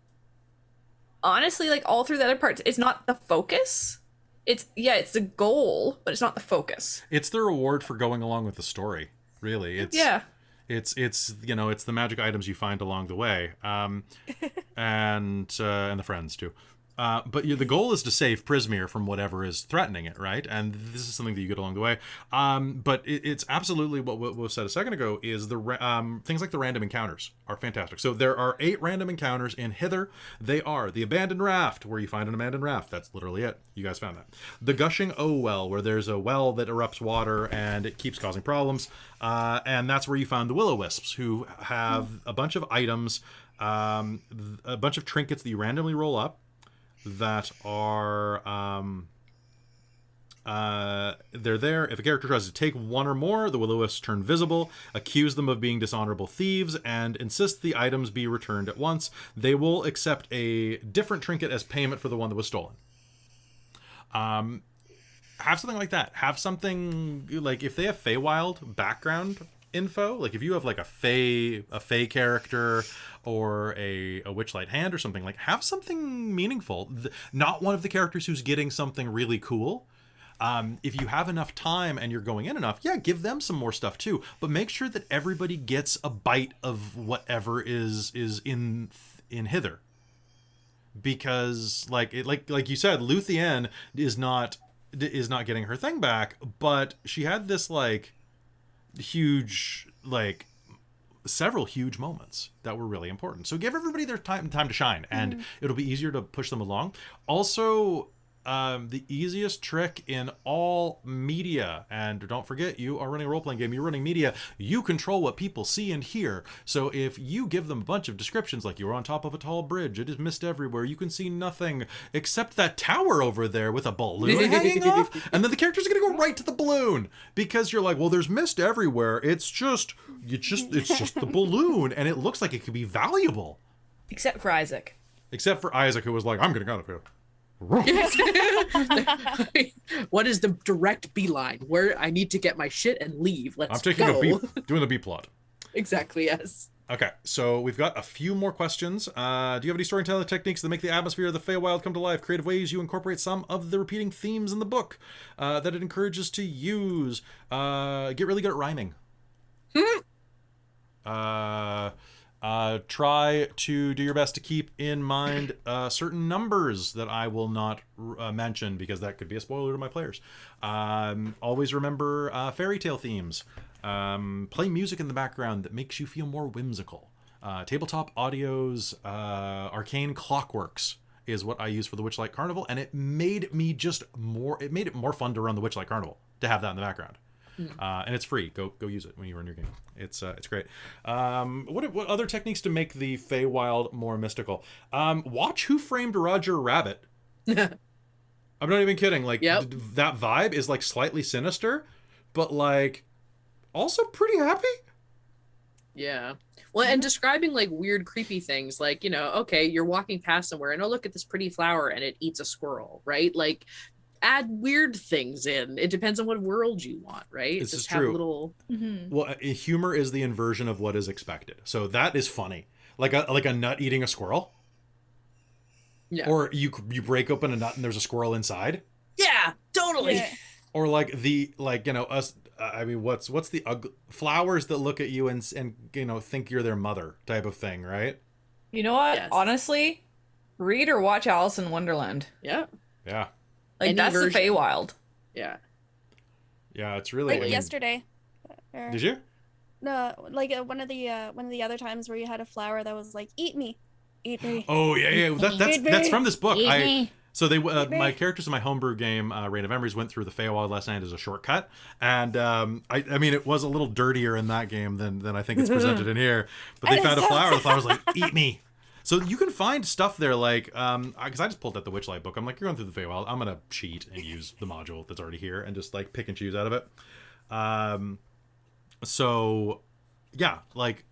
honestly, like all through the other parts, it's not the focus. It's the goal, but it's not the focus. it's the reward for going along with the story. Really, it's it's the magic items you find along the way, and the friends too. But the goal is to save Prismere from whatever is threatening it, right? And this is something that you get along the way. But it's absolutely what was said a second ago is things like the random encounters are fantastic. So there are 8 random encounters in Hither. They are the Abandoned Raft, where you find an abandoned raft. That's literally it. You guys found that. The Gushing Well, where there's a well that erupts water and it keeps causing problems. And that's where you found the Will-O-Wisps, who have a bunch of items, a bunch of trinkets that you randomly roll up, that are they're there. If a character tries to take one or more, the Will-O-Wisps turn visible, accuse them of being dishonorable thieves, and insist the items be returned at once. They will accept a different trinket as payment for the one that was stolen. Have something like that. Have something like, if they have Feywild background info, like if you have like a Fey character or a Witchlight hand or something, like have something meaningful. Not one of the characters who's getting something really cool. If you have enough time and you're going in enough, give them some more stuff too, but make sure that everybody gets a bite of whatever is in Hither, because like you said, Luthien is not getting her thing back, but she had this like huge, like several huge moments that were really important. So give everybody their time to shine, and it'll be easier to push them along. Also, the easiest trick in all media, and don't forget, you are running a role-playing game, you're running media, you control what people see and hear. So if you give them a bunch of descriptions like you're on top of a tall bridge, it is mist everywhere, you can see nothing except that tower over there with a balloon hanging off, and then the characters are gonna go right to the balloon because you're like, well, there's mist everywhere, it's just the balloon, and it looks like it could be valuable. Except for Isaac, who was like, I'm getting out of here. What is the direct beeline where I need to get my shit and leave? Let's go. Doing the B plot. Exactly, yes. Okay, so we've got a few more questions. Do you have any storytelling techniques that make the atmosphere of the Feywild come to life? Creative ways you incorporate some of the repeating themes in the book that it encourages to use. Get really good at rhyming. Try to do your best to keep in mind certain numbers that I will not mention because that could be a spoiler to my players. Always remember fairy tale themes. Play music in the background that makes you feel more whimsical. Tabletop Audio's Arcane Clockworks is what I use for the Witchlight Carnival, and it made it more fun to run the Witchlight Carnival to have that in the background. And it's free. Go use it when you run your game. It's great. What other techniques to make the Feywild more mystical? Watch Who Framed Roger Rabbit. I'm not even kidding. Like, that vibe is like slightly sinister, but like also pretty happy. Yeah. Well, and describing like weird, creepy things, like, okay, you're walking past somewhere and look at this pretty flower and it eats a squirrel, right? Like, add weird things in. It depends on what world you want, right? This Just is true. Have little... Well, humor is the inversion of what is expected. So that is funny. Like a nut eating a squirrel. Yeah. Or you break open a nut and there's a squirrel inside. Yeah, totally. Yeah. Or like us. I mean, what's the flowers that look at you and think you're their mother type of thing, right? you know what? Yes. Honestly, read or watch Alice in Wonderland. Yeah. Yeah. Like, Any that's version. the Feywild. Yeah. Yeah, it's really. Like yesterday. Or- Did you? No, like one of the other times where you had a flower that was like, "Eat me, eat me." Oh yeah. That's from this book. So they me. my characters in my homebrew game, Reign of Memories, went through the Feywild last night as a shortcut, and I mean, it was a little dirtier in that game than I think it's presented in here. But they found a flower. The flower was like, "Eat me." So you can find stuff there like, because I just pulled out the Witchlight book. I'm like, you're going through the Feywild. I'm gonna cheat and use the module that's already here and just like pick and choose out of it. So yeah, like,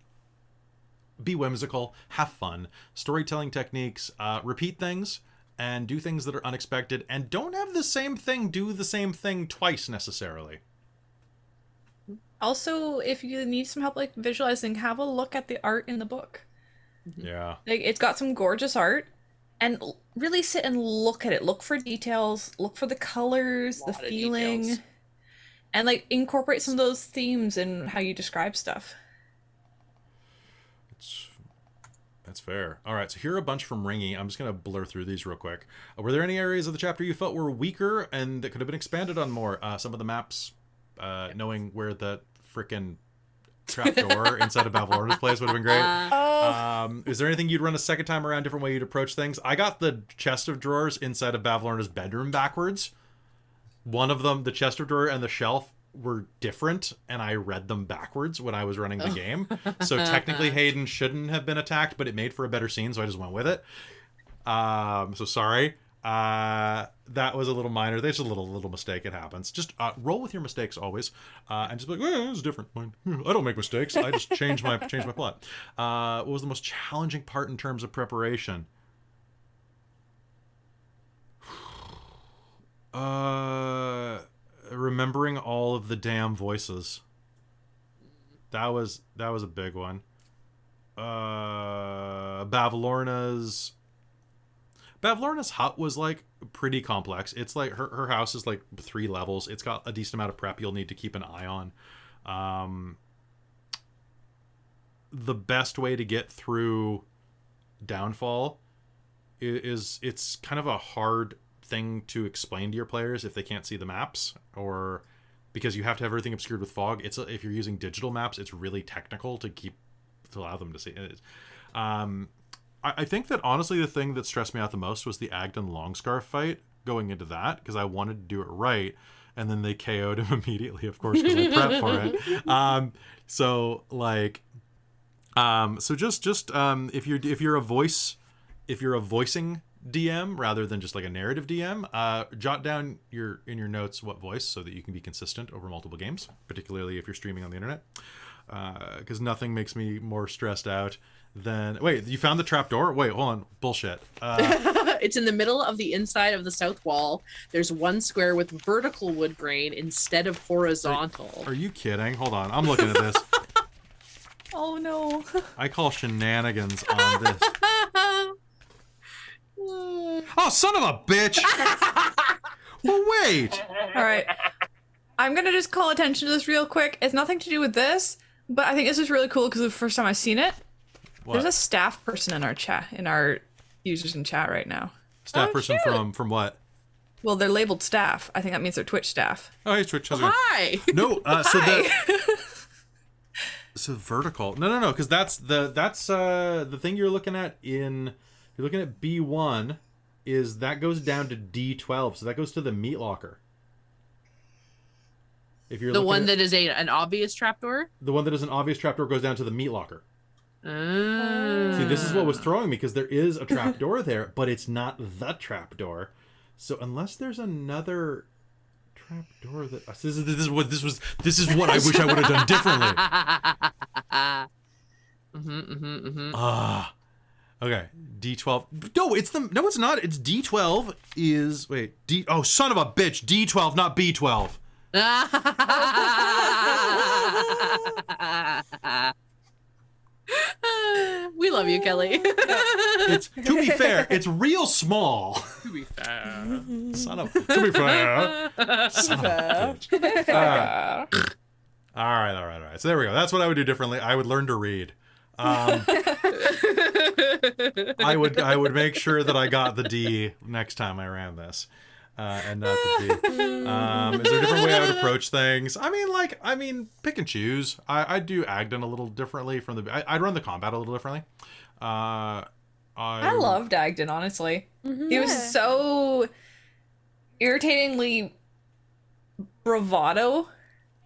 be whimsical, have fun, storytelling techniques, repeat things. and do things that are unexpected and don't have the same thing do the same thing twice necessarily. Also, if you need some help like visualizing, have a look at the art in the book. Yeah. Like, it's got some gorgeous art, and really sit and look at it. Look for details, look for the colors, the feeling, details. and like incorporate some of those themes in how you describe stuff. That's fair. All right, so here are a bunch from Ringy. I'm just going to blur through these real quick. Were there any areas of the chapter you felt were weaker and that could have been expanded on more? Some of the maps, knowing where the frickin' trapdoor inside of Bavlorna's place would have been great. Is there anything you'd run a second time around, different way you'd approach things? I got the chest of drawers inside of Bavlorna's bedroom backwards. One of them, the chest of drawer and the shelf, were different, and I read them backwards when I was running the game. So technically Hayden shouldn't have been attacked, but it made for a better scene, so I just went with it. So sorry. That was a little minor. There's a little mistake. It happens. Just roll with your mistakes always, and just be like, it was different. I don't make mistakes. I just change my plot. What was the most challenging part in terms of preparation? Remembering all of the damn voices. That was a big one. Bavlorna's hut was like pretty complex. It's like her house is like 3 levels. It's got a decent amount of prep you'll need to keep an eye on. The best way to get through Downfall is it's kind of a hard thing to explain to your players if they can't see the maps, or because you have to have everything obscured with fog. If you're using digital maps, it's really technical to allow them to see it. I think that honestly the thing that stressed me out the most was the Agdon Longscarf fight going into that, because I wanted to do it right, and then they KO'd him immediately, of course, because I prepped for it. If you're a voicing DM rather than just like a narrative DM, jot down in your notes what voice so that you can be consistent over multiple games, particularly if you're streaming on the internet, because nothing makes me more stressed out than... Wait, you found the trapdoor? Wait, hold on. Bullshit. It's in the middle of the inside of the south wall. There's one square with vertical wood grain instead of horizontal. Are you kidding? Hold on, I'm looking at this. Oh no. I call shenanigans on this. Oh, son of a bitch! Well, wait! Alright. I'm gonna just call attention to this real quick. It's nothing to do with this, but I think this is really cool because the first time I've seen it. What? There's a staff person in our chat, in our users in chat right now. Staff person from what? Well, they're labeled staff. I think that means they're Twitch staff. Oh, hey, Twitch. How's it going? Hi! No, so vertical. No, because that's the thing you're looking at you're looking at B1 is that goes down to D12, so that goes to the meat locker. If you're The one that is an obvious trapdoor? The one that is an obvious trapdoor goes down to the meat locker. See, this is Ah. what was throwing me, because there is a trapdoor there, but it's not the trapdoor. So unless there's another trapdoor that this is what I wish I would have done differently. Okay, D12. No, it's not. It's D12 is oh, son of a bitch, D12, not B12. We love you, Kelly. It's, to be fair, it's real small. To be fair. To be fair. Son of a bitch. All right. So there we go. That's what I would do differently. I would learn to read. I would make sure that I got the D next time I ran this, and not the D. Is there a different way I would approach things? I mean, pick and choose. I'd do Agdon a little differently from I'd run the combat a little differently. I loved Agdon, honestly. He was so irritatingly bravado,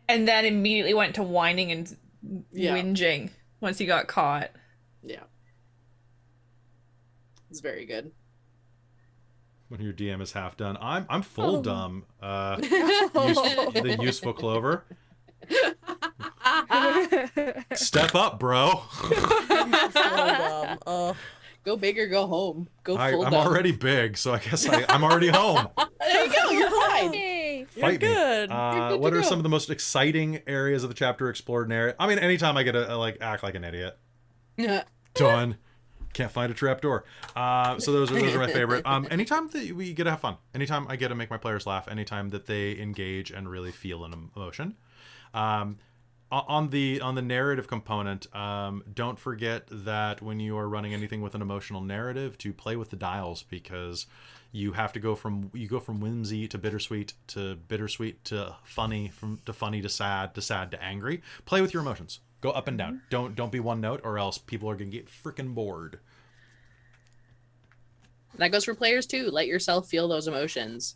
and then immediately went to whining and whinging once he got caught. Yeah. It's very good. When your DM is half done, I'm full dumb. The useful clover. Step up, bro. Go Go big or go home. Go full I'm dumb. already big, so I guess I'm already home. There you go. You're fine. Yay. Fight You're me. good. You're good What to are go. some of the most exciting areas of the chapter explored narrative? I mean, anytime I get to like act like an idiot. Yeah. Done. Can't find a trapdoor. So those are my favorite. Anytime that we get to have fun. Anytime I get to make my players laugh. Anytime that they engage and really feel an emotion. On the narrative component, don't forget that when you are running anything with an emotional narrative, to play with the dials, because you have to go from whimsy to bittersweet to funny, to funny to sad to angry. Play with your emotions. Go up and down. Don't be one note, or else people are gonna get freaking bored. That goes for players too. Let yourself feel those emotions.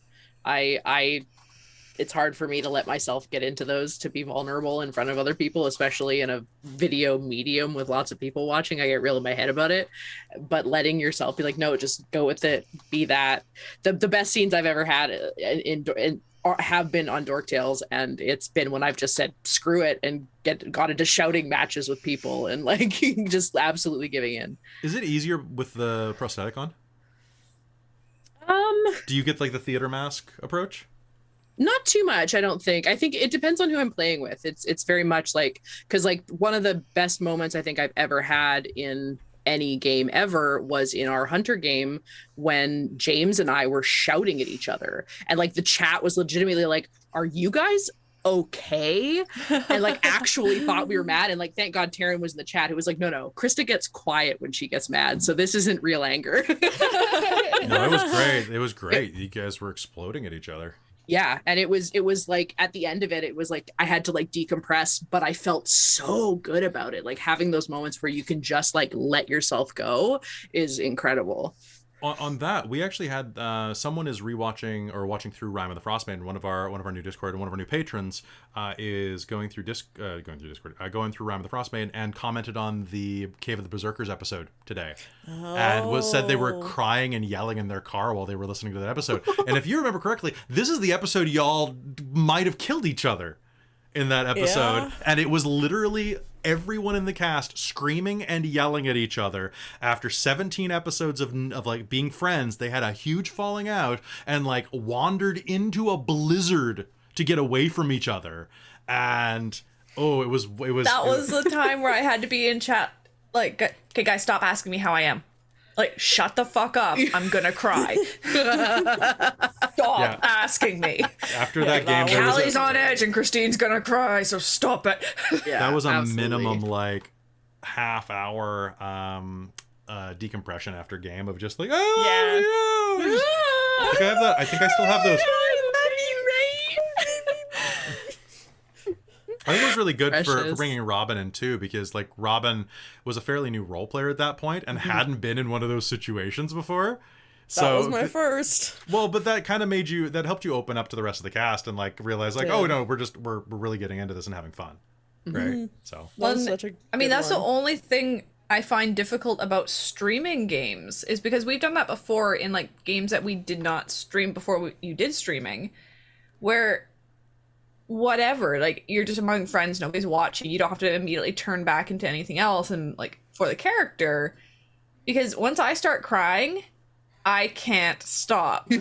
It's hard for me to let myself get into those, to be vulnerable in front of other people, especially in a video medium with lots of people watching. I get real in my head about it, but letting yourself be like, no, just go with it. Be that. The best scenes I've ever had have been on Dork Tales, and it's been when I've just said screw it and got into shouting matches with people and like just absolutely giving in. Is it easier with the prosthetic on? Do you get like the theater mask approach? Not too much, I don't think. I think it depends on who I'm playing with. It's very much like, because like one of the best moments I think I've ever had in any game ever was in our Hunter game, when James and I were shouting at each other, and like the chat was legitimately like, are you guys okay? And like actually thought we were mad. And like, thank God Taryn was in the chat, who was like, no, Christa gets quiet when she gets mad, so this isn't real anger. No, it was great. It was great. You guys were exploding at each other. Yeah, and it was like at the end of it was like I had to like decompress, but I felt so good about it. Like having those moments where you can just like let yourself go is incredible. On that, we actually had someone is rewatching or watching through Rime of the Frostmaiden. One of our new Discord and one of our new patrons is going through Rime of the Frostmaiden, and commented on the Cave of the Berserkers episode today, and said they were crying and yelling in their car while they were listening to that episode. And if you remember correctly, this is the episode y'all might have killed each other in that episode, and it was literally everyone in the cast screaming and yelling at each other. After 17 episodes of like being friends, they had a huge falling out and like wandered into a blizzard to get away from each other. And it was That was the time where I had to be in chat like, okay guys, stop asking me how I am. Like, shut the fuck up. I'm gonna cry. Stop asking me. After that game, Callie's on edge and Christine's gonna cry, so stop it. Yeah, that was a absolutely. minimum like half hour decompression after game of just like, like I have that. I think I still have those. I think it was really good for bringing Robin in too, because like Robin was a fairly new role player at that point and hadn't been in one of those situations before. That was my first. Well, but that kind of helped you open up to the rest of the cast and like realize like, oh no, we're really getting into this and having fun, right? So That's the only thing I find difficult about streaming games, is because we've done that before in like games that we did not stream before you did streaming, where whatever, like you're just among friends, nobody's watching, you don't have to immediately turn back into anything else and like for the character, because once I start crying, I can't stop.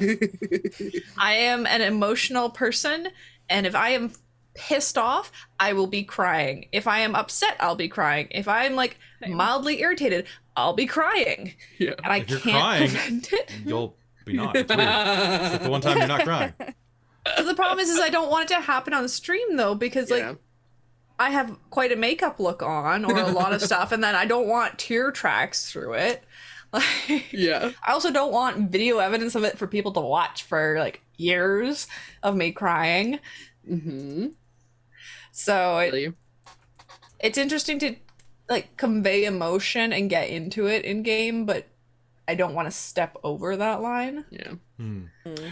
I am an emotional person, and if I am pissed off, I will be crying. If I am upset, I'll be crying. If I'm like mildly irritated, I'll be crying. Yeah. And if you're can't crying, prevent it. you'll be not. It's weird. It's like the one time you're not crying. So the problem is I don't want it to happen on the stream though, because like I have quite a makeup look on or a lot of stuff, and then I don't want tear tracks through it. Like, I also don't want video evidence of it for people to watch for like years of me crying. So it's interesting to like convey emotion and get into it in game, but I don't want to step over that line.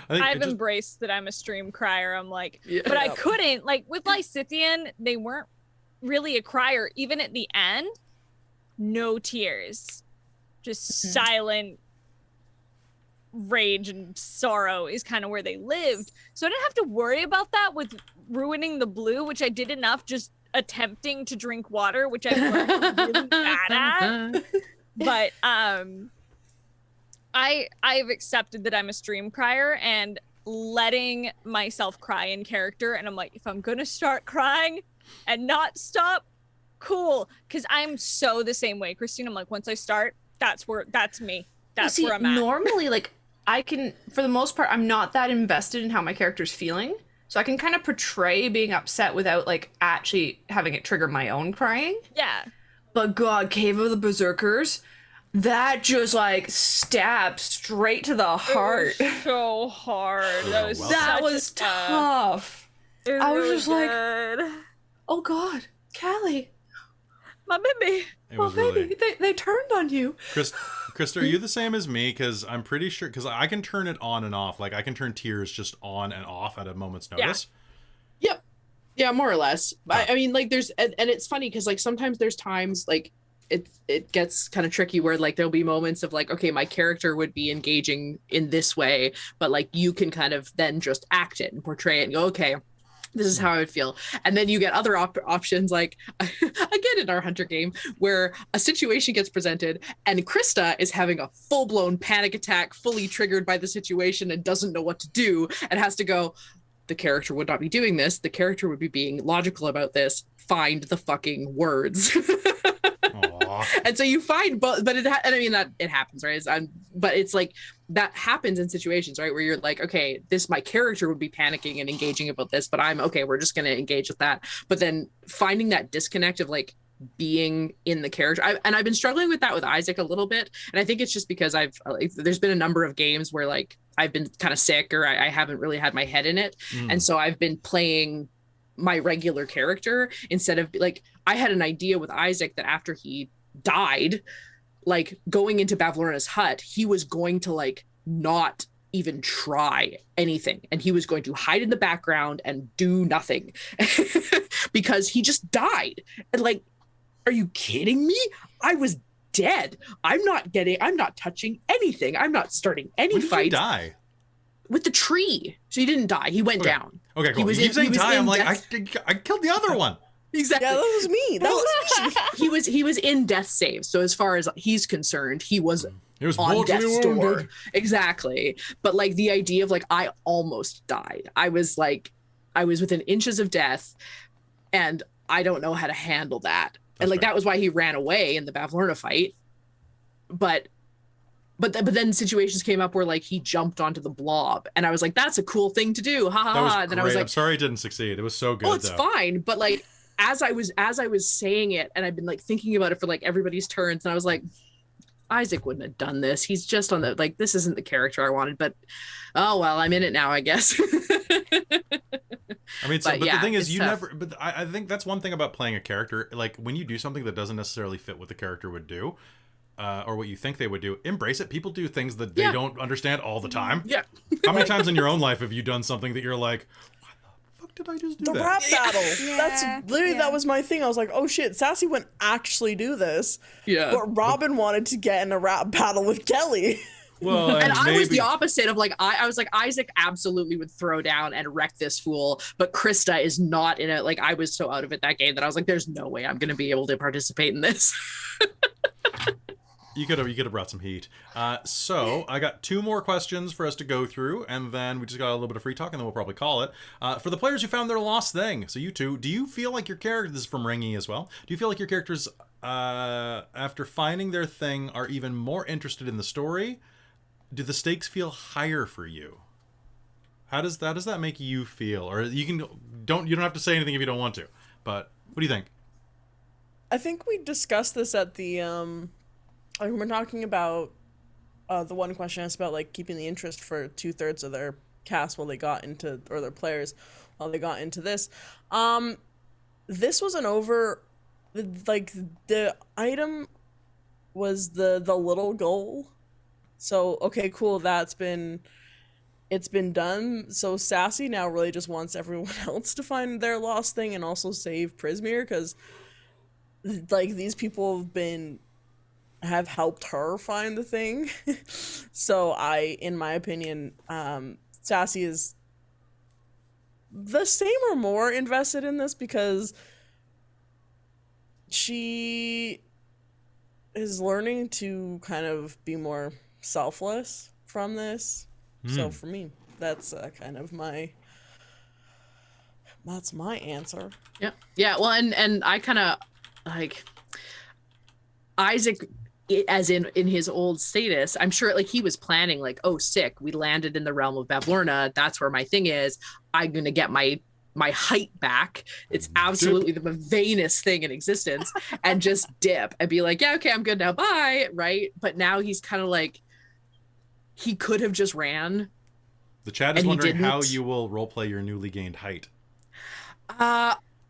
I've embraced that I'm a stream crier. I'm like, but I couldn't, like with Lysithian, they weren't really a crier. Even at the end, no tears, just silent rage and sorrow is kind of where they lived. So I didn't have to worry about that with ruining the blue, which I did enough just attempting to drink water, which I learned really bad at. But I've accepted that I'm a stream crier and letting myself cry in character, and I'm like, if I'm gonna start crying and not stop, cool, because I'm so the same way, Christine. I'm like, once I start, that's me. That's where I'm at. Normally, like, I can, for the most part, I'm not that invested in how my character's feeling, so I can kind of portray being upset without, like, actually having it trigger my own crying. Yeah. But God, Cave of the Berserkers, that just, like, stabbed straight to the heart. So hard. That was tough. I was just like, good. oh God, Callie, My baby. It was baby, they turned on you. Krista, are you the same as me? Because I'm pretty sure, because I can turn it on and off. Like, I can turn tears just on and off at a moment's notice. Yep. Yeah, more or less. I mean, like, there's, and it's funny because, like, sometimes there's times, like, it gets kind of tricky where, like, there'll be moments of, like, okay, my character would be engaging in this way, but, like, you can kind of then just act it and portray it and go, okay, this is how I would feel. And then you get other options, like, again, in our Hunter game, where a situation gets presented and Christa is having a full-blown panic attack, fully triggered by the situation and doesn't know what to do and has to go, the character would not be doing this. The character would be being logical about this. Find the fucking words. And so you find, but and I mean that it happens, right? But it's like that happens in situations, right, where you're like, okay, my character would be panicking and engaging about this, but I'm okay. We're just going to engage with that. But then finding that disconnect of, like, being in the character, I've been struggling with that with Isaac a little bit, and I think it's just because there's been a number of games where, like, I've been kind of sick or I haven't really had my head in it, and so I've been playing my regular character instead of, like, I had an idea with Isaac that after he died, like, going into Bavlorna's hut, he was going to, like, not even try anything, and he was going to hide in the background and do nothing because he just died. And, like, are you kidding me? I was dead. I'm not touching anything. I'm not starting any fights. When did he die? With the tree. So he didn't die. He went down. Okay, cool. You keep saying die. I'm like, I killed the other one. Exactly. Yeah, that was me. That was me. he was in death save. So as far as he's concerned, he was on death's wounded. door. Exactly. But, like, the idea of, like, I almost died. I was within inches of death, and I don't know how to handle that. And, like, that was why he ran away in the Bavlorna fight. But then situations came up where, like, he jumped onto the blob, and I was like, that's a cool thing to do. Ha ha ha. And then I was like, I'm sorry it didn't succeed. It was so good. Oh, it's fine. But, like, as I was saying it, and I've been, like, thinking about it for, like, everybody's turns, and I was like, Isaac wouldn't have done this. He's just on the, like, this isn't the character I wanted, but oh well, I'm in it now, I guess. I mean, but the thing is, I think that's one thing about playing a character. Like, when you do something that doesn't necessarily fit what the character would do, or what you think they would do, embrace it. People do things that they don't understand all the time. Yeah. How many times in your own life have you done something that you're like, why the fuck did I just do the that? rap battle. Yeah, That's literally, that was my thing. I was like, oh shit, Sassy wouldn't actually do this. Yeah. But Robin wanted to get in a rap battle with Kelly. Well, and I was the opposite of, like, I was like, Isaac absolutely would throw down and wreck this fool, but Christa is not in it. Like, I was so out of it that game that I was like, there's no way I'm going to be able to participate in this. You could have brought some heat. So I got 2 more questions for us to go through, and then we just got a little bit of free talk, and then we'll probably call it. For the players who found their lost thing, so you two, do you feel like your character, this is from Ringy as well, do you feel like your characters, after finding their thing, are even more interested in the story? Do the stakes feel higher for you? How does that make you feel? Or you don't have to say anything if you don't want to, but what do you think? I think we discussed this at the like, we're talking about the one question asked about, like, keeping the interest for 2/3 of their cast while they got into, or their players while they got into this. This was like, the item was the little goal. So, okay, cool, it's been done. So Sassy now really just wants everyone else to find their lost thing and also save Prismere, because, like, these people have helped her find the thing. So in my opinion, Sassy is the same or more invested in this because she is learning to kind of be more selfless from this. So for me, that's kind of that's my answer. Yeah. Well, and I kind of like Isaac, as in his old status. I'm sure like he was planning like, oh, sick, we landed in the realm of Bavlorna. That's where my thing is. I'm gonna get my height back. It's absolutely the vainest thing in existence, and just dip and be like, yeah, okay, I'm good now, bye. Right. But now he's kind of like, he could have just ran. The chat is wondering how you will roleplay your newly gained height.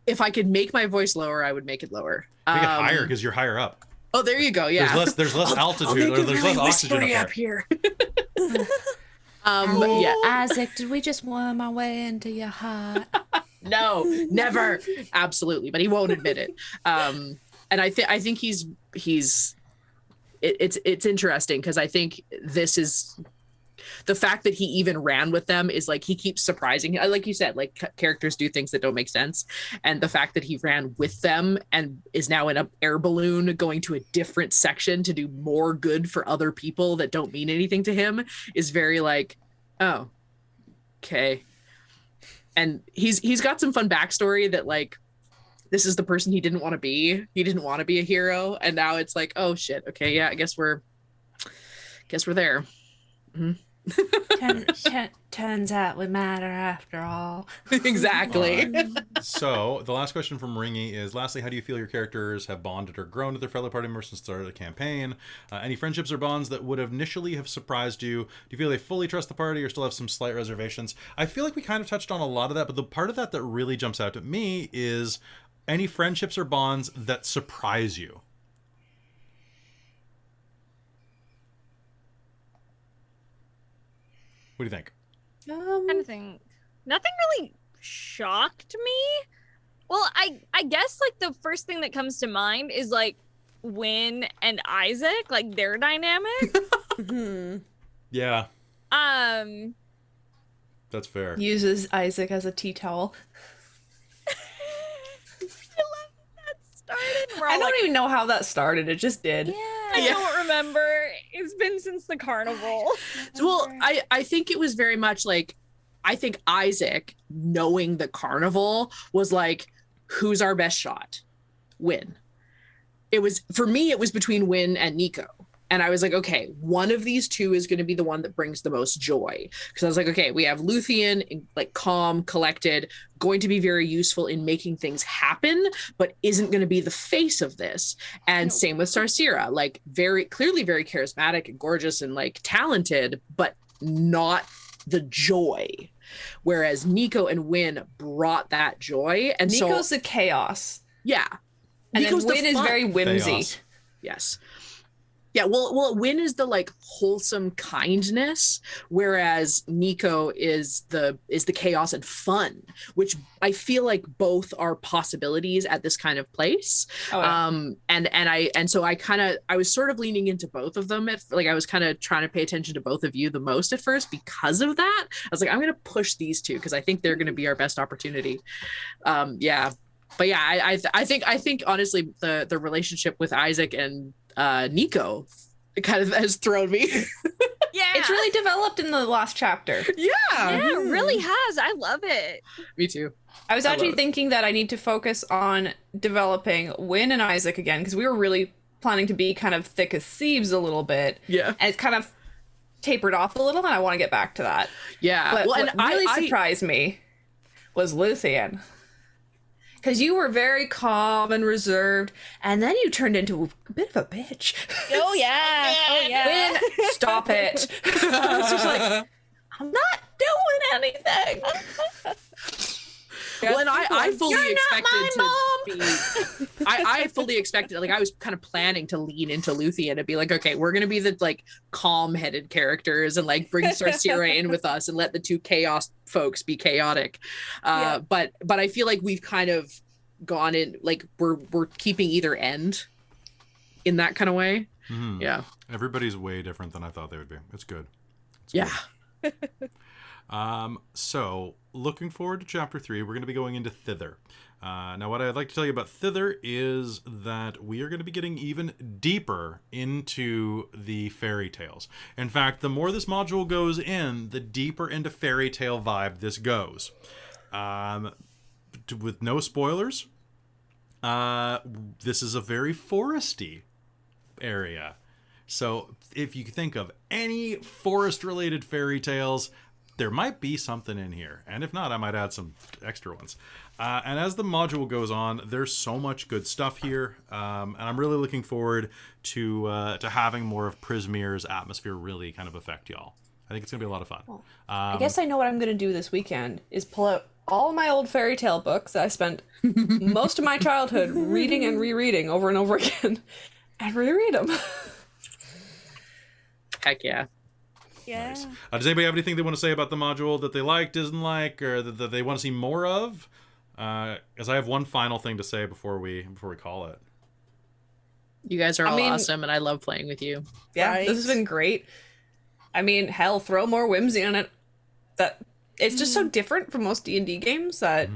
If I could make my voice lower, I would make it lower. Make it higher because you're higher up. Oh, there you go. Yeah. There's less altitude, or there's less oxygen up here. Yeah. Isaac, did we just worm our way into your heart? No, never. Absolutely, but he won't admit it. And I think it's interesting because I think this is the fact that he even ran with them is like he keeps surprising. Like you said, like characters do things that don't make sense, and the fact that he ran with them and is now in an air balloon going to a different section to do more good for other people that don't mean anything to him is very like, oh, okay. And he's got some fun backstory that like this is the person he didn't want to be. He didn't want to be a hero, and now it's like, oh shit, okay, yeah, I guess we're there. Mm-hmm. Turns out we matter after all. Exactly. Right. So the last question from Ringy is, lastly, how do you feel your characters have bonded or grown with their fellow party members since the start of the campaign? Any friendships or bonds that would have initially have surprised you? Do you feel they fully trust the party or still have some slight reservations? I feel like we kind of touched on a lot of that, but the part of that that really jumps out at me is any friendships or bonds that surprise you. What do you think? Kind of thing. Nothing really shocked me. Well, I guess like the first thing that comes to mind is like Wynn and Isaac, like their dynamic. Yeah. That's fair. Uses Isaac as a tea towel. I don't even know how that started. It just did. Yeah, I don't remember. It's been since the carnival. Well, I think it was very much like, I think Isaac, knowing the carnival, was like, who's our best shot? Wynn. It was, for me, it was between Wynn and Nico. And I was like, okay, one of these two is going to be the one that brings the most joy. Because I was like, okay, we have Luthien, like calm, collected, going to be very useful in making things happen, but isn't going to be the face of this. And same with Sarcyra, like very clearly very charismatic and gorgeous and like talented, but not the joy. Whereas Nico and Wynn brought that joy. And Nico's the chaos. Yeah. And Nico's then Wynn is very whimsy. Chaos. Yes. Yeah, well, Wynn is the like wholesome kindness, whereas Nico is the chaos and fun, which I feel like both are possibilities at this kind of place. Oh, yeah. And so I was sort of leaning into both of them. I was kind of trying to pay attention to both of you the most at first because of that. I was like, I'm going to push these two because I think they're going to be our best opportunity. Yeah. But yeah, I think honestly the relationship with Isaac and Nico kind of has thrown me. Yeah, it's really developed in the last chapter. Yeah, it really has. I love it. Me too. I was actually thinking that I need to focus on developing Wynn and Isaac again because we were really planning to be kind of thick as thieves a little bit. Yeah, and it's kind of tapered off a little, and I want to get back to that. Yeah, but what really surprised me was Luthien. Because you were very calm and reserved, and then you turned into a bit of a bitch. Oh, yeah. Oh, yeah. Wynn, stop it. I was just like, I'm not doing anything. Well, and I fully You're expected not my to be. I fully expected, like, I was kind of planning to lean into Luthien and be like, okay, we're gonna be the like calm-headed characters and like bring Sarcyra in with us and let the two chaos folks be chaotic. But I feel like we've kind of gone in, like we're keeping either end in that kind of way. Mm-hmm. Yeah. Everybody's way different than I thought they would be. It's good. Yeah. So, looking forward to Chapter 3, we're going to be going into Thither. Now, what I'd like to tell you about Thither is that we are going to be getting even deeper into the fairy tales. In fact, the more this module goes in, the deeper into fairy tale vibe this goes. With no spoilers, this is a very foresty area. So, if you think of any forest-related fairy tales, there might be something in here. And if not, I might add some extra ones. And as the module goes on, there's so much good stuff here. And I'm really looking forward to having more of Prismere's atmosphere really kind of affect y'all. I think it's going to be a lot of fun. I guess I know what I'm going to do this weekend is pull out all my old fairy tale books that I spent most of my childhood reading and rereading over and over again and reread them. Heck yeah. Yeah. Nice. Does anybody have anything they want to say about the module that they like, didn't like, or that they want to see more of? As I have one final thing to say before we call it. You guys are all awesome, and I love playing with you. Yeah, Right. this has been great. I mean, hell, throw more whimsy in it. That it's just so different from most D&D games that...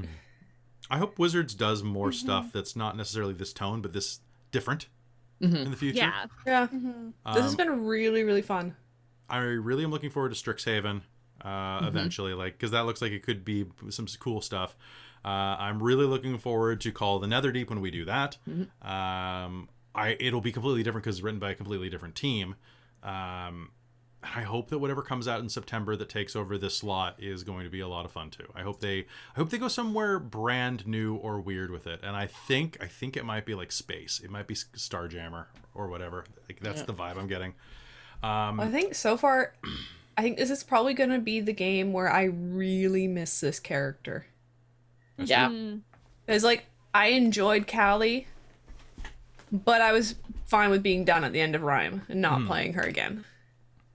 I hope Wizards does more stuff that's not necessarily this tone, but this different in the future. Yeah. Yeah. This has been really, really fun. I really am looking forward to Strixhaven eventually, because that looks like it could be some cool stuff. I'm really looking forward to Call of the Netherdeep when we do that. It'll be completely different because it's written by a completely different team. I hope that whatever comes out in September that takes over this slot is going to be a lot of fun too. I hope they go somewhere brand new or weird with it. And I think it might be like space. It might be Starjammer or whatever. Like that's the vibe I'm getting. I think so far, I think this is probably going to be the game where I really miss this character. Yeah. It's like, I enjoyed Callie, but I was fine with being done at the end of Rhyme and not playing her again.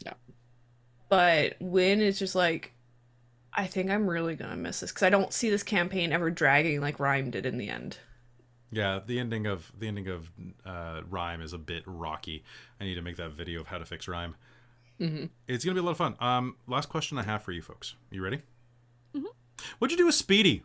Yeah. But Wynn is just like, I think I'm really going to miss this because I don't see this campaign ever dragging like Rhyme did in the end. Yeah, the ending of Rhyme is a bit rocky. I need to make that video of how to fix Rhyme. It's gonna be a lot of fun. Last question I have for you folks. You ready? What'd you do with Speedy?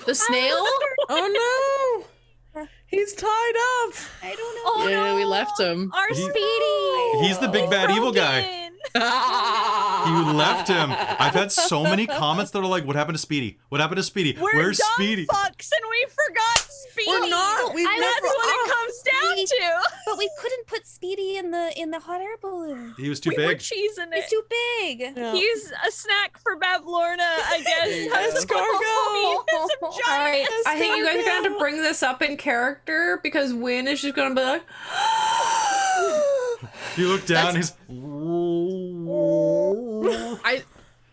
The snail? Oh no! He's tied up! I don't know. Oh, Yeah, no. we left him. Our Speedy. He's the big bad evil guy. Broken. You left him. I've had so many comments that are like, "What happened to Speedy? What happened to Speedy? We're Where's dumb Speedy?" fucks and we forgot Speedy. We're not. We've That's never. what it comes down to. But we couldn't put Speedy in the hot air balloon. He was too We were big. cheesing He's it. too big. Yeah. He's a snack for Bavlorna, I guess. Escargot. It's a All giant. right, I think you guys are going to have to bring this up in character because Wynn is just going to be like, You look down. He's.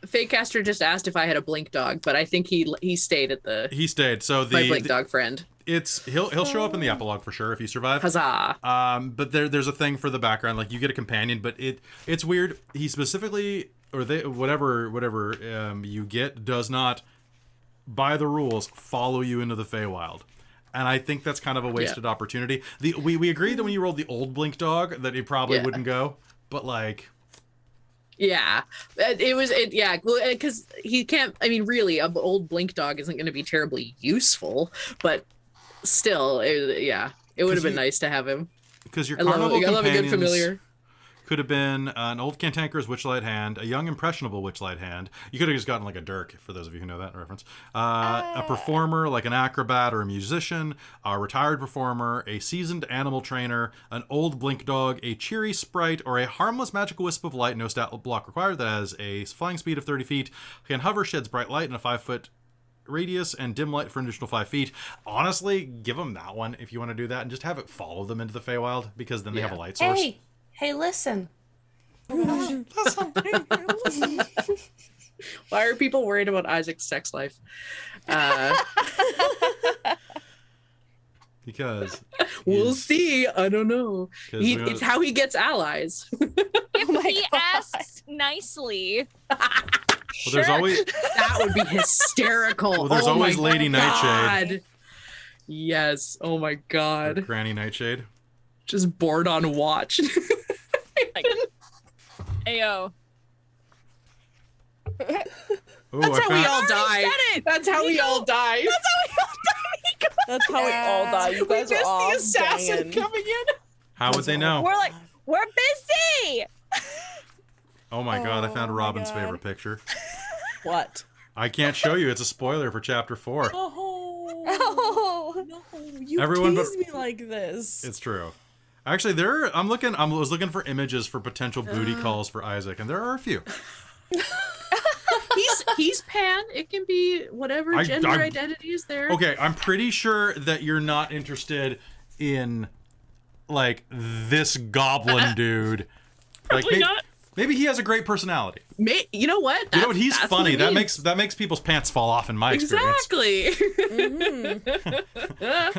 Fakecaster just asked if I had a blink dog, but I think he stayed at the He stayed. So my blink dog friend. he'll show up in the epilogue for sure if you survive. Huzzah! But there's a thing for the background, like you get a companion, but it's weird. He specifically, or they whatever you get does not, by the rules, follow you into the Feywild. And I think that's kind of a wasted opportunity. We agreed that when you rolled the old blink dog that it probably wouldn't go, but like. Yeah, because he can't. I mean, really, an old blink dog isn't going to be terribly useful, but still, it would have been nice to have him. Because your I love carnival a good companions familiar. could have been an old cantankerous witchlight hand, a young impressionable witchlight hand. You could have just gotten like a Dirk, for those of you who know that reference. A performer, like an acrobat or a musician, a retired performer, a seasoned animal trainer, an old blink dog, a cheery sprite, or a harmless magical wisp of light, no stat block required, that has a flying speed of 30 feet, can hover, sheds bright light in a 5-foot radius, and dim light for an additional 5 feet. Honestly, give them that one if you want to do that, and just have it follow them into the Feywild, because then they have a light source. hey, listen. Why are people worried about Isaac's sex life? Because We'll see. I don't know. 'Cause It's how he gets allies. If he asks nicely. well, there's always That would be hysterical. Well, there's Oh always my Lady Nightshade. God. Yes. Oh my God. Granny Nightshade. Just bored on watch. Like, Ayo, Ooh, That's I how we found- all die. That's how we all die. That's how we all die. You We guys missed are all the assassin banging. coming in. How would they know? We're like, we're busy. Oh my god, I found Oh my Robin's God. favorite picture. What? I can't show you. It's a spoiler for chapter 4. Oh, Oh. no! You Everyone but- tease me like this. It's true. Actually, I was looking for images for potential booty calls for Isaac, and there are a few. He's pan. It can be whatever gender identity is there. Okay, I'm pretty sure that you're not interested in like this goblin dude. Probably not. Maybe he has a great personality. You know what? You know what? He's That's funny. what it means. That makes people's pants fall off in my experience. Exactly.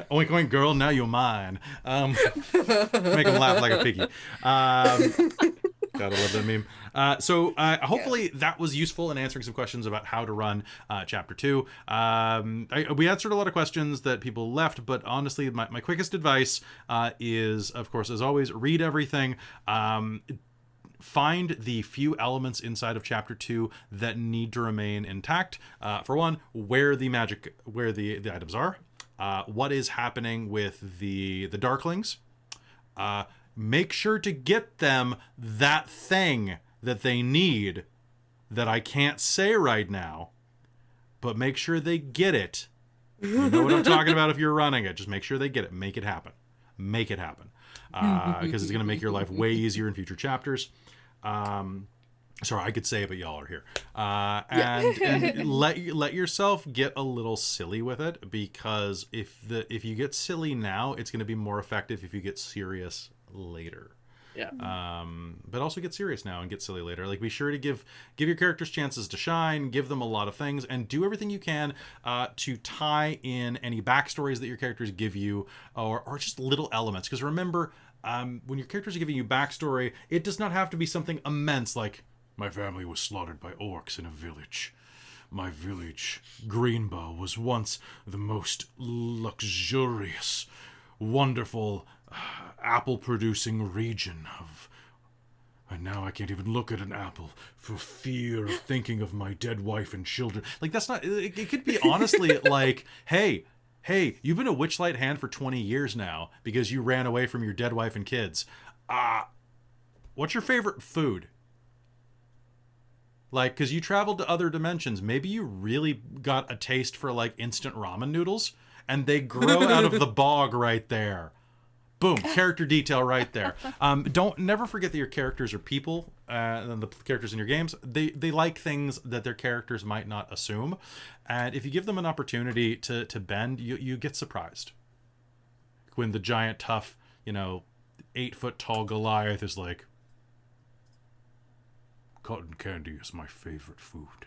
Oink oink, girl, now you're mine. Make him laugh like a piggy. Gotta love that meme. So hopefully that was useful in answering some questions about how to run Chapter 2. We answered a lot of questions that people left, but honestly, my quickest advice is, of course, as always, read everything. Find the few elements inside of Chapter 2 that need to remain intact. For one, where the items are. What is happening with the Darklings. Make sure to get them that thing that they need that I can't say right now, but make sure they get it. You know what I'm talking about if you're running it. Just make sure they get it. Make it happen. Make it happen. Because it's going to make your life way easier in future chapters. Sorry, I could say it, but y'all are here. And let yourself get a little silly with it, because if you get silly now, it's going to be more effective if you get serious later. Yeah. But also get serious now and get silly later. Like, be sure to give your characters chances to shine, give them a lot of things, and do everything you can to tie in any backstories that your characters give you, or just little elements. Because remember, when your characters are giving you backstory, it does not have to be something immense like, my family was slaughtered by orcs in a village. My village, Greenbow, was once the most luxurious, wonderful apple-producing region of... And now I can't even look at an apple for fear of thinking of my dead wife and children. Like, that's not... It could be honestly like, hey, you've been a Witchlight hand for 20 years now because you ran away from your dead wife and kids. What's your favorite food? Like, because you traveled to other dimensions. Maybe you really got a taste for, like, instant ramen noodles, and they grow out of the bog right there. Boom, character detail right there. Never forget that your characters are people, and the characters in your games, they like things that their characters might not assume. And if you give them an opportunity to bend, you get surprised. When the giant, tough, 8-foot-tall Goliath is like, cotton candy is my favorite food.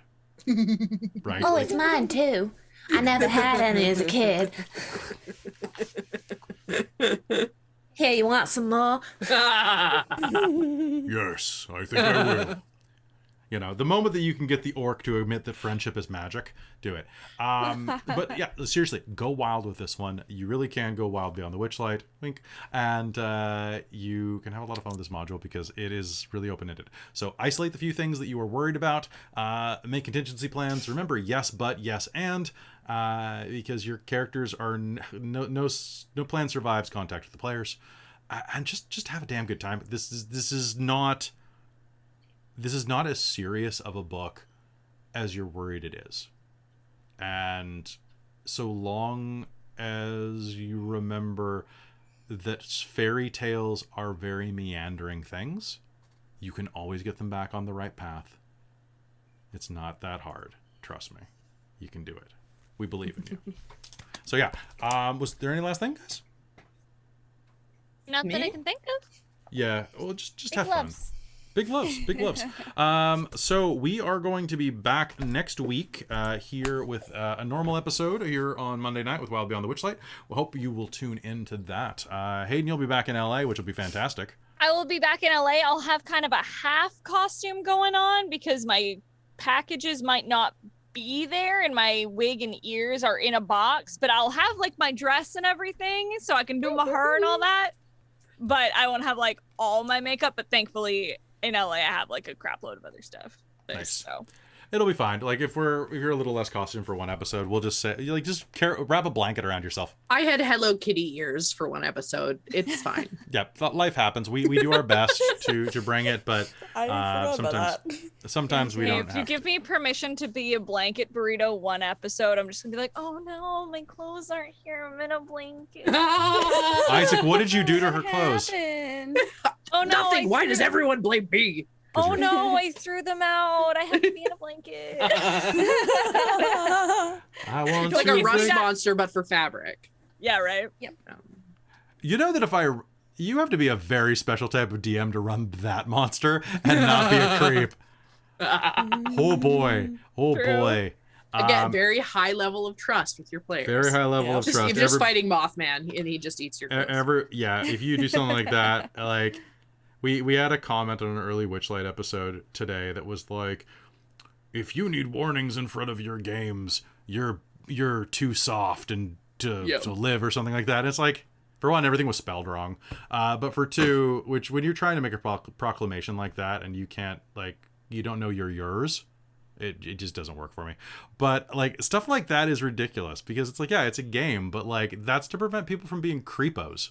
Right? Oh, it's mine too. I never had any as a kid. Here, you want some more? Yes, I think I will. The moment that you can get the orc to admit that friendship is magic, do it. But yeah, seriously, go wild with this one. You really can go wild beyond the Witchlight, wink, and you can have a lot of fun with this module because it is really open-ended. So isolate the few things that you are worried about, make contingency plans. Remember, yes, but, yes, and, because your characters are no plan survives contact with the players, and just have a damn good time. This is not as serious of a book as you're worried it is. And so long as you remember that fairy tales are very meandering things, you can always get them back on the right path. It's not that hard. Trust me. You can do it. We believe in you. So yeah. Was there any last thing, guys? Not that I can think of. Yeah. Well, just Big have loves. fun. Big loves. So we are going to be back next week here with a normal episode here on Monday night with Wild Beyond the Witchlight. We hope you will tune into that. Hayden, you'll be back in LA, which will be fantastic. I will be back in LA. I'll have kind of a half costume going on because my packages might not be there and my wig and ears are in a box, but I'll have like my dress and everything so I can do my hair and all that. But I won't have like all my makeup, but thankfully in LA I have like a crap load of other stuff. Nice. So It'll be fine. Like if you're a little less costume for one episode, we'll just say like wrap a blanket around yourself. I had Hello Kitty ears for one episode. It's fine. Yep, life happens. We do our best to bring it, but I forgot about that. sometimes we don't If you give me permission to be a blanket burrito one episode, I'm just gonna be like, oh no, my clothes aren't here. I'm in a blanket. Isaac, what did you do to her clothes? Oh no! Nothing. Why does everyone blame me? Oh no! I threw them out. I have to be in a blanket. I want Like to a rust think- monster, but for fabric. Yeah, right. Yep. You know that you have to be a very special type of DM to run that monster and not be a creep. Oh boy. Oh True. boy. Again, very high level of trust with your players. Very high level of Just, trust. you're just fighting Mothman, and he just eats your clothes. If you do something like that, like we had a comment on an early Witchlight episode today that was like, if you need warnings in front of your games, you're too soft and to live or something like that. It's like, for one, everything was spelled wrong. But for two, which when you're trying to make a proclamation like that and you can't, like, you don't know you're yours, it just doesn't work for me. But like stuff like that is ridiculous because it's like, yeah, it's a game, but like that's to prevent people from being creepos.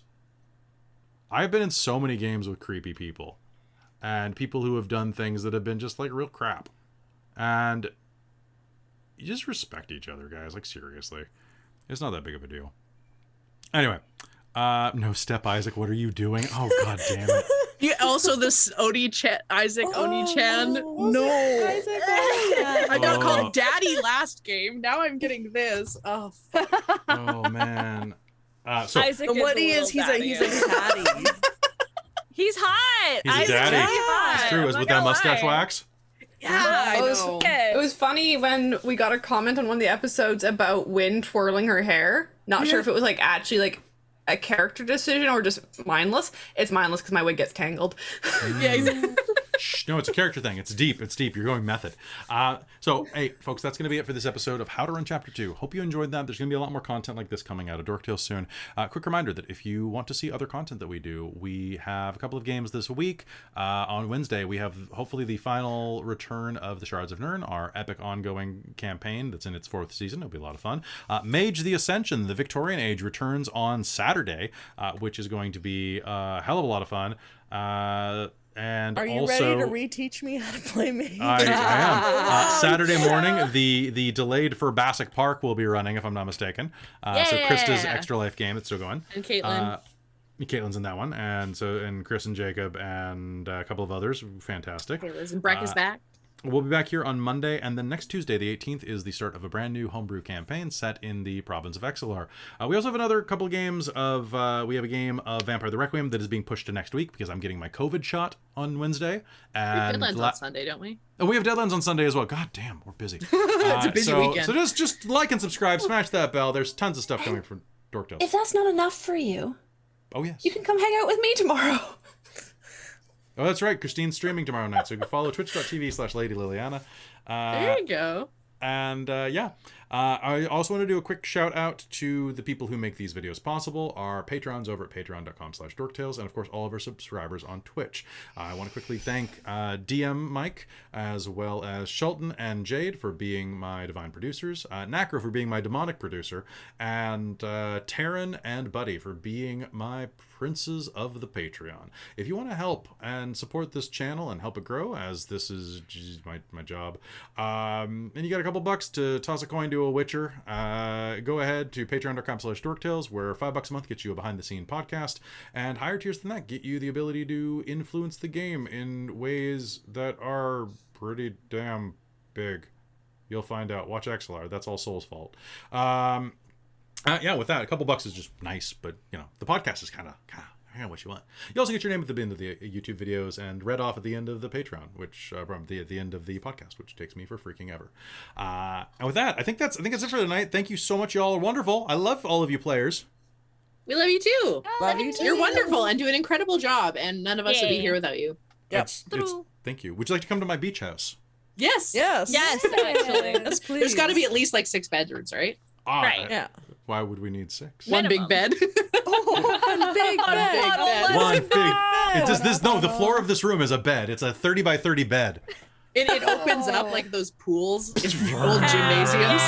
I've been in so many games with creepy people and people who have done things that have been just like real crap. And you just respect each other, guys. Like seriously, it's not that big of a deal. Anyway, no step, Isaac. What are you doing? Oh god damn it! You also this Isaac Oni-chan. No, Isaac Oni-chan. I got called Daddy last game. Now I'm getting this. Oh, fuck. Oh man. So Isaac What he a is, he's little a daddy. caddy. He's hot. He's a Isaac's daddy. really hot. it's true. It was I'm with not that gonna mustache lie. wax. Yeah, I know. It was funny when we got a comment on one of the episodes about Wynn twirling her hair. Not sure if it was like actually like a character decision or just mindless. It's mindless because my wig gets tangled. Yeah, exactly. Shh, no, it's a character thing. It's deep. It's deep. You're going method. So, hey, folks, that's going to be it for this episode of How to Run Chapter 2. Hope you enjoyed that. There's going to be a lot more content like this coming out of Dork Tales soon. Quick reminder that if you want to see other content that we do, we have a couple of games this week. On Wednesday, we have hopefully the final return of the Shards of Nirn, our epic ongoing campaign that's in its 4th season. It'll be a lot of fun. Mage the Ascension, the Victorian Age, returns on Saturday, which is going to be a hell of a lot of fun. And Are you also, ready to reteach me how to play Mage? I am. Saturday morning, the delayed for Bassick Park will be running, if I'm not mistaken. So Christa's Extra Life game, it's still going. And Caitlin. Caitlin's in that one, and Chris and Jacob and a couple of others. Fantastic. And Breck is back. We'll be back here on Monday, and then next Tuesday, the 18th, is the start of a brand new homebrew campaign set in the province of Exelar. We also have another couple of games of, we have a game of Vampire the Requiem that is being pushed to next week because I'm getting my COVID shot on Wednesday. And We have deadlines on Sunday, don't we? Oh, we have deadlines on Sunday as well. God damn, we're busy. It's a busy weekend. So just like and subscribe, smash that bell. There's tons of stuff coming from Dork Tales. If that's not enough for you, Oh, yes. you can come hang out with me tomorrow. Oh, that's right. Christine's streaming tomorrow night, so you can follow twitch.tv/LadyLiliana. There you go. And I also want to do a quick shout out to the people who make these videos possible, our patrons over at patreon.com/dorktales, and of course all of our subscribers on Twitch. I want to quickly thank DM Mike, as well as Shulton and Jade for being my divine producers, Nakra for being my demonic producer, and Taryn and Buddy for being my princes of the Patreon. If you want to help and support this channel and help it grow, as this is my job, and you got a couple bucks to toss a coin to a Witcher, go ahead to patreon.com/dorktales, where $5 a month gets you a behind-the-scene podcast, and higher tiers than that get you the ability to influence the game in ways that are pretty damn big. You'll find out. Watch XLR. That's all Soul's fault. Yeah, with that, a couple bucks is just nice, but you know, the podcast is kind of what you want. You also get your name at the end of the YouTube videos and read off at the end of the Patreon, which at the end of the podcast, which takes me for freaking ever. And with that, I think that's it for tonight. Thank you so much, y'all are wonderful. I love all of you players. We love you too. Love you too. You're wonderful and do an incredible job, and none of us would be Yay. here without you. Yep. It's thank you. Would you like to come to my beach house? Yes. Yes. Yes, actually. Yes, please. There's got to be at least like 6 bedrooms, right? Right. Yeah. Why would we need 6? One big bed. One big bed. One big. It does this. No, the floor of this room is a bed. It's a 30 by 30 bed. It opens up like those pools in old gymnasiums.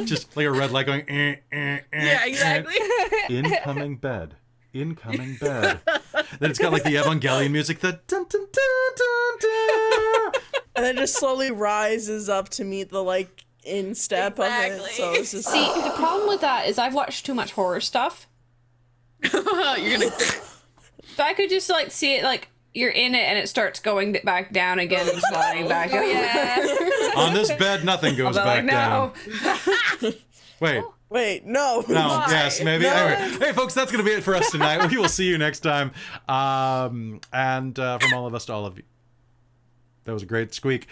Just like a red light going. Yeah, exactly. Incoming bed. Incoming bed. Then it's got like the Evangelion music. The dun dun dun dun dun. And then just slowly rises up to meet the like instep of it. So it's just See, the problem with that is I've watched too much horror stuff. You're gonna. But I could just like see it like you're in it and it starts going back down again and sliding back up. Yeah. On this bed, nothing goes back down. Wait. Wait, no. No, yes, maybe. No. Anyway, hey, folks, that's going to be it for us tonight. We will see you next time. And from all of us to all of you. That was a great squeak.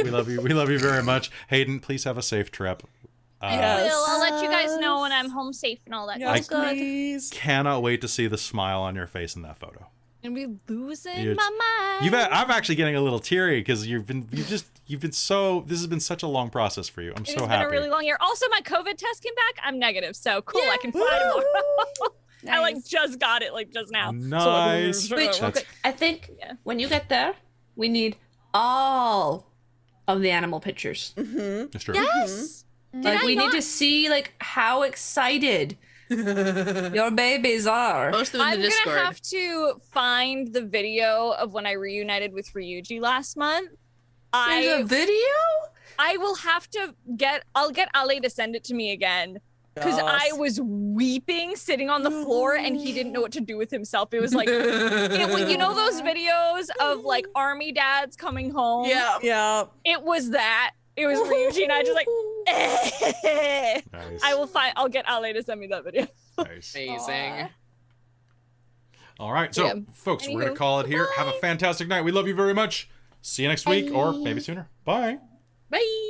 We love you. We love you very much. Hayden, please have a safe trip. Yes. I'll let you guys know when I'm home safe and all that. Yes, good. please. Cannot wait to see the smile on your face in that photo. And be losing It's- my mind. I'm actually getting a little teary because you've been so. This has been such a long process for you. I'm so It's happy. been a really long year. Also, my COVID test came back. I'm negative, so cool. I can fly tomorrow. I like just got it like just now. Nice. Which That's- I think when you get there, we need all of the animal pictures. That's true. Yes. Did Like I we not? need to see like how excited your babies are. Post them in I'm the Discord. gonna have to find the video of when I reunited with Ryuji last month. There's a video? I will have to I'll get Ale to send it to me again. Because I was weeping sitting on the floor and he didn't know what to do with himself. It was like, you know those videos of like army dads coming home? Yeah. Yeah. It was that. It was Ryuji and I just like, Nice. I'll get Ale to send me that video. Nice. Amazing. All right, so Yeah. folks, we're gonna Anywho, call it here. Have a fantastic night. We love you very much. See you next week, or maybe sooner. Bye. Bye.